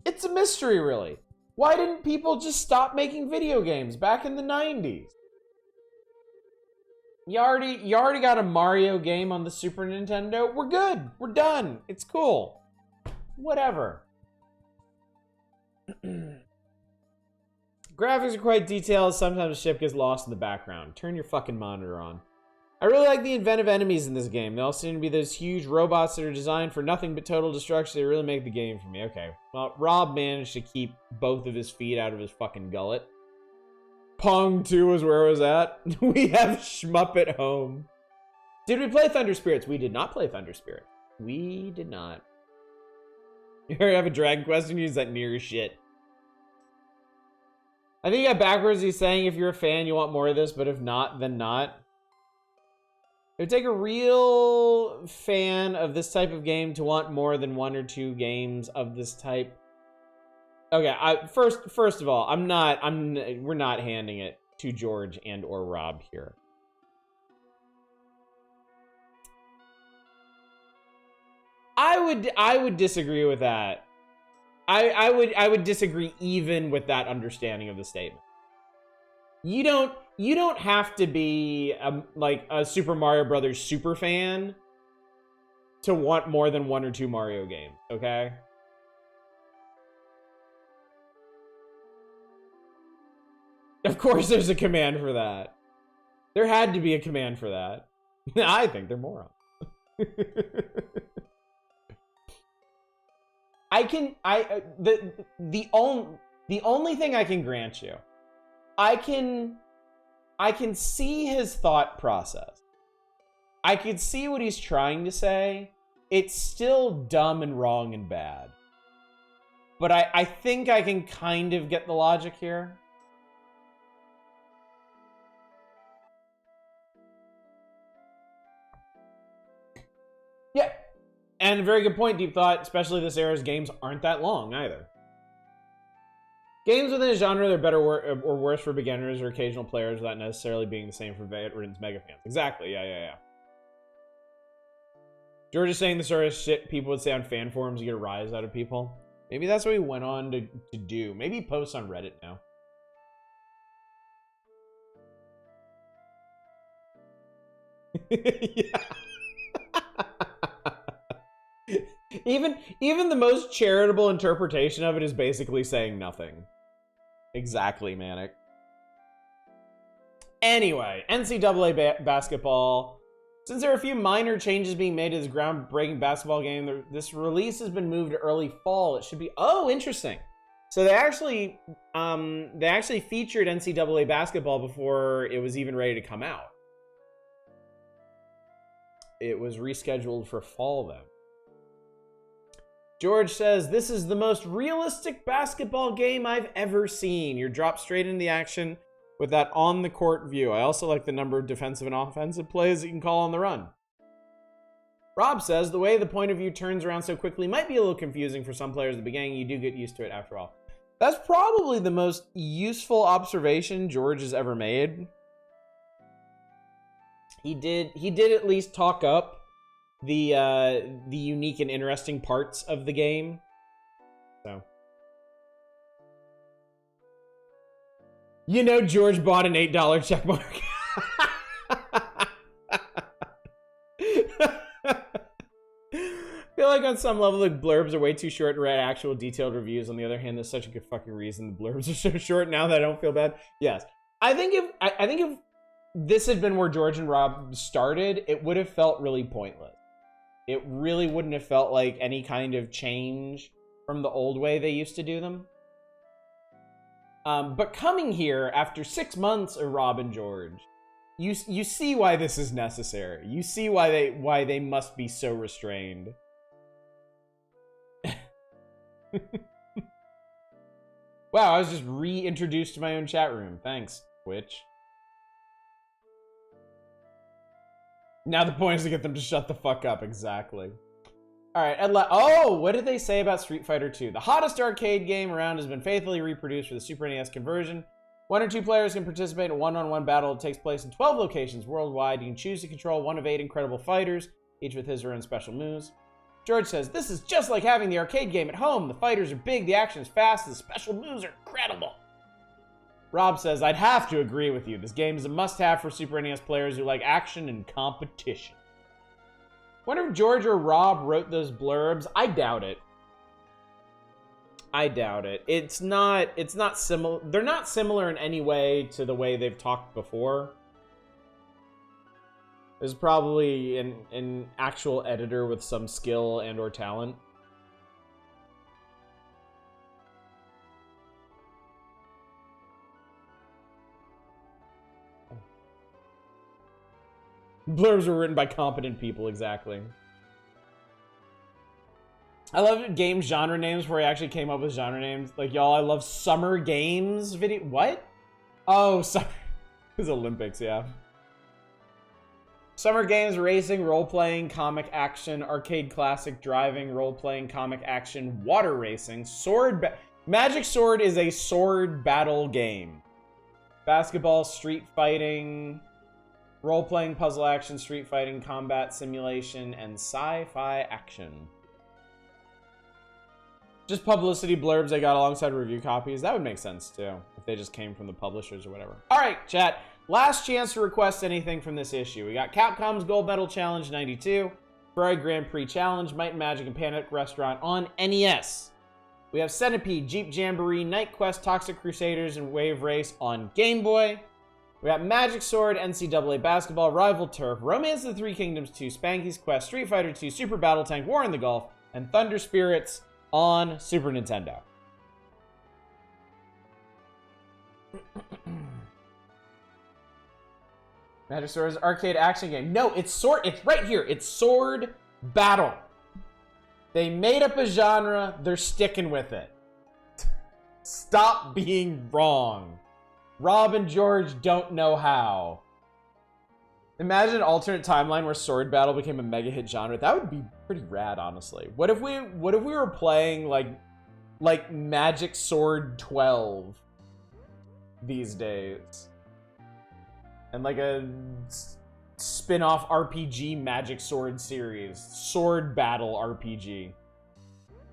It's a mystery, really. Why didn't people just stop making video games back in the 90s? You already got a Mario game on the Super Nintendo. We're good. We're done. It's cool. Whatever. Graphics are quite detailed. Sometimes the ship gets lost in the background. Turn your fucking monitor on. I really like the inventive enemies in this game. They all seem to be those huge robots that are designed for nothing but total destruction. They really make the game for me. Okay. Well, Rob managed to keep both of his feet out of his fucking gullet. Pong 2 was where I was at. We have Shmup at home. Did we play Thunder Spirits? We did not play Thunder Spirits. We did not. You already have a Dragon Quest and use that near shit. I think you got backwards. He's saying if you're a fan, you want more of this, but if not, then not. It would take a real fan of this type of game to want more than 1 or 2 games of this type. Okay, first of all, we're not handing it to George and or Rob here. I would disagree with that. I would disagree even with that understanding of the statement. You don't have to be like a Super Mario Brothers super fan to want more than 1 or 2 Mario games, okay? Of course there's a command for that. There had to be a command for that. I think they're morons. The only thing I can grant you, I can see his thought process. I can see what he's trying to say. It's still dumb and wrong and bad. But I think I can kind of get the logic here. Yeah. And a very good point, Deep Thought. Especially this era's games aren't that long either. Games within a genre that are better or worse for beginners or occasional players without necessarily being the same for veterans mega fans. Exactly, yeah. George is saying the sort of shit people would say on fan forums to get a rise out of people. Maybe that's what he went on to do. Maybe he posts on Reddit now. Yeah. Even the most charitable interpretation of it is basically saying nothing. Exactly, Manic. Anyway, NCAA basketball. Since there are a few minor changes being made to this groundbreaking basketball game, this release has been moved to early fall. It should be... Oh, interesting. So they actually featured NCAA basketball before it was even ready to come out. It was rescheduled for fall then. George says, this is the most realistic basketball game I've ever seen. You're dropped straight into the action with that on-the-court view. I also like the number of defensive and offensive plays that you can call on the run. Rob says, the way the point of view turns around so quickly might be a little confusing for some players at the beginning. You do get used to it after all. That's probably the most useful observation George has ever made. He did at least talk up the unique and interesting parts of the game. So, you know, George bought an $8 check mark. I feel like on some level the blurbs are way too short to write actual detailed reviews. On the other hand, there's such a good fucking reason the blurbs are so short now that I don't feel bad. Yes, I think if this had been where George and Rob started, it would have felt really pointless. It really wouldn't have felt like any kind of change from the old way they used to do them. But coming here after 6 months of Rob and George, you see why this is necessary. You see why they must be so restrained. Wow, I was just reintroduced to my own chat room. Thanks, Twitch. Now the point is to get them to shut the fuck up. Exactly. All right. Oh, what did they say about Street Fighter 2? The hottest arcade game around has been faithfully reproduced for the Super NES conversion. 1 or 2 players can participate in a one-on-one battle. It takes place in 12 locations worldwide. You can choose to control one of 8 incredible fighters, each with his or her own special moves. George says, this is just like having the arcade game at home. The fighters are big, the action is fast, the special moves are incredible. Rob says, I'd have to agree with you. This game is a must-have for Super NES players who like action and competition. Wonder if George or Rob wrote those blurbs. I doubt it. I doubt it. It's not similar. They're not similar in any way to the way they've talked before. There's probably an actual editor with some skill and or talent. Blurbs were written by competent people, exactly. I love game genre names where he actually came up with genre names. Like, y'all, I love Summer Games video. What? Oh, summer. It was Olympics, yeah. Summer Games, racing, role-playing, comic action, arcade classic, driving, role-playing, comic action, water racing, Magic Sword is a sword battle game. Basketball, street fighting, role-playing, puzzle action, street fighting, combat simulation, and sci-fi action. Just publicity blurbs they got alongside review copies. That would make sense, too, if they just came from the publishers or whatever. All right, chat. Last chance to request anything from this issue. We got Capcom's Gold Medal Challenge 92, Ferrari Grand Prix Challenge, Might and Magic and Panic Restaurant on NES. We have Centipede, Jeep Jamboree, Night Quest, Toxic Crusaders, and Wave Race on Game Boy. We got Magic Sword, NCAA Basketball, Rival Turf, Romance of the Three Kingdoms 2, Spanky's Quest, Street Fighter 2, Super Battle Tank, War in the Gulf, and Thunder Spirits on Super Nintendo. Magic Sword is an arcade action game. No, it's sword. It's right here. It's sword battle. They made up a genre. They're sticking with it. Stop being wrong. Rob and George don't know how. Imagine an alternate timeline where sword battle became a mega hit genre. That would be pretty rad, honestly. What if we were playing like Magic Sword 12 these days? And like a spin-off RPG Magic Sword series. Sword Battle RPG.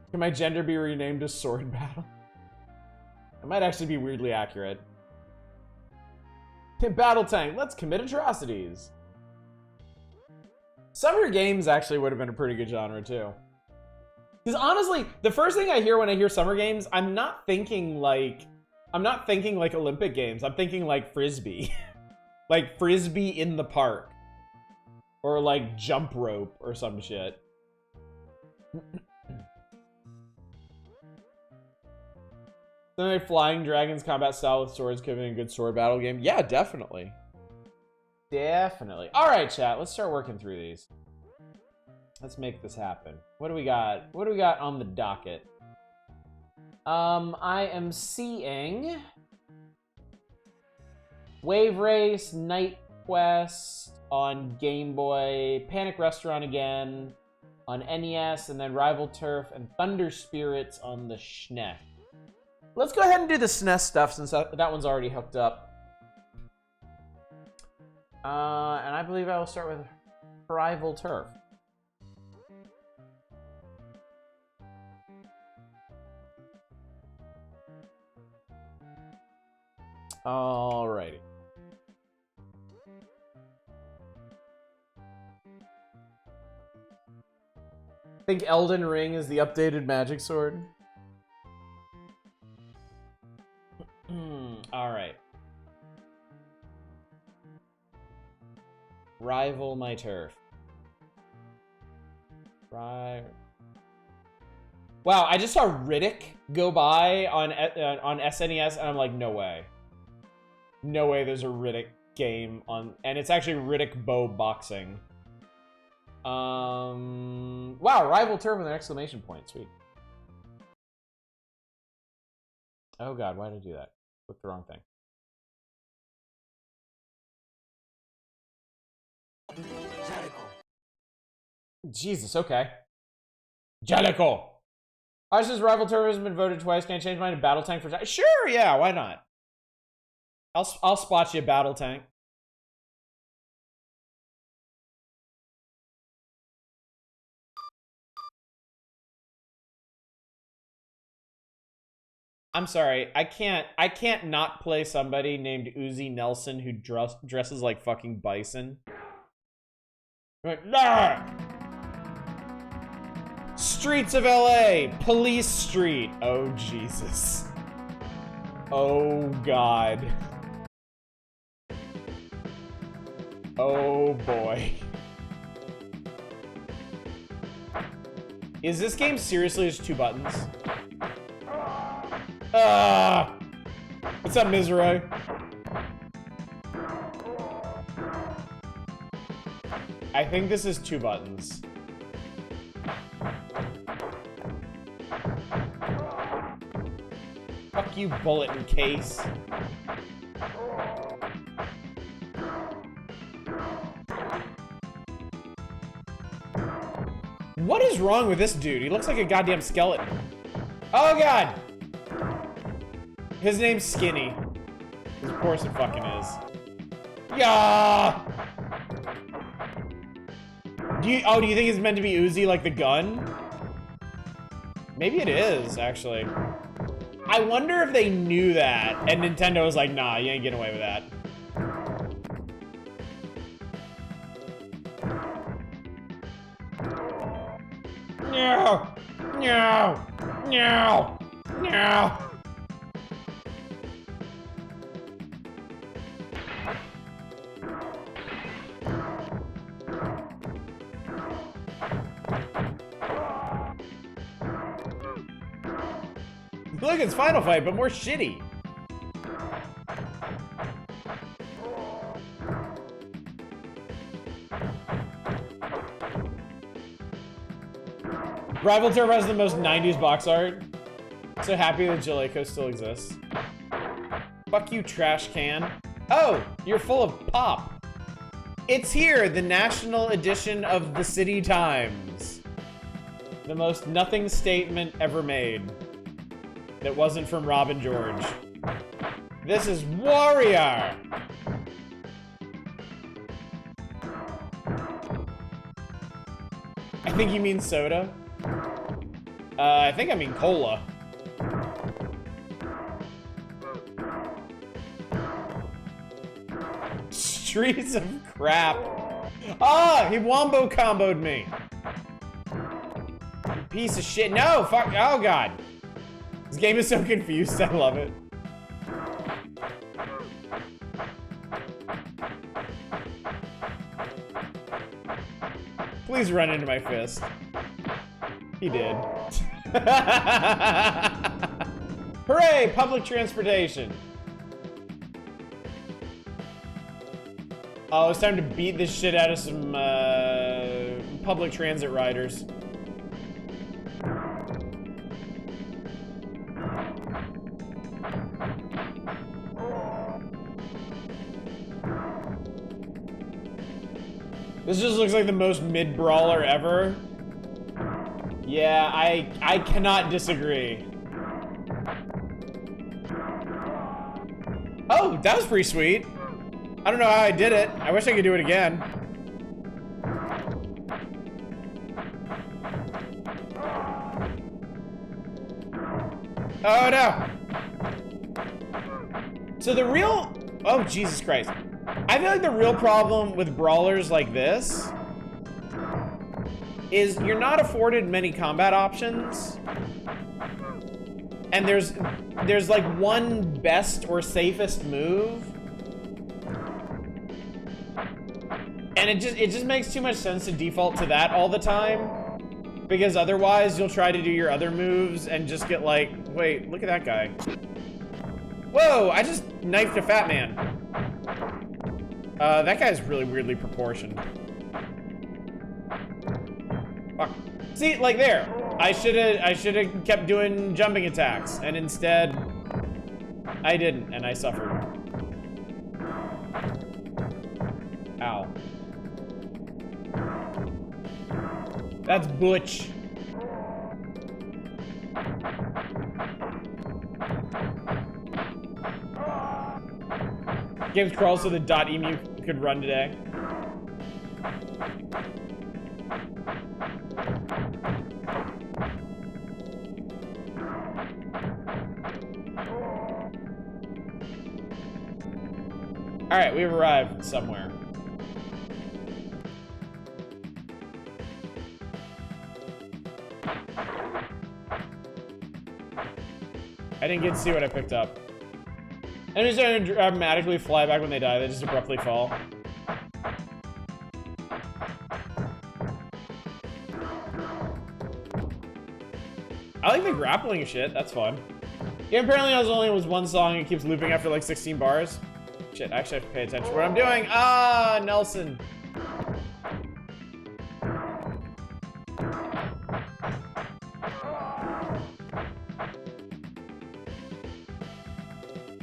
Can my gender be renamed to Sword Battle? It might actually be weirdly accurate. Battle Tank, let's commit atrocities. Summer Games actually would have been a pretty good genre too. Because honestly, the first thing I hear when I hear Summer Games, I'm not thinking like Olympic Games. I'm thinking like Frisbee. Like frisbee in the park. Or like jump rope or some shit. Then like flying dragons combat style with swords could be a good sword battle game. Yeah, definitely. Definitely. All right, chat. Let's start working through these. Let's make this happen. What do we got? What do we got on the docket? I am seeing Wave Race, Night Quest on Game Boy, Panic Restaurant again on NES, and then Rival Turf and Thunder Spirits on the SNES. Let's go ahead and do the SNES stuff since that one's already hooked up. And I believe I will start with Rival Turf. Alrighty. I think Elden Ring is the updated Magic Sword. Alright. Rival my turf. Wow, I just saw Riddick go by on SNES, and I'm like, no way. No way there's a Riddick game on... And it's actually Riddick Bow Boxing. Wow, Rival Turf with an exclamation point. Sweet. Oh god, why did I do that? Clicked the wrong thing. Jesus, okay. Jellicle! Ours' Rival Turf has been voted twice. Can I change mine to Battle Tank for... Sure, yeah, why not? I'll spot you a Battle Tank. I'm sorry, I can't not play somebody named Uzi Nelson who dresses like fucking Bison. Like, nah! Streets of LA, Police Street. Oh Jesus. Oh God. Oh boy. Is this game seriously just 2 buttons? Ah! What's up, Misery? I think this is 2 buttons. Fuck you, bullet and case. What is wrong with this dude? He looks like a goddamn skeleton. Oh god! His name's Skinny. Of course it fucking is. Yeah! Do you think it's meant to be Uzi like the gun? Maybe it is, actually. I wonder if they knew that, and Nintendo was like, nah, you ain't getting away with that. No! No! No! No! Look, it's Final Fight, but more shitty. Rival Turf has the most 90s box art. So happy that Jellico still exists. Fuck you, trash can. Oh, you're full of pop. It's here, the national edition of the City Times. The most nothing statement ever made. That wasn't from Robin George. This is Warrior! I think you mean soda. I think I mean cola. Streets of crap. Ah, he wombo comboed me. You piece of shit. No, fuck. Oh god. This game is so confused. I love it. Please run into my fist. He did. Hooray! Public transportation. Oh, it's time to beat this shit out of some public transit riders. This just looks like the most mid-brawler ever. Yeah, I cannot disagree. Oh, that was pretty sweet. I don't know how I did it. I wish I could do it again. Oh no. So the real, oh Jesus Christ. I feel like the real problem with brawlers like this is you're not afforded many combat options. And there's like one best or safest move. And it just makes too much sense to default to that all the time. Because otherwise you'll try to do your other moves and just get like, wait, look at that guy. Whoa, I just knifed a fat man. That guy's really weirdly proportioned. Fuck. See, like there. I should've kept doing jumping attacks, and instead, I didn't, and I suffered. Ow. That's Butch. Games crawls so the .emu could run today. All right, we've arrived somewhere. I didn't get to see what I picked up. Enemies don't dramatically fly back when they die, they just abruptly fall. I like the grappling shit, that's fun. Yeah, apparently it only was one song, it keeps looping after like 16 bars. Shit, I actually have to pay attention to what I'm doing. Ah, Nelson.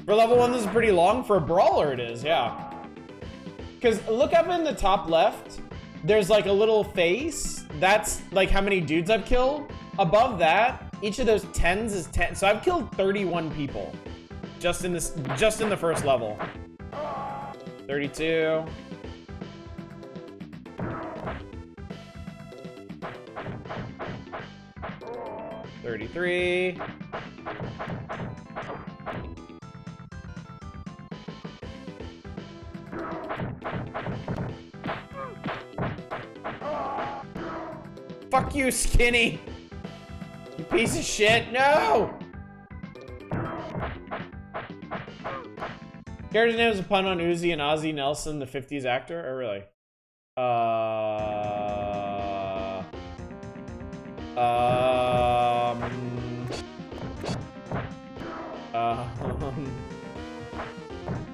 For level 1, this is pretty long. For a brawler, it is, yeah. Because look up in the top left, there's like a little face. That's like how many dudes I've killed. Above that, each of those 10s is 10. So I've killed 31 people just in the first level. 32. $33. Fuck you, Skinny! You piece of shit, no! Character's name is a pun on Uzi and Ozzie Nelson, the 50s actor? Oh, really?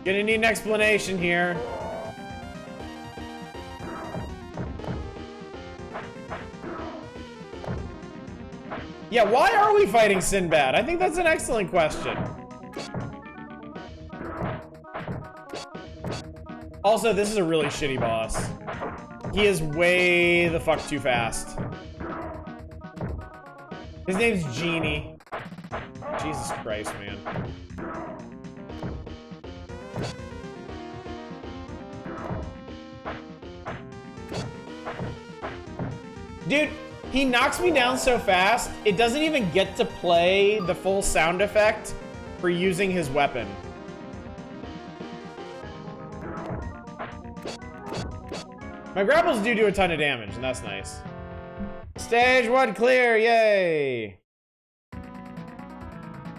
Gonna need an explanation here. Yeah, why are we fighting Sinbad? I think that's an excellent question. Also, this is a really shitty boss. He is way the fuck too fast. His name's Genie. Jesus Christ, man. Dude, he knocks me down so fast, it doesn't even get to play the full sound effect for using his weapon. My grapples do a ton of damage, and that's nice. Stage 1 clear, yay!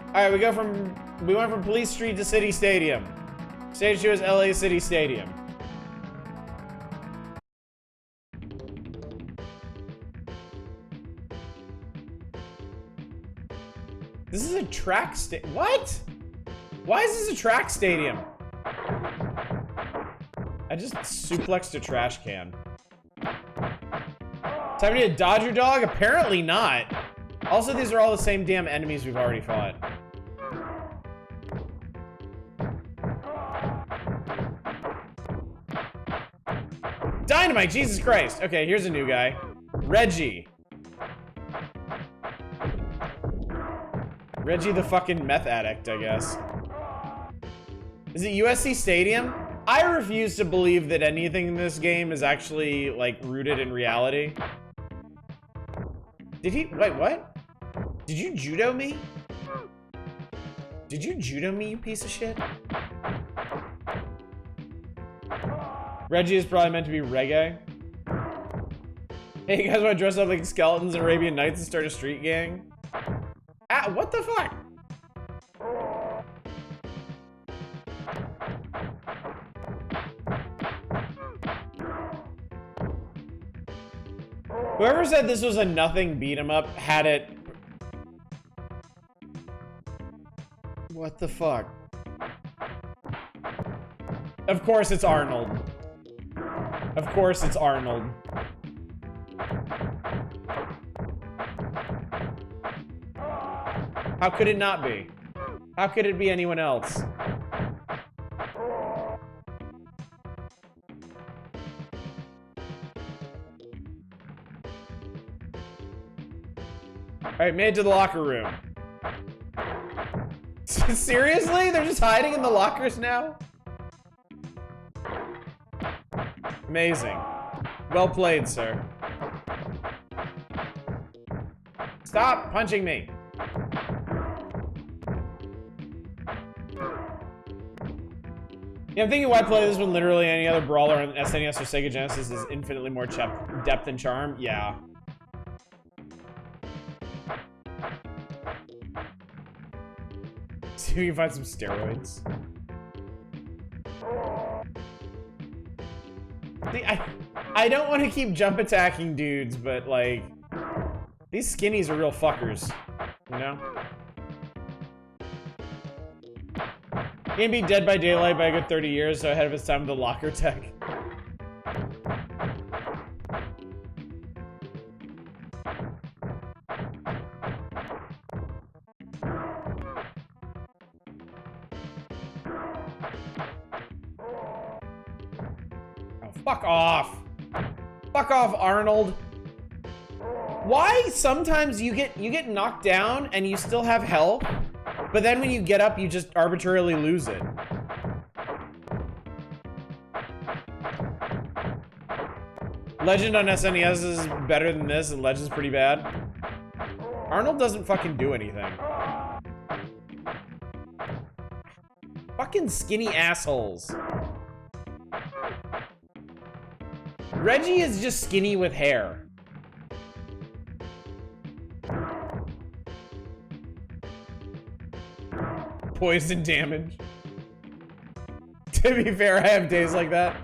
Alright, we went from Police Street to City Stadium. Stage 2 is LA City Stadium. This is a track what? Why is this a track stadium? I just suplexed a trash can. Time to dodge your dog? Apparently not. Also, these are all the same damn enemies we've already fought. Dynamite, Jesus Christ. Okay, here's a new guy. Reggie. Reggie the fucking meth addict, I guess. Is it USC Stadium? I refuse to believe that anything in this game is actually, like, rooted in reality. Did he? Wait, what? Did you judo me? Did you judo me, you piece of shit? Reggie is probably meant to be reggae. Hey, you guys want to dress up like skeletons in Arabian Nights and start a street gang? Ah, what the fuck? Whoever said this was a nothing beat 'em up had it. What the fuck? Of course it's Arnold. Of course it's Arnold. How could it not be? How could it be anyone else? Alright, made it to the locker room. Seriously? They're just hiding in the lockers now? Amazing. Well played, sir. Stop punching me. Yeah, I'm thinking why play this when literally any other brawler on SNES or Sega Genesis is infinitely more depth and charm. Yeah. See if we can find some steroids. See, I don't want to keep jump attacking dudes, but like, these skinnies are real fuckers, you know? Game be Dead by Daylight by a good 30 years, so ahead of its time with the locker tech. Fuck off. Fuck off, Arnold. Why sometimes you get knocked down and you still have health, but then when you get up, you just arbitrarily lose it? Legend on SNES is better than this, and Legend's pretty bad. Arnold doesn't fucking do anything. Fucking skinny assholes. Reggie is just skinny with hair. Poison damage. To be fair, I have days like that.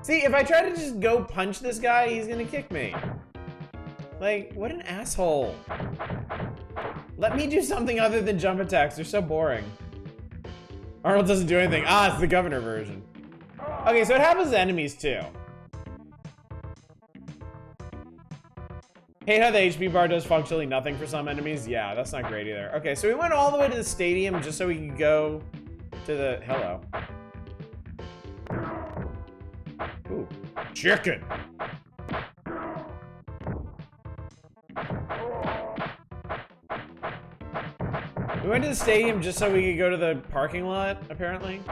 See, if I try to just go punch this guy, he's gonna kick me. Like, what an asshole. Let me do something other than jump attacks. They're so boring. Arnold doesn't do anything. Ah, it's the governor version. Okay, so it happens to enemies too. Hate how the HP bar does functionally nothing for some enemies. Yeah, that's not great either. Okay, so we went all the way to the stadium just so we could go to the... Hello. Ooh, chicken. We went to the stadium just so we could go to the parking lot, apparently.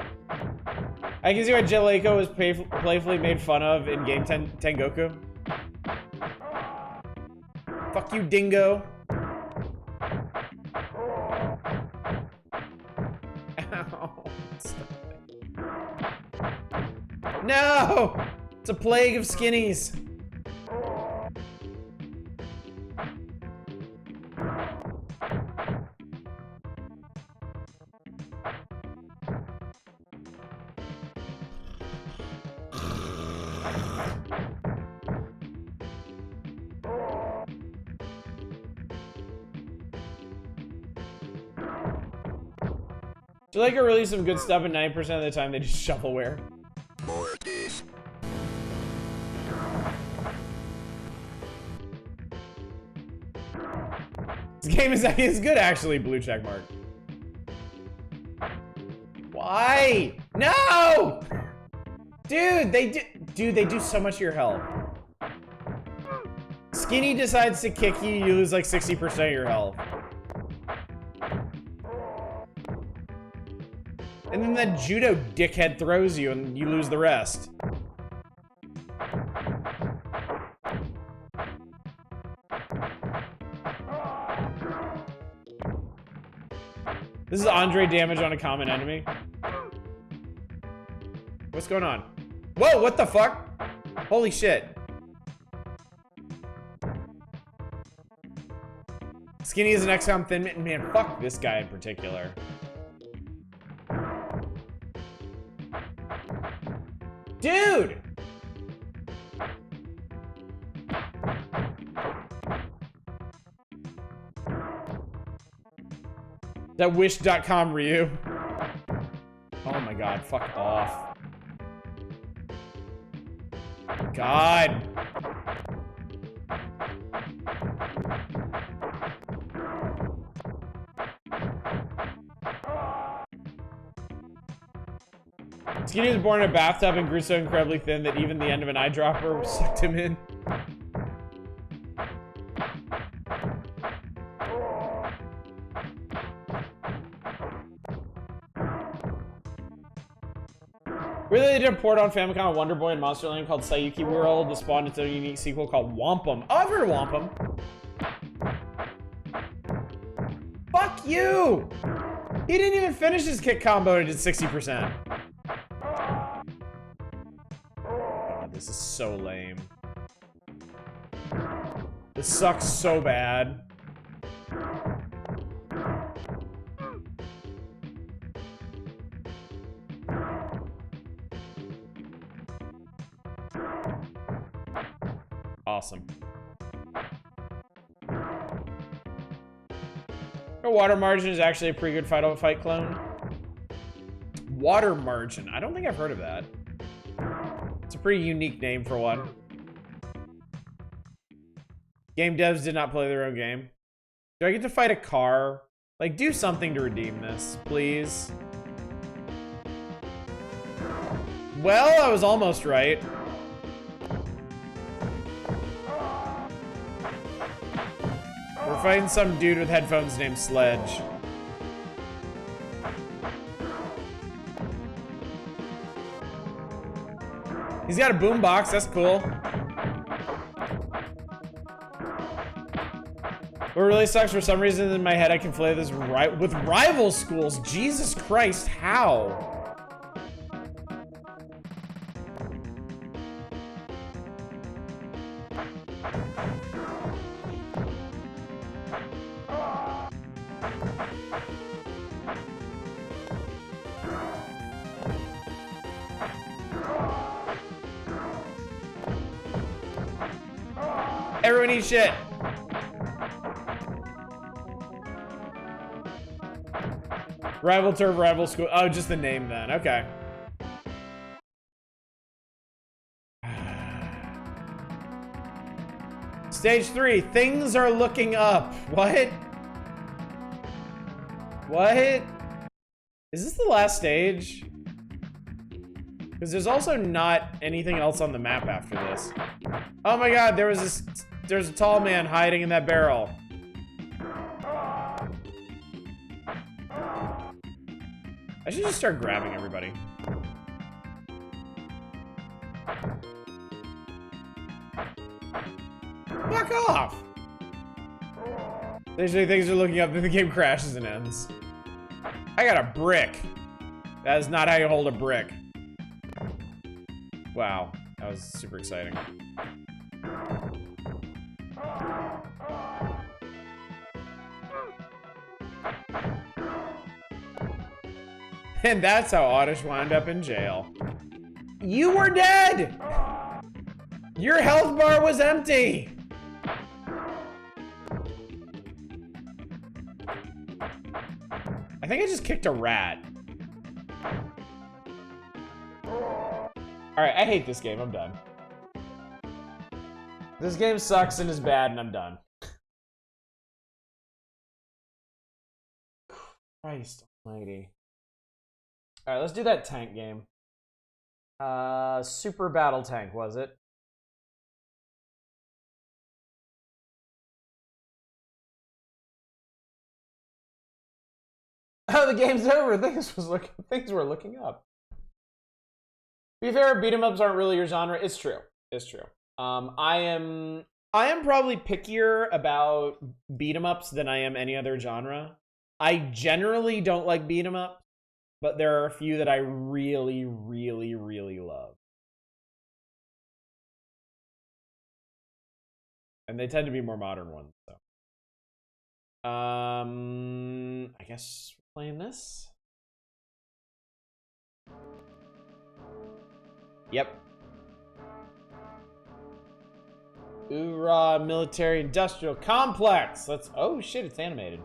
I can see why Jellico was playfully made fun of in Game Tengoku. Fuck you, dingo. Ow. Stop it. No! It's a plague of skinnies. Jaleka released some good stuff, and 90% of the time they just shovelware. Mortis. This game is good, actually, blue check mark. Why? No! Dude, they do so much to your health. Skinny decides to kick you, you lose like 60% of your health. And then that judo dickhead throws you and you lose the rest. This is Andre damage on a common enemy. What's going on? Whoa, what the fuck? Holy shit. Skinny is an XCOM Thin Mint. Man, fuck this guy in particular. Dude! That Wish.com Ryu. Oh my god, fuck off. God. Skinny was born in a bathtub and grew so incredibly thin that even the end of an eyedropper sucked him in. Really, they did a port on Famicom of Wonder Boy and Monster Land called Sayuki World to spawn its own unique sequel called Wampum. Oh, I've heard of Wampum. Fuck you! He didn't even finish his kick combo and it did 60%. God, this is so lame. This sucks so bad. Awesome. Water Margin is actually a pretty good Final Fight clone. Water Margin. I don't think I've heard of that. It's a pretty unique name for one. Game devs did not play their own game. Do I get to fight a car? Like, do something to redeem this, please. Well, I was almost right. We're fighting some dude with headphones named Sledge. He's got a boombox, that's cool. What really sucks, for some reason in my head I conflate this with rival schools. Jesus Christ, how? Everyone eat shit. Rival Turf, Rival School. Oh, just the name then. Okay. Stage 3. Things are looking up. What? What? Is this the last stage? Because there's also not anything else on the map after this. Oh my god, there's a tall man hiding in that barrel. I should just start grabbing everybody. Fuck off! Usually things are looking up, then the game crashes and ends. I got a brick. That is not how you hold a brick. Wow, that was super exciting. And that's how Oddish wound up in jail. You were dead! Your health bar was empty! I think I just kicked a rat. Alright, I hate this game. I'm done. This game sucks and is bad, and I'm done. Christ almighty. Alright, let's do that tank game. Super Battle Tank, was it? Oh, the game's over. Things were looking up. To be fair, beat 'em ups aren't really your genre. It's true. It's true. I am probably pickier about beat 'em ups than I am any other genre. I generally don't like beat 'em ups, but there are a few that I really, really, really love. And they tend to be more modern ones, so. I guess we're playing this. Yep. Hoorah, military industrial complex. Let's. Oh shit, it's animated.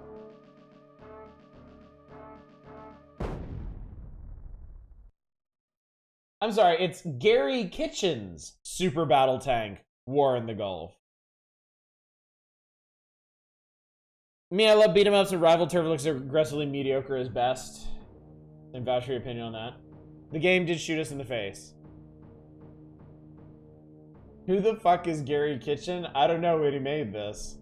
I'm sorry, it's Gary Kitchen's Super Battle Tank War in the Gulf. Me, I love beat 'em ups, and Rival Turf looks aggressively mediocre as best. And vouch for your opinion on that. The game did shoot us in the face. Who the fuck is Gary Kitchen? I don't know when he made this.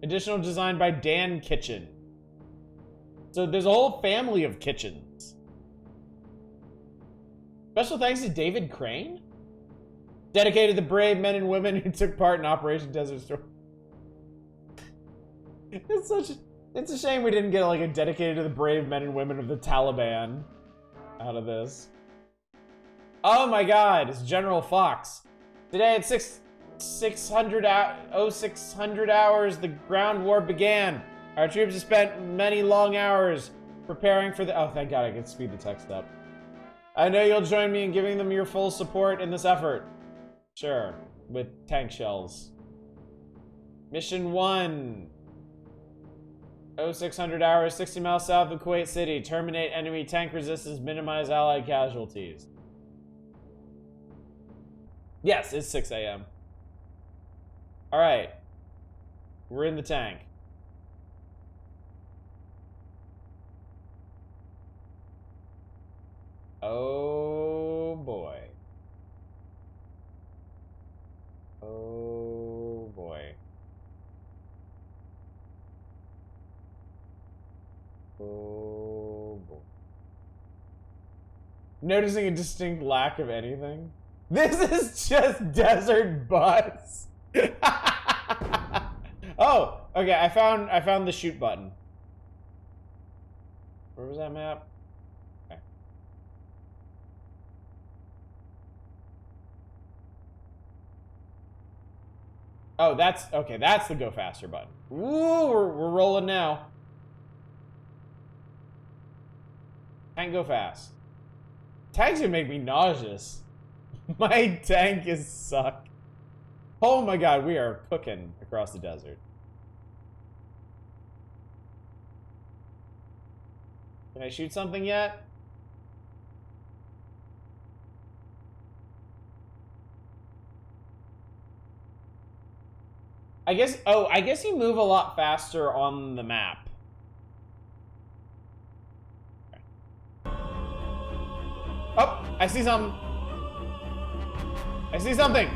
Additional design by Dan Kitchen. So there's a whole family of kitchens. Special thanks to David Crane? Dedicated to the brave men and women who took part in Operation Desert Storm. It's a shame we didn't get like a dedicated to the brave men and women of the Taliban out of this. Oh my god, it's General Fox. Today at 600 hours, the ground war began. Our troops have spent many long hours preparing for the... Oh, thank god I can speed the text up. I know you'll join me in giving them your full support in this effort. Sure, with tank shells. Mission 1. 0600 hours, 60 miles south of Kuwait City. Terminate enemy tank resistance, minimize allied casualties. Yes, it's 6 a.m. Alright. We're in the tank. Oh boy. Oh boy. Oh boy. Noticing a distinct lack of anything? This is just Desert Bus. Oh, okay. I found the shoot button. Where was that map? Okay. Oh, that's okay. That's the go faster button. Ooh, we're rolling now. Tank go fast. Tanks gonna make me nauseous. My tank is suck. Oh my god, we are cooking across the desert. Can I shoot something yet? I guess you move a lot faster on the map. Okay. Oh, I see something. I see something.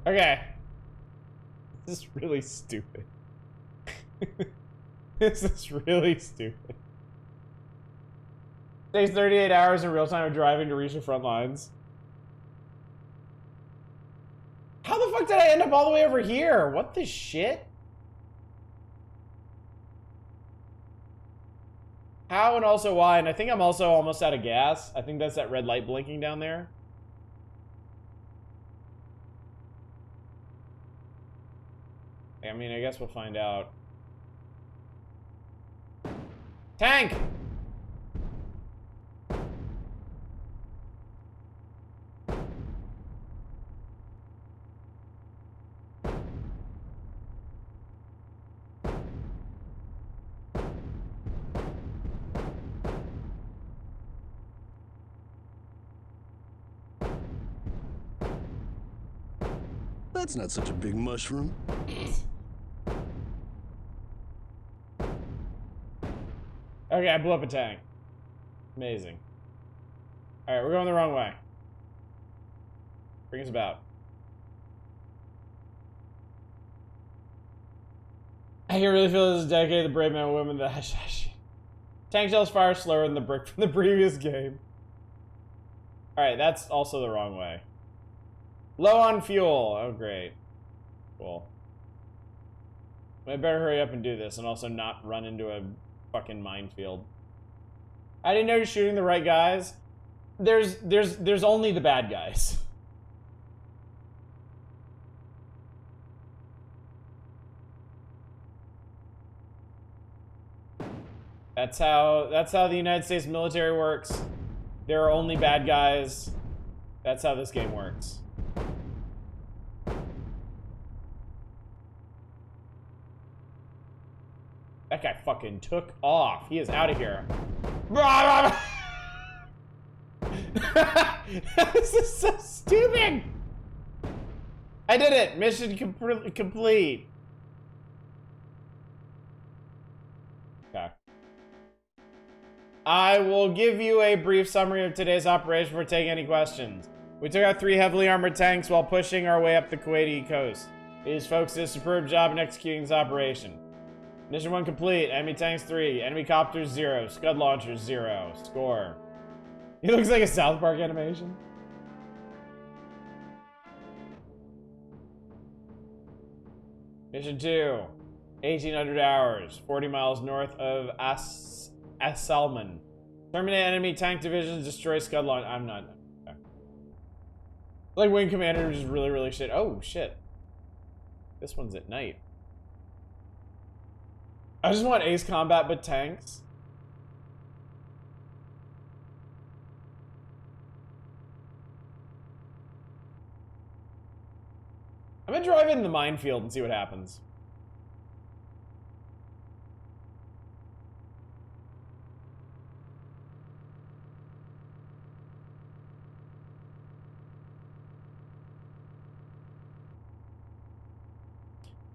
Okay. This is really stupid. This is really stupid. Takes 38 hours in real time of driving to reach the front lines. How the fuck did I end up all the way over here? What the shit? How and also why? And I think I'm also almost out of gas. I think that's that red light blinking down there. I mean, I guess we'll find out. Tank! That's not such a big mushroom. Okay, I blew up a tank. Amazing. Alright, we're going the wrong way. Bring us about. I can really feel this is dedicated to the brave men and women that tank shells fire slower than the brick from the previous game. Alright, that's also the wrong way. Low on fuel. Oh, great. Cool. I better hurry up and do this and also not run into a fucking minefield. I didn't know you're shooting the right guys. There's only the bad guys. That's how the United States military works. There are only bad guys. That's how this game works. That guy fucking took off. He is out of here. This is so stupid. I did it. Mission complete. Okay. I will give you a brief summary of today's operation before taking any questions. We took out 3 heavily armored tanks while pushing our way up the Kuwaiti coast. These folks did a superb job in executing this operation. Mission 1 complete. Enemy tanks 3. Enemy copters 0. Scud launchers 0. Score. He looks like a South Park animation. Mission 2. 1800 hours. 40 miles north of Asalman. Terminate enemy tank divisions. Destroy Scud launch. I'm not. Okay. Like Wing Commander is just really shit. Oh, shit. This one's at night. I just want Ace Combat, but tanks. I'm gonna drive in the minefield and see what happens.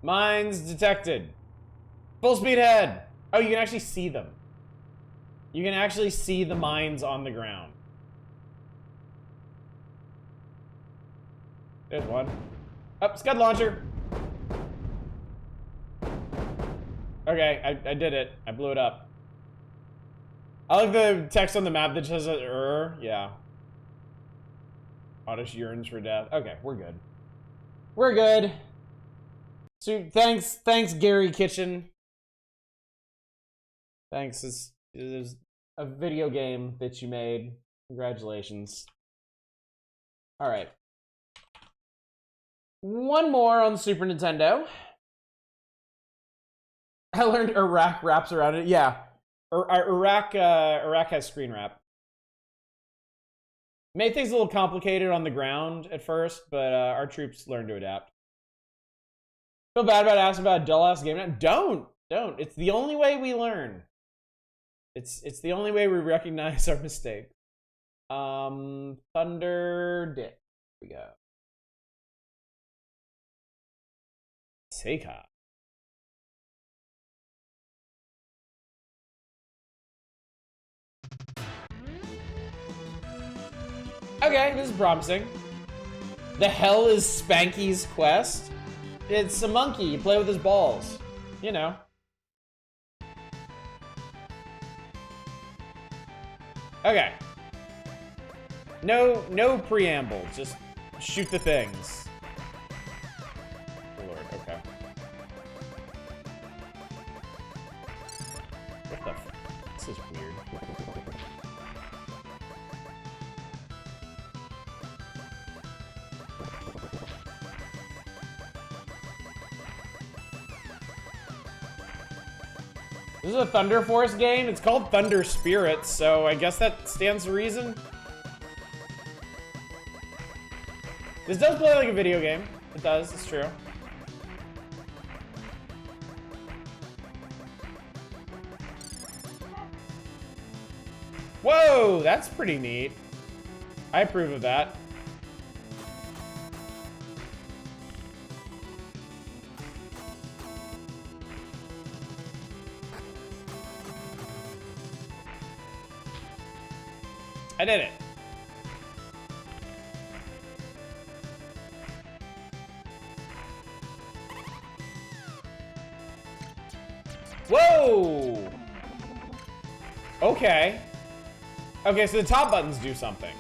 Mines detected. Full speed ahead. Oh, you can actually see them. You can actually see the mines on the ground. There's one. Up, Scud launcher. Okay, I did it. I blew it up. I like the text on the map that says yeah. Oddish yearns for death. Okay, we're good. We're good. So thanks, Gary Kitchen. Thanks. This is a video game that you made. Congratulations. All right. One more on the Super Nintendo. I learned Iraq wraps around it. Yeah. Iraq has screen wrap. Made things a little complicated on the ground at first, but our troops learned to adapt. Feel bad about asking about a dull-ass game. Don't. It's the only way we learn. It's the only way we recognize our mistakes. Thunder Dick. Here we go. Seika. Okay, this is promising. The hell is Spanky's quest? It's a monkey. You play with his balls. You know. Okay. No preamble. Just shoot the things. Oh Lord, okay. What the f- This is weird. This is a Thunder Force game. It's called Thunder Spirits, so I guess that stands to reason. This does play like a video game. It does, it's true. Whoa, that's pretty neat. I approve of that. I did it. Whoa! Okay. Okay, so the top buttons do something.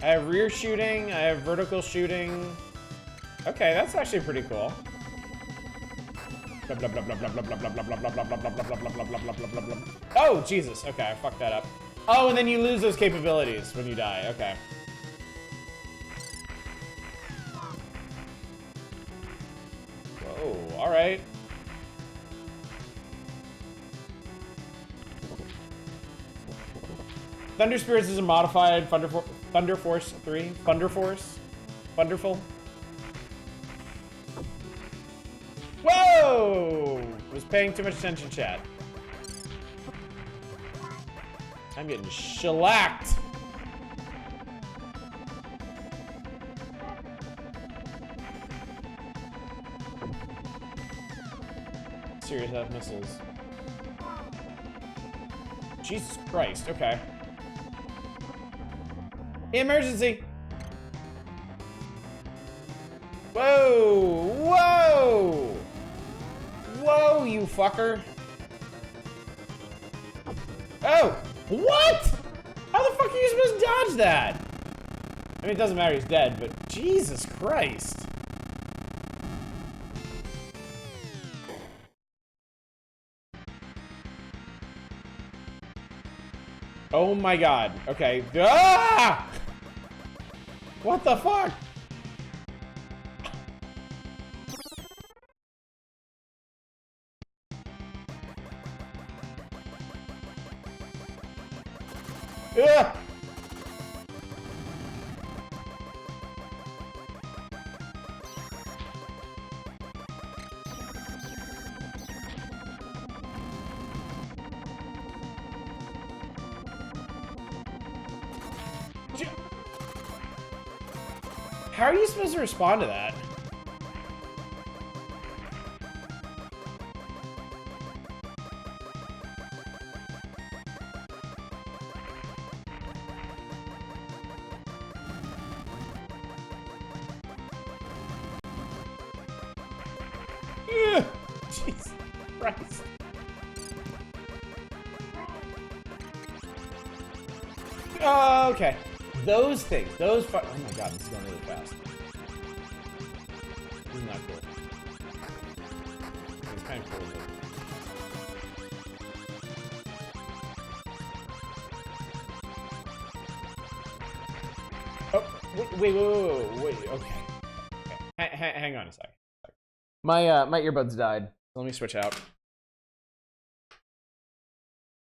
I have rear shooting, I have vertical shooting. Okay, that's actually pretty cool. Oh, Jesus. Okay, I fucked that up. Oh, and then you lose those capabilities when you die. Okay. Whoa, all right. Thunder Spirits is a modified Thunder Force 3. Thunder Force. Wonderful. Whoa! Was paying too much attention, chat. I'm getting shellacked. Serious have missiles. Jesus Christ, okay. Emergency! Whoa! Whoa! Whoa, you fucker! Oh! What? How the fuck are you supposed to dodge that? I mean, it doesn't matter, he's dead, but Jesus Christ. Oh my god. Okay. Ah! What the fuck? Ah! How are you supposed to respond to that? Jesus Christ. Okay. Those things, oh my god, this is going really fast. This is not cool. It's kind of cool, but... Oh, wait, okay. Hang on a sec. My earbuds died. Let me switch out.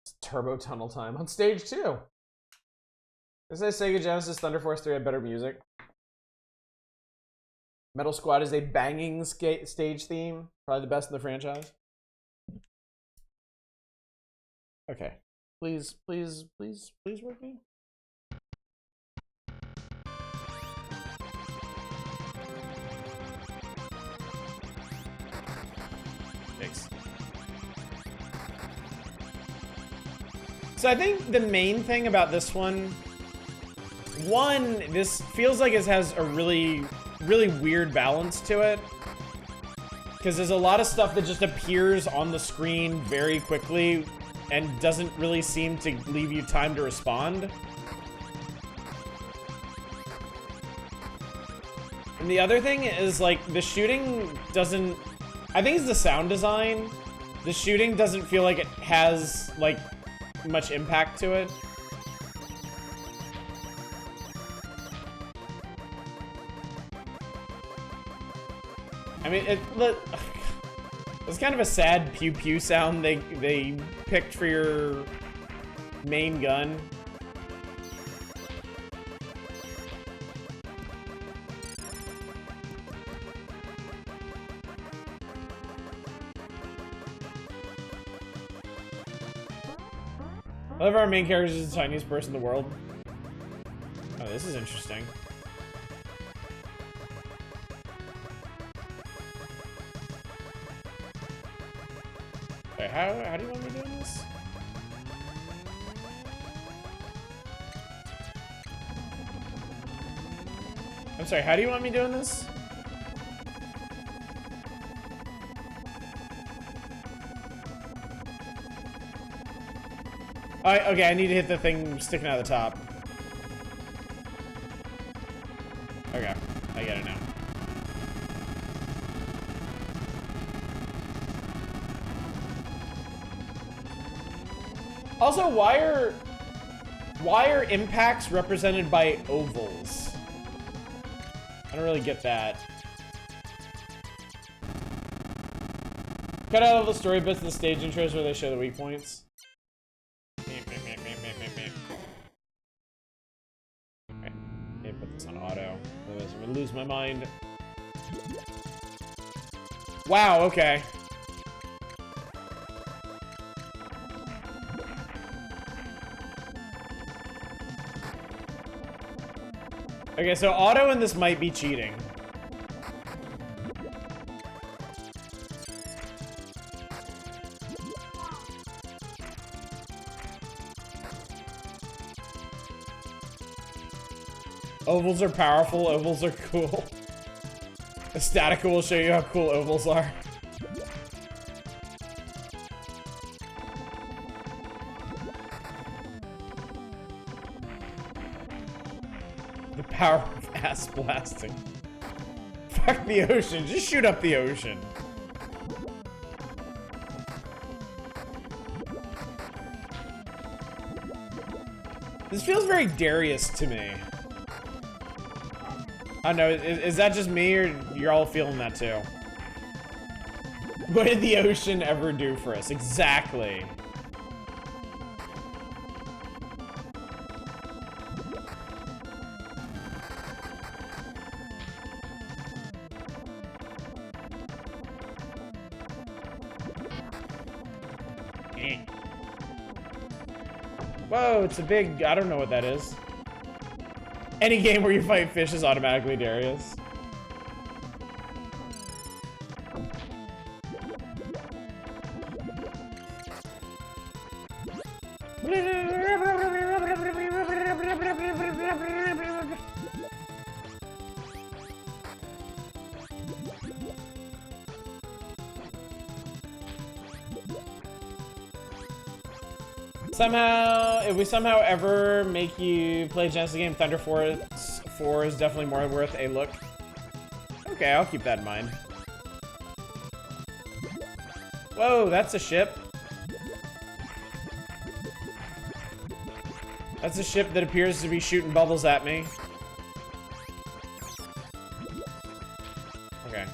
It's turbo tunnel time on stage 2. It says Sega Genesis Thunder Force 3 had better music. Metal Squad is a banging stage theme. Probably the best in the franchise. Okay. Please work me. Thanks. So I think the main thing about this one, this feels like it has a really weird balance to it. Because there's a lot of stuff that just appears on the screen very quickly and doesn't really seem to leave you time to respond. And the other thing is, like, the shooting doesn't... I think it's the sound design. The shooting doesn't feel like it has, like, much impact to it. I mean, the It's kind of a sad pew pew sound they picked for your main gun. I love our main character is the tiniest person in the world. Oh, this is interesting. Wait, how do you want me doing this? I'm sorry, how do you want me doing this? Okay, I need to hit the thing sticking out of the top. Okay, I get it now. Also, why are impacts represented by ovals? I don't really get that. Cut out all the story bits of the stage intros where they show the weak points. Okay, let me put this on auto. Otherwise I'm gonna lose my mind. Wow, okay. Okay, so auto in this might be cheating. Ovals are powerful, ovals are cool. Statica will show you how cool ovals are. The power of ass blasting. Fuck the ocean, just shoot up the ocean. This feels very Darius to me. I don't know, is that just me or you're all feeling that too? What did the ocean ever do for us? Exactly. Whoa, it's a big, I don't know what that is. Any game where you fight fish is automatically Darius. Somehow, if we somehow ever make you play a Genesis game, Thunder Force 4 is definitely more worth a look. Okay, I'll keep that in mind. Whoa, that's a ship. That's a ship that appears to be shooting bubbles at me. Okay.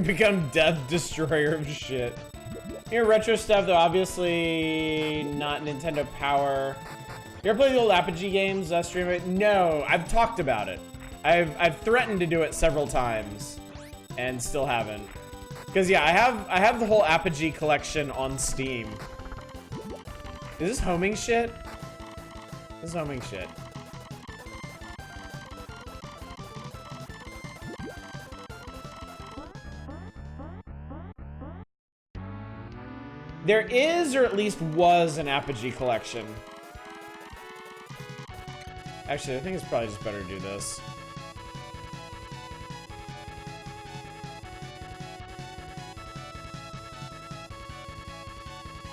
Become Death Destroyer of shit. Your retro stuff, though, obviously not Nintendo Power. You ever play the old Apogee games? Stream it? No, I've talked about it. I've threatened to do it several times, and still haven't. Because yeah, I have the whole Apogee collection on Steam. Is this homing shit? This is homing shit. There is, or at least was, an Apogee collection. Actually, I think it's probably just better to do this.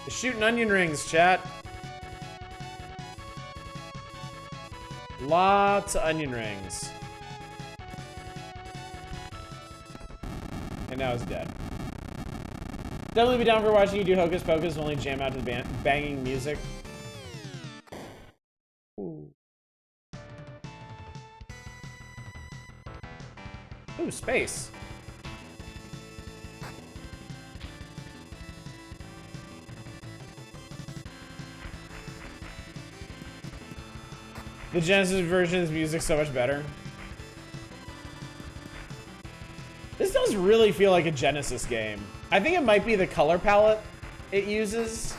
Shooting onion rings, chat. Lots of onion rings. And now it's dead. Definitely be down for watching you do Hocus Pocus, only jam out to the banging music. Ooh. Ooh, space. The Genesis version's music so much better. This does really feel like a Genesis game. I think it might be the color palette it uses.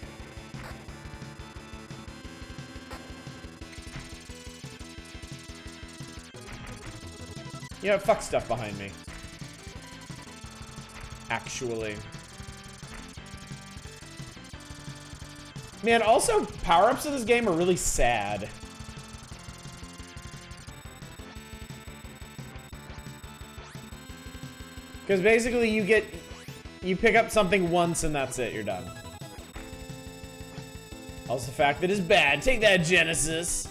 Yeah, fuck stuff behind me. Actually. Man, also, power-ups in this game are really sad. Because basically you pick up something once and that's it, you're done. Also the fact that it's bad. Take that, Genesis.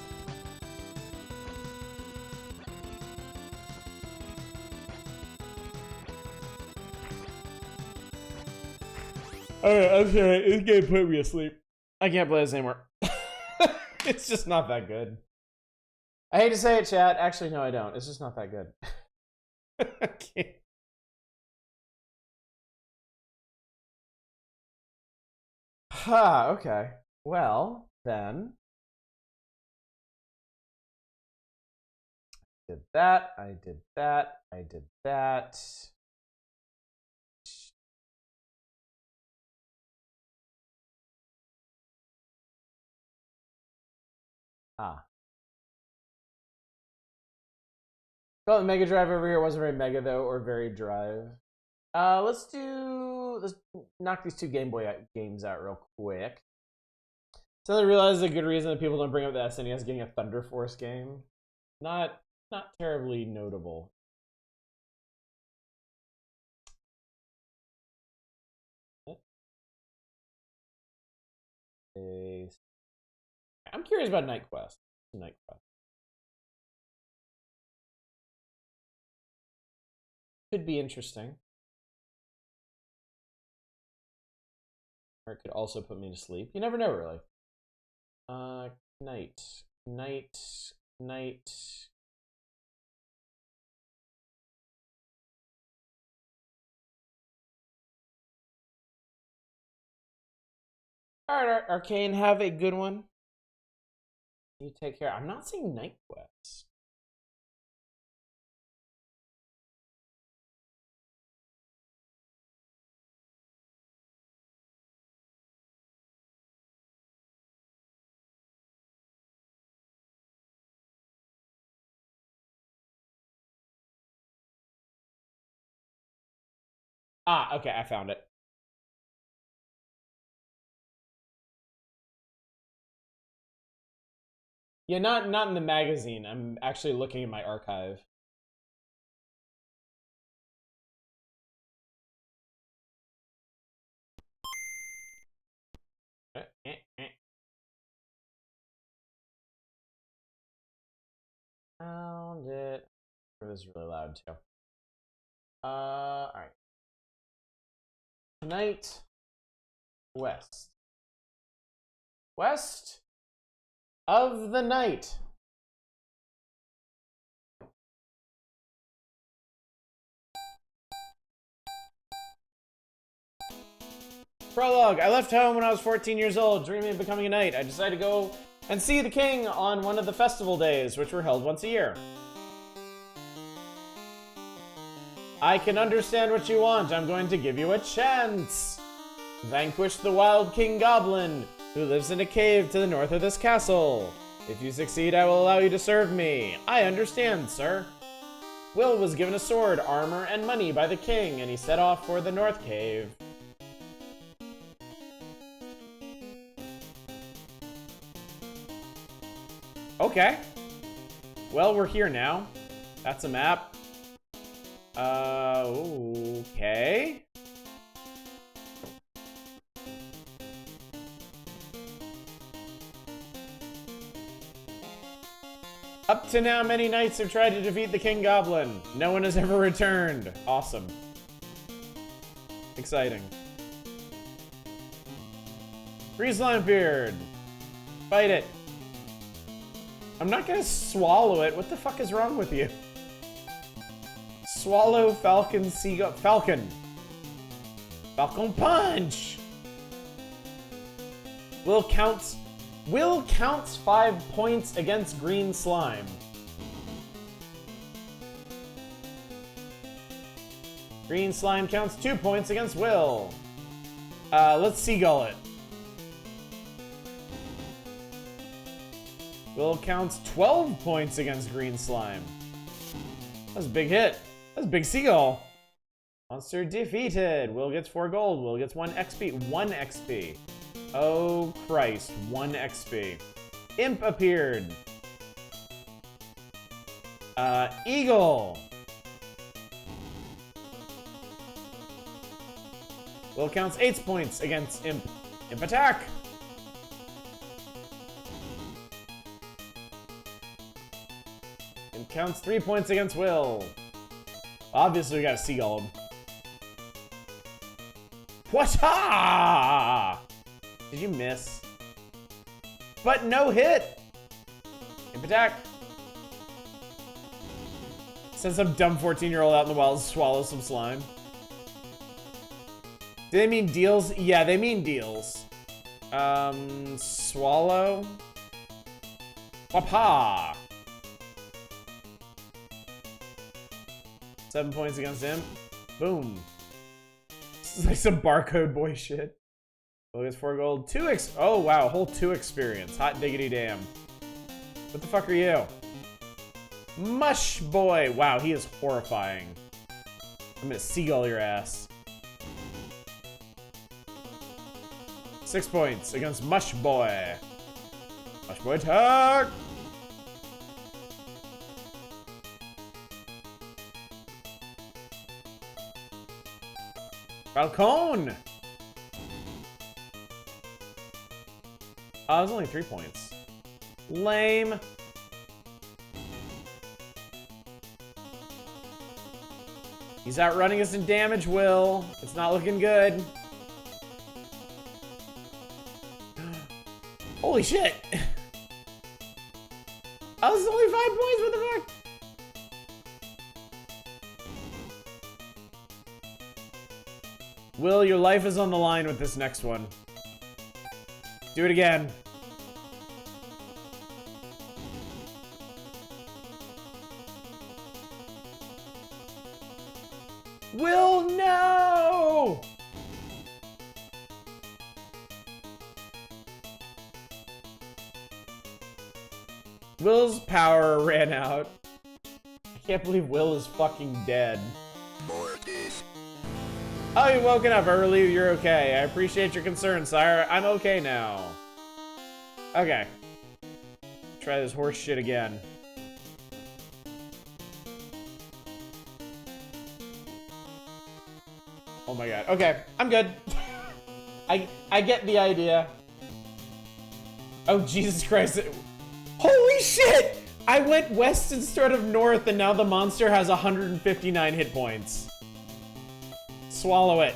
Alright, I'm sorry. This game put me asleep. I can't play this anymore. It's just not that good. I hate to say it, chat. Actually, no, I don't. It's just not that good. I can't. Okay. Well, then. I did that. I did that. I did that. Well, the Mega Drive over here wasn't very Mega, though, or very Drive. Let's knock these two Game Boy games out real quick. So I realize a good reason that people don't bring up the SNES getting a Thunder Force game. Not terribly notable. I'm curious about Night Quest. Night Quest could be interesting. Or it could also put me to sleep. You never know, really. Night. Alright, Arcane, have a good one. You take care. I'm not seeing Night Quest. Okay, I found it. Yeah, not in the magazine. I'm actually looking in my archive. Found it. It was really loud too. All right. Night West. West of the Night. Prologue. I left home when I was 14 years old, dreaming of becoming a knight. I decided to go and see the king on one of the festival days, which were held once a year. I can understand what you want. I'm going to give you a chance. Vanquish the wild King Goblin, who lives in a cave to the north of this castle. If you succeed, I will allow you to serve me. I understand, sir. Will was given a sword, armor, and money by the king, and he set off for the North Cave. Okay. Well, we're here now. That's a map. Okay. Up to now, many knights have tried to defeat the King Goblin. No one has ever returned. Awesome. Exciting. Green Slime Beard. Fight it. I'm not gonna swallow it. What the fuck is wrong with you? Swallow, Falcon, Seagull, Falcon. Falcon Punch. Will counts 5 points against Green Slime. Green Slime counts 2 points against Will. Let's Seagull it. Will counts 12 points against Green Slime. That's a big hit. That's a big Seagull. Monster defeated. Will gets 4 gold. Will gets 1 XP. 1 XP. Oh Christ, 1 XP. Imp appeared. Eagle. Will counts 8 points against Imp. Imp attack. Imp counts 3 points against Will. Obviously, we got a Seagull. Whatcha? Did you miss? But no hit! Imp attack. Send some dumb 14-year-old out in the wild to swallow some slime. Do they mean deals? Yeah, they mean deals. Swallow. Wapa! 7 points against him. Boom. This is like some barcode boy shit. Will gets 4 gold. Oh wow, whole 2 experience. Hot diggity damn. What the fuck are you? Mush boy. Wow, he is horrifying. I'm gonna Seagull your ass. 6 points against Mush boy. Mush boy attack. Falcon! Oh, it was only 3 points. Lame. He's outrunning us in damage, Will. It's not looking good. Holy shit! Oh, this is only 5 points, what the fuck? Will, your life is on the line with this next one. Do it again. Will, no! Will's power ran out. I can't believe Will is fucking dead. Oh, you're woken up early. You're okay. I appreciate your concern, sire. I'm okay now. Okay. Try this horse shit again. Oh my god. Okay, I'm good. I get the idea. Oh, Jesus Christ. Holy shit! I went west instead of north, and now the monster has 159 hit points. Swallow it.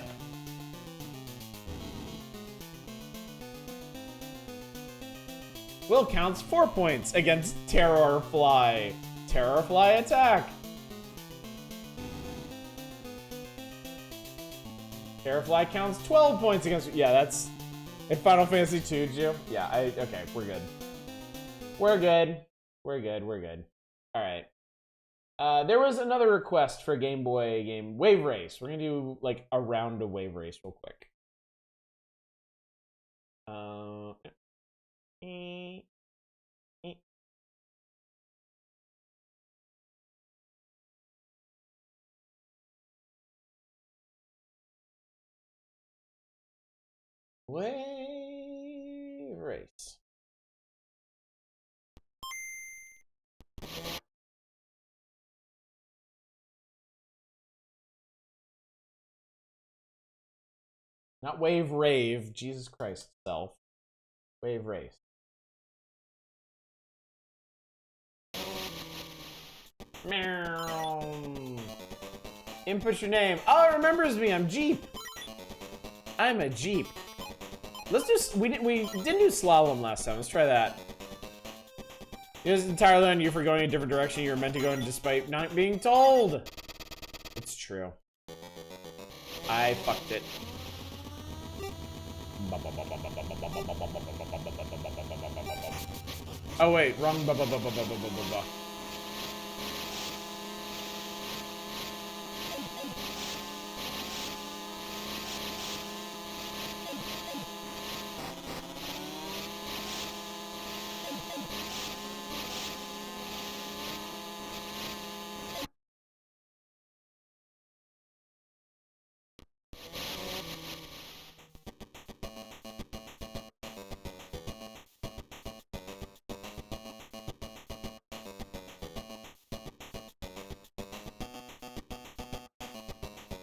Will counts 4 points against Terrorfly. Terrorfly attack. Terrorfly counts 12 points against. Yeah, that's in Final Fantasy 2, Joe. Yeah, okay, we're good. We're good. We're good. We're good. All right. There was another request for a Game Boy game, Wave Race. We're gonna do like a round of Wave Race real quick. Wave Race. Not Wave Rave, Jesus Christ self. Wave Race. Meow. Input your name. Oh, it remembers me. I'm Jeep. I'm a Jeep. Let's just, we didn't do slalom last time. Let's try that. It was entirely on you for going a different direction you were meant to go in despite not being told. It's true. I fucked it. Oh wait, wrong.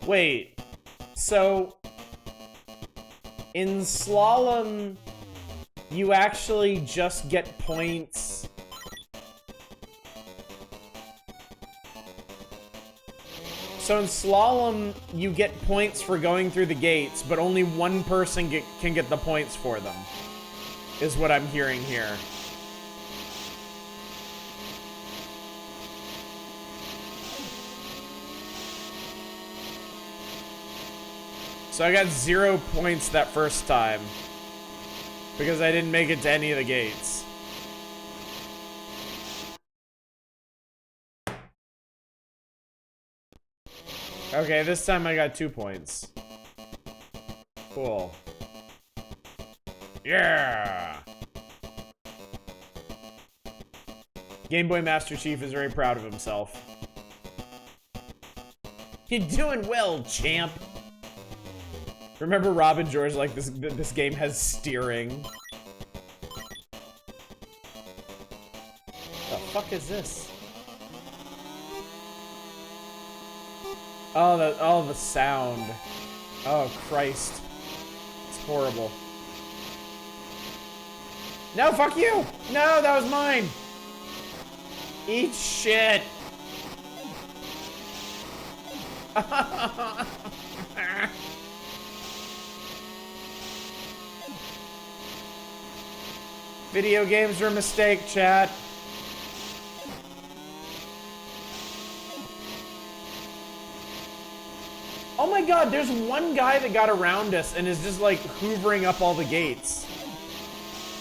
Wait, so in slalom, you actually just get points. So in slalom, you get points for going through the gates, but only one person can get the points for them, is what I'm hearing here. So I got 0 points that first time because I didn't make it to any of the gates. Okay, this time I got 2 points. Cool. Yeah! Game Boy Master Chief is very proud of himself. You're doing well, champ! Remember Rob and George like this game has steering. The fuck is this? Oh, the sound. Oh, Christ. It's horrible. No, fuck you! No, that was mine! Eat shit! Video games are a mistake, chat. Oh my god, there's one guy that got around us and is just like hoovering up all the gates.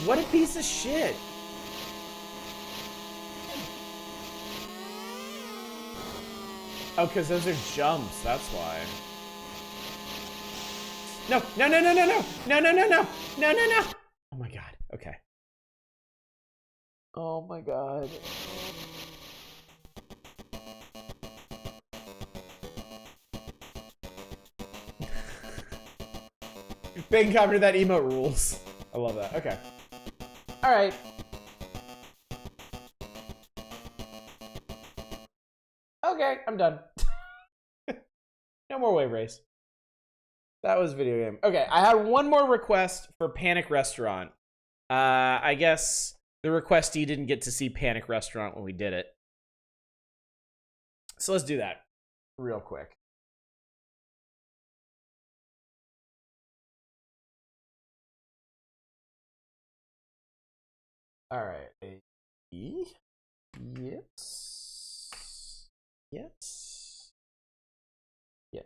What a piece of shit. Oh, because those are jumps, that's why. No, no, no, no, no, no, no, no, no, no, no, no, no. Oh my god, okay. Oh my god. Bang copy that emote rules. I love that. Okay. Alright. Okay, I'm done. No more wave race. That was video game. Okay, I had one more request for Panic Restaurant. I guess the requestee didn't get to see Panic Restaurant when we did it. So let's do that real quick. All right. Yes. Yes. Yes.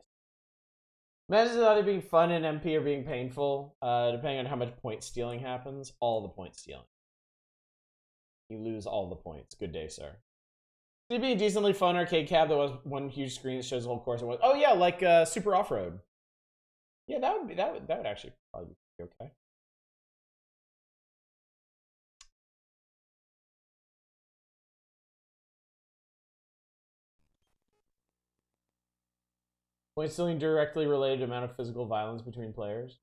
Imagine either being fun in MP or being painful, depending on how much point stealing happens. All the point stealing. You lose all the points. Good day, sir. It'd be a decently fun arcade cab that was one huge screen that shows the whole course. Oh yeah, like Super Off-Road. Yeah, that would actually probably be okay. Point stealing directly related to amount of physical violence between players.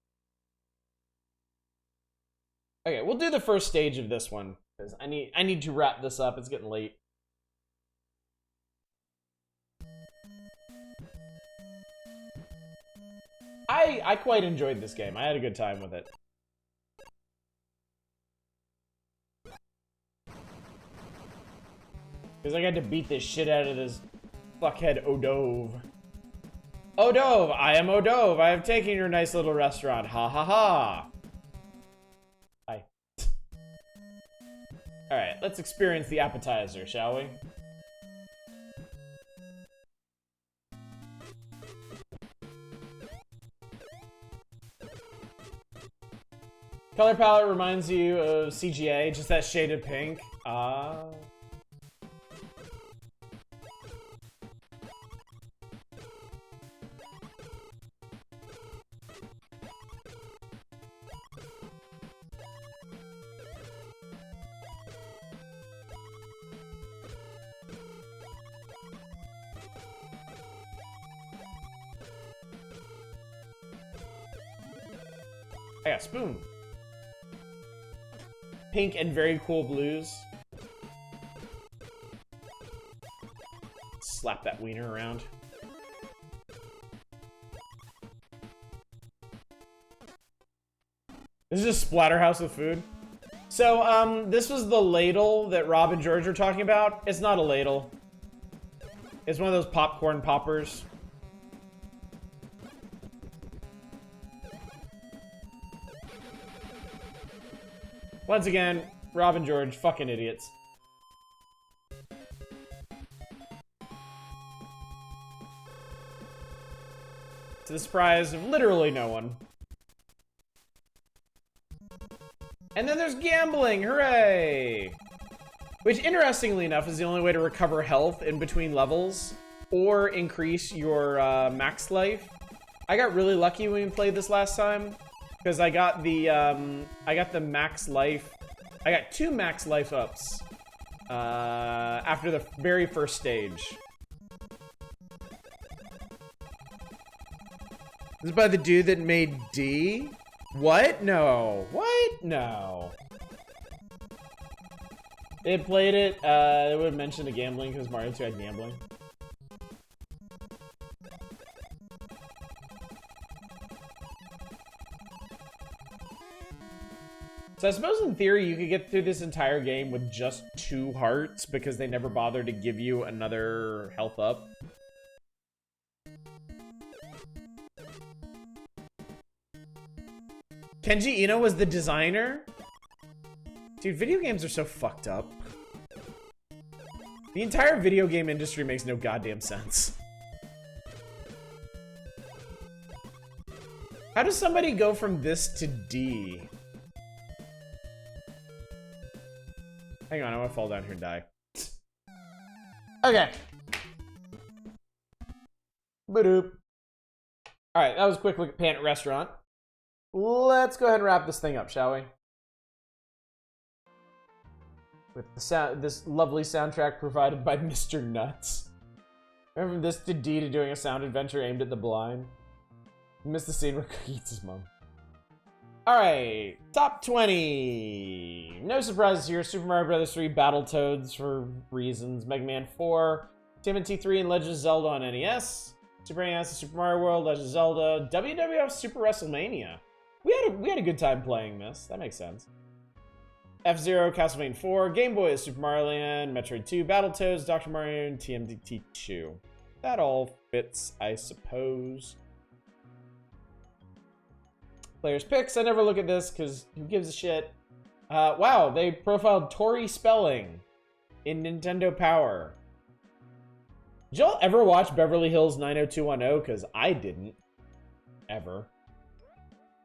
Okay, we'll do the first stage of this one because I need to wrap this up. It's getting late. I quite enjoyed this game. I had a good time with it. Because I got to beat this shit out of this fuckhead Odove. Odove, I am Odove. I have taken your nice little restaurant. Ha ha ha. Hi. Alright, let's experience the appetizer, shall we? Color palette reminds you of CGA, just that shade of pink. Ah. I got a spoon. Pink and very cool blues. Slap that wiener around. This is a splatterhouse of food. So, this was the ladle that Rob and George were talking about. It's not a ladle. It's one of those popcorn poppers. Once again, Rob and George, fucking idiots. To the surprise of literally no one. And then there's gambling, hooray! Which, interestingly enough, is the only way to recover health in between levels or increase your max life. I got really lucky when we played this last time. Because I got the max life. I got 2 max life ups after the very first stage. This is by the dude that made D? What? No. What? No. They had played it. They would have mentioned the gambling because Mario 2 had gambling. So I suppose in theory you could get through this entire game with just 2 hearts because they never bothered to give you another health up. Kenji Ino was the designer? Dude, video games are so fucked up. The entire video game industry makes no goddamn sense. How does somebody go from this to D? Hang on, I'm gonna fall down here and die. Okay. Ba-doop. Alright, that was a quick look at Pant Restaurant. Let's go ahead and wrap this thing up, shall we? With the sound, this lovely soundtrack provided by Mr. Nuts. Remember from this to D to doing a sound adventure aimed at the blind. Missed the scene where Cookie eats his mom. Alright, top 20. No surprises here. Super Mario Bros. 3, Battletoads for reasons. Mega Man 4, TMNT 3, and Legend of Zelda on NES. Super NES, Super Mario World, Legend of Zelda, WWF Super WrestleMania. We had a good time playing this. That makes sense. F-Zero, Castlevania 4, Game Boy is Super Mario Land, Metroid 2, Battletoads, Dr. Mario, and TMNT 2. That all fits, I suppose. Players' picks. I never look at this because who gives a shit. Wow, they profiled Tori Spelling in Nintendo Power. Did y'all ever watch Beverly Hills 90210? Because I didn't. Ever.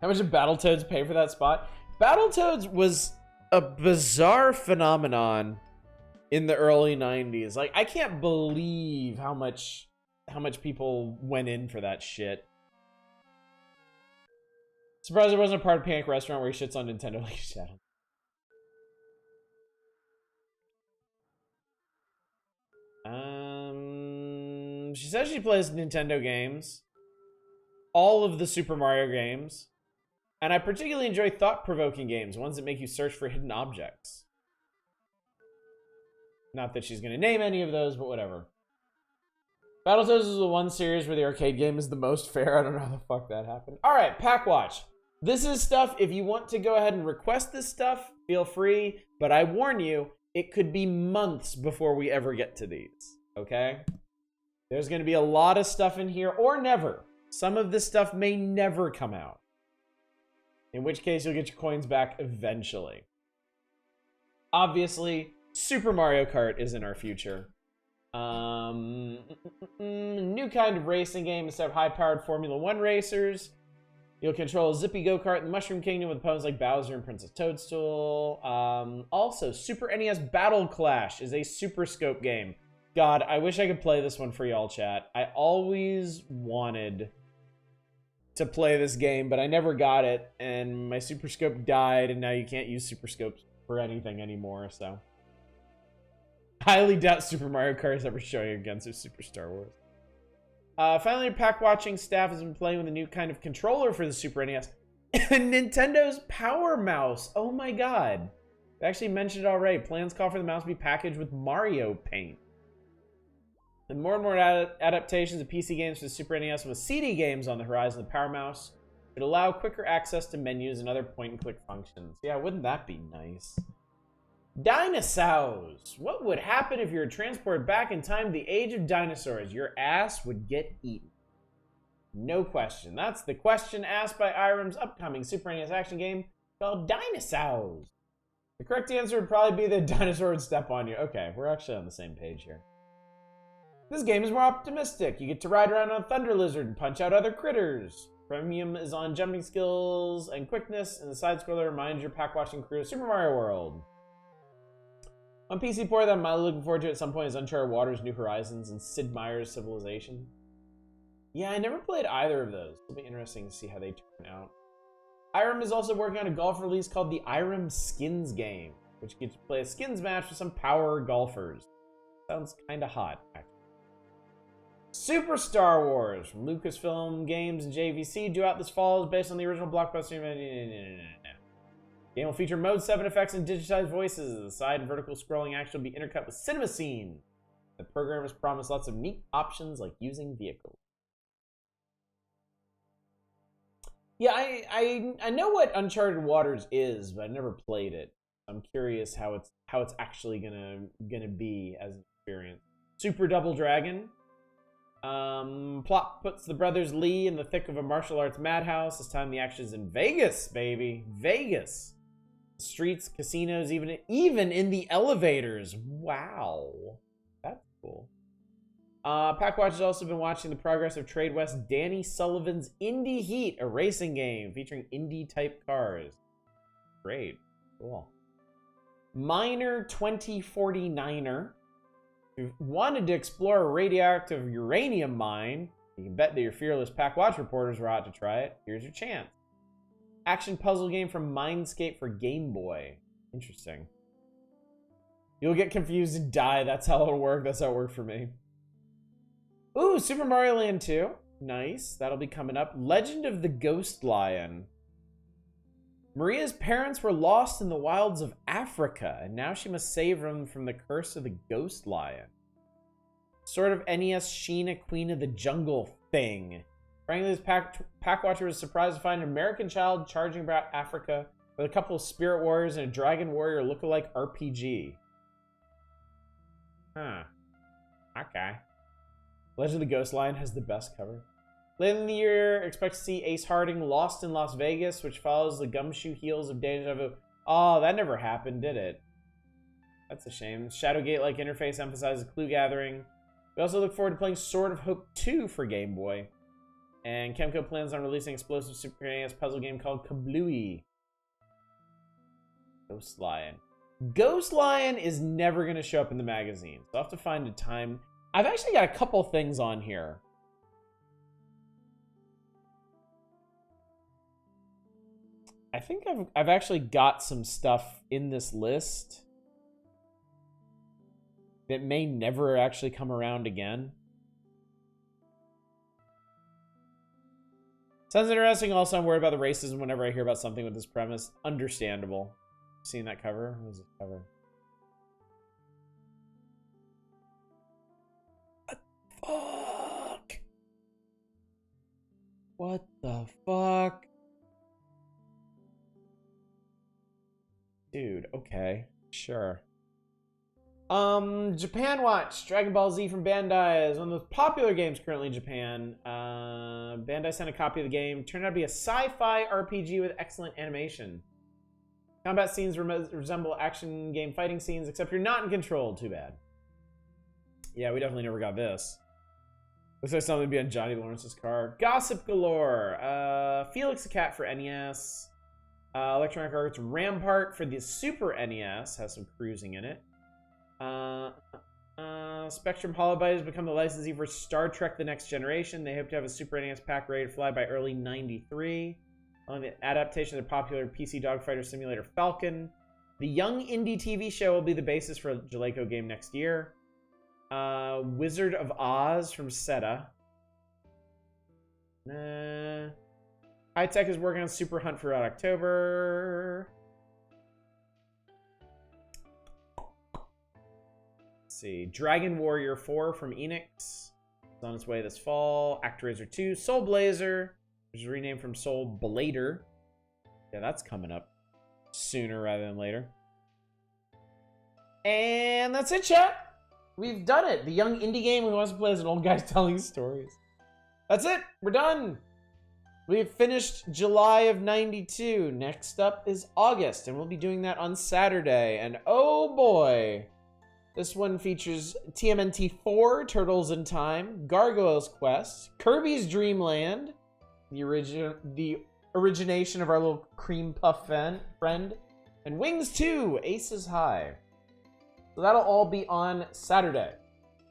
How much did Battletoads pay for that spot? Battletoads was a bizarre phenomenon in the early 90s. Like, I can't believe how much people went in for that shit. Surprised there wasn't a part of Panic Restaurant where he shits on Nintendo like he said. She says she plays Nintendo games. All of the Super Mario games. And I particularly enjoy thought-provoking games, ones that make you search for hidden objects. Not that she's gonna name any of those, but whatever. Battletoads is the one series where the arcade game is the most fair. I don't know how the fuck that happened. Alright, Pack Watch. This is stuff, if you want to go ahead and request this stuff, feel free. But I warn you, it could be months before we ever get to these, okay? There's going to be a lot of stuff in here, or never. Some of this stuff may never come out. In which case, you'll get your coins back eventually. Obviously, Super Mario Kart is in our future. New kind of racing game instead of high-powered Formula 1 racers. You'll control a zippy go-kart in the Mushroom Kingdom with opponents like Bowser and Princess Toadstool. Also, Super NES Battle Clash is a Super Scope game. God, I wish I could play this one for y'all, chat. I always wanted to play this game, but I never got it, and my Super Scope died, and now you can't use Super Scopes for anything anymore, so... Highly doubt Super Mario Kart is ever showing against Super Star Wars. Finally, pack watching staff has been playing with a new kind of controller for the Super NES. Nintendo's Power Mouse. Oh my god. I actually mentioned it already. Plans call for the mouse to be packaged with Mario Paint. And more and more adaptations of PC games for the Super NES with CD games on the horizon. The Power Mouse would allow quicker access to menus and other point-and-click functions. Yeah, wouldn't that be nice? Dinosaurs. What would happen if you were transported back in time to the age of dinosaurs? Your ass would get eaten. No question. That's the question asked by Irem's upcoming Super NES action game called Dinosaurs. The correct answer would probably be that dinosaur would step on you. Okay, we're actually on the same page here. This game is more optimistic. You get to ride around on a thunder lizard and punch out other critters. Premium is on jumping skills and quickness, and the side scroller reminds your pack watching crew of Super Mario World. On PC port that I'm mildly looking forward to at some point is Uncharted Waters, New Horizons, and Sid Meier's Civilization. Yeah, I never played either of those. It'll be interesting to see how they turn out. Irem is also working on a golf release called the Irem Skins game, which gets to play a skins match with some power golfers. Sounds kind of hot, actually. Super Star Wars from Lucasfilm Games and JVC due out this fall is based on the original blockbuster. Game will feature Mode 7 effects and digitized voices. The side and vertical scrolling action will be intercut with cinema scene. The programmers promise lots of neat options like using vehicles. Yeah, I know what Uncharted Waters is, but I never played it. I'm curious how it's actually gonna be as an experience. Super Double Dragon. Plot puts the brothers Lee in the thick of a martial arts madhouse. This time the action is in Vegas, baby. Vegas. Streets, casinos, even in the elevators. Wow. That's cool. Packwatch has also been watching the progress of Trade West Danny Sullivan's Indy Heat, a racing game featuring Indy-type cars. Great. Cool. Miner 2049er. If you wanted to explore a radioactive uranium mine, you can bet that your fearless Packwatch reporters were out to try it. Here's your chance. Action puzzle game from Mindscape for Game Boy. Interesting. You'll get confused and die. That's how it'll work. That's how it worked for me. Ooh, Super Mario Land 2. Nice. That'll be coming up. Legend of the Ghost Lion. Maria's parents were lost in the wilds of Africa, and now she must save them from the curse of the Ghost Lion. Sort of NES Sheena Queen of the Jungle thing. Frankly, this Packwatcher was surprised to find an American child charging about Africa with a couple of Spirit Warriors and a Dragon Warrior lookalike RPG. Huh. Okay. Legend of the Ghost Lion has the best cover. Later in the year, expect to see Ace Harding Lost in Las Vegas, which follows the gumshoe heels of Deja Vu. Oh, that never happened, did it? That's a shame. Shadowgate-like interface emphasizes clue gathering. We also look forward to playing Sword of Hope 2 for Game Boy. And Kemco plans on releasing an explosive Super NES puzzle game called Kablooey. Ghost Lion. Ghost Lion is never going to show up in the magazine, so I'll have to find a time. I've actually got a couple things on here. I think I've actually got some stuff in this list that may never actually come around again. Sounds interesting. Also, I'm worried about the racism whenever I hear about something with this premise. Understandable. Seen that cover? What was this cover? What the fuck? What the fuck? Dude, okay. Sure. Japan Watch, Dragon Ball Z from Bandai is one of the most popular games currently in Japan. Bandai sent a copy of the game. Turned out to be a sci-fi RPG with excellent animation. Combat scenes resemble action game fighting scenes, except you're not in control. Too bad. Yeah, we definitely never got this. Looks like something to be on Johnny Lawrence's car. Gossip galore. Felix the Cat for NES. Electronic Arts Rampart for the Super NES has some cruising in it. Spectrum Holobyte has become the licensee for Star Trek The Next Generation. They hope to have a Super NES pack ready to fly by early '93. On the adaptation of the popular PC dogfighter simulator Falcon. The Young Indie TV show will be the basis for a Jaleco game next year. Wizard of Oz from Seta. High Tech is working on Super Hunt throughout October. See, Dragon Warrior 4 from Enix. It's on its way this fall. ActRaiser 2. Soul Blazer, which is renamed from Soul Blader. Yeah, that's coming up sooner rather than later. And that's it, chat. We've done it. The young indie game we want to play as an old guy telling stories. That's it. We're done. We've finished July of '92. Next up is August, and we'll be doing that on Saturday. And oh boy. This one features TMNT 4, Turtles in Time, Gargoyle's Quest, Kirby's Dream Land, the origination of our little cream puff friend, and Wings 2, Aces High. So that'll all be on Saturday.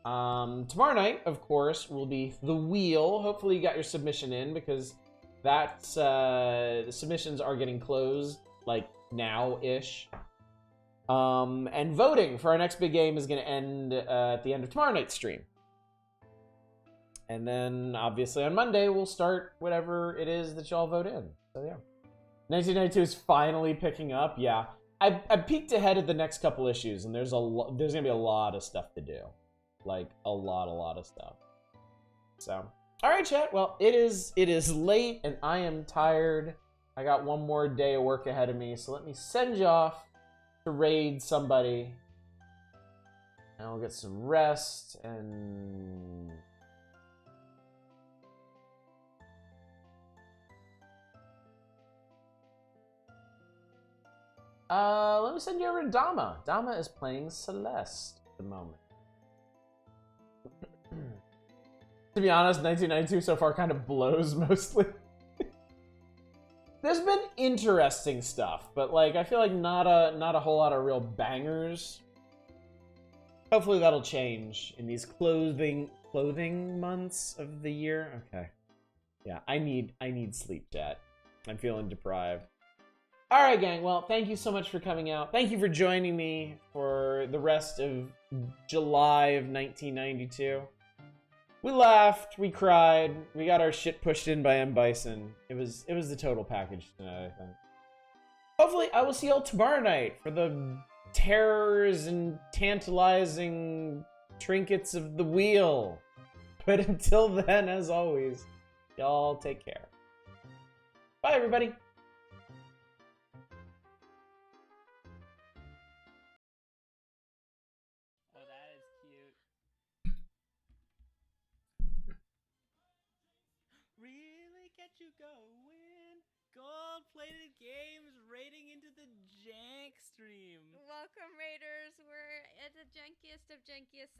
Tomorrow night, of course, will be The Wheel. Hopefully you got your submission in, because that's, the submissions are getting closed, like, now-ish. And voting for our next big game is going to end at the end of tomorrow night's stream. And then, obviously, on Monday, we'll start whatever it is that y'all vote in. So, yeah. 1992 is finally picking up. Yeah. I've peeked ahead at the next couple issues, and there's going to be a lot of stuff to do. Like, a lot of stuff. So, all right, chat. Well, it is late, and I am tired. I got one more day of work ahead of me, so let me send you off to raid somebody, and we'll get some rest. And let me send you over to Dama. Dama is playing Celeste at the moment. To be honest, 1992 so far kind of blows mostly. There's been interesting stuff, but like I feel like not a whole lot of real bangers. Hopefully that'll change in these clothing months of the year. Okay. Yeah, I need sleep, chat. I'm feeling deprived. All right, gang. Well, thank you so much for coming out. Thank you for joining me for the rest of July of 1992. We laughed, we cried, we got our shit pushed in by M. Bison. It was the total package tonight, I think. Hopefully, I will see y'all tomorrow night for the terrors and tantalizing trinkets of the wheel. But until then, as always, y'all take care. Bye, everybody. You going? Gold-plated games raiding into the jank stream. Welcome, Raiders. We're at the jankiest of jankiest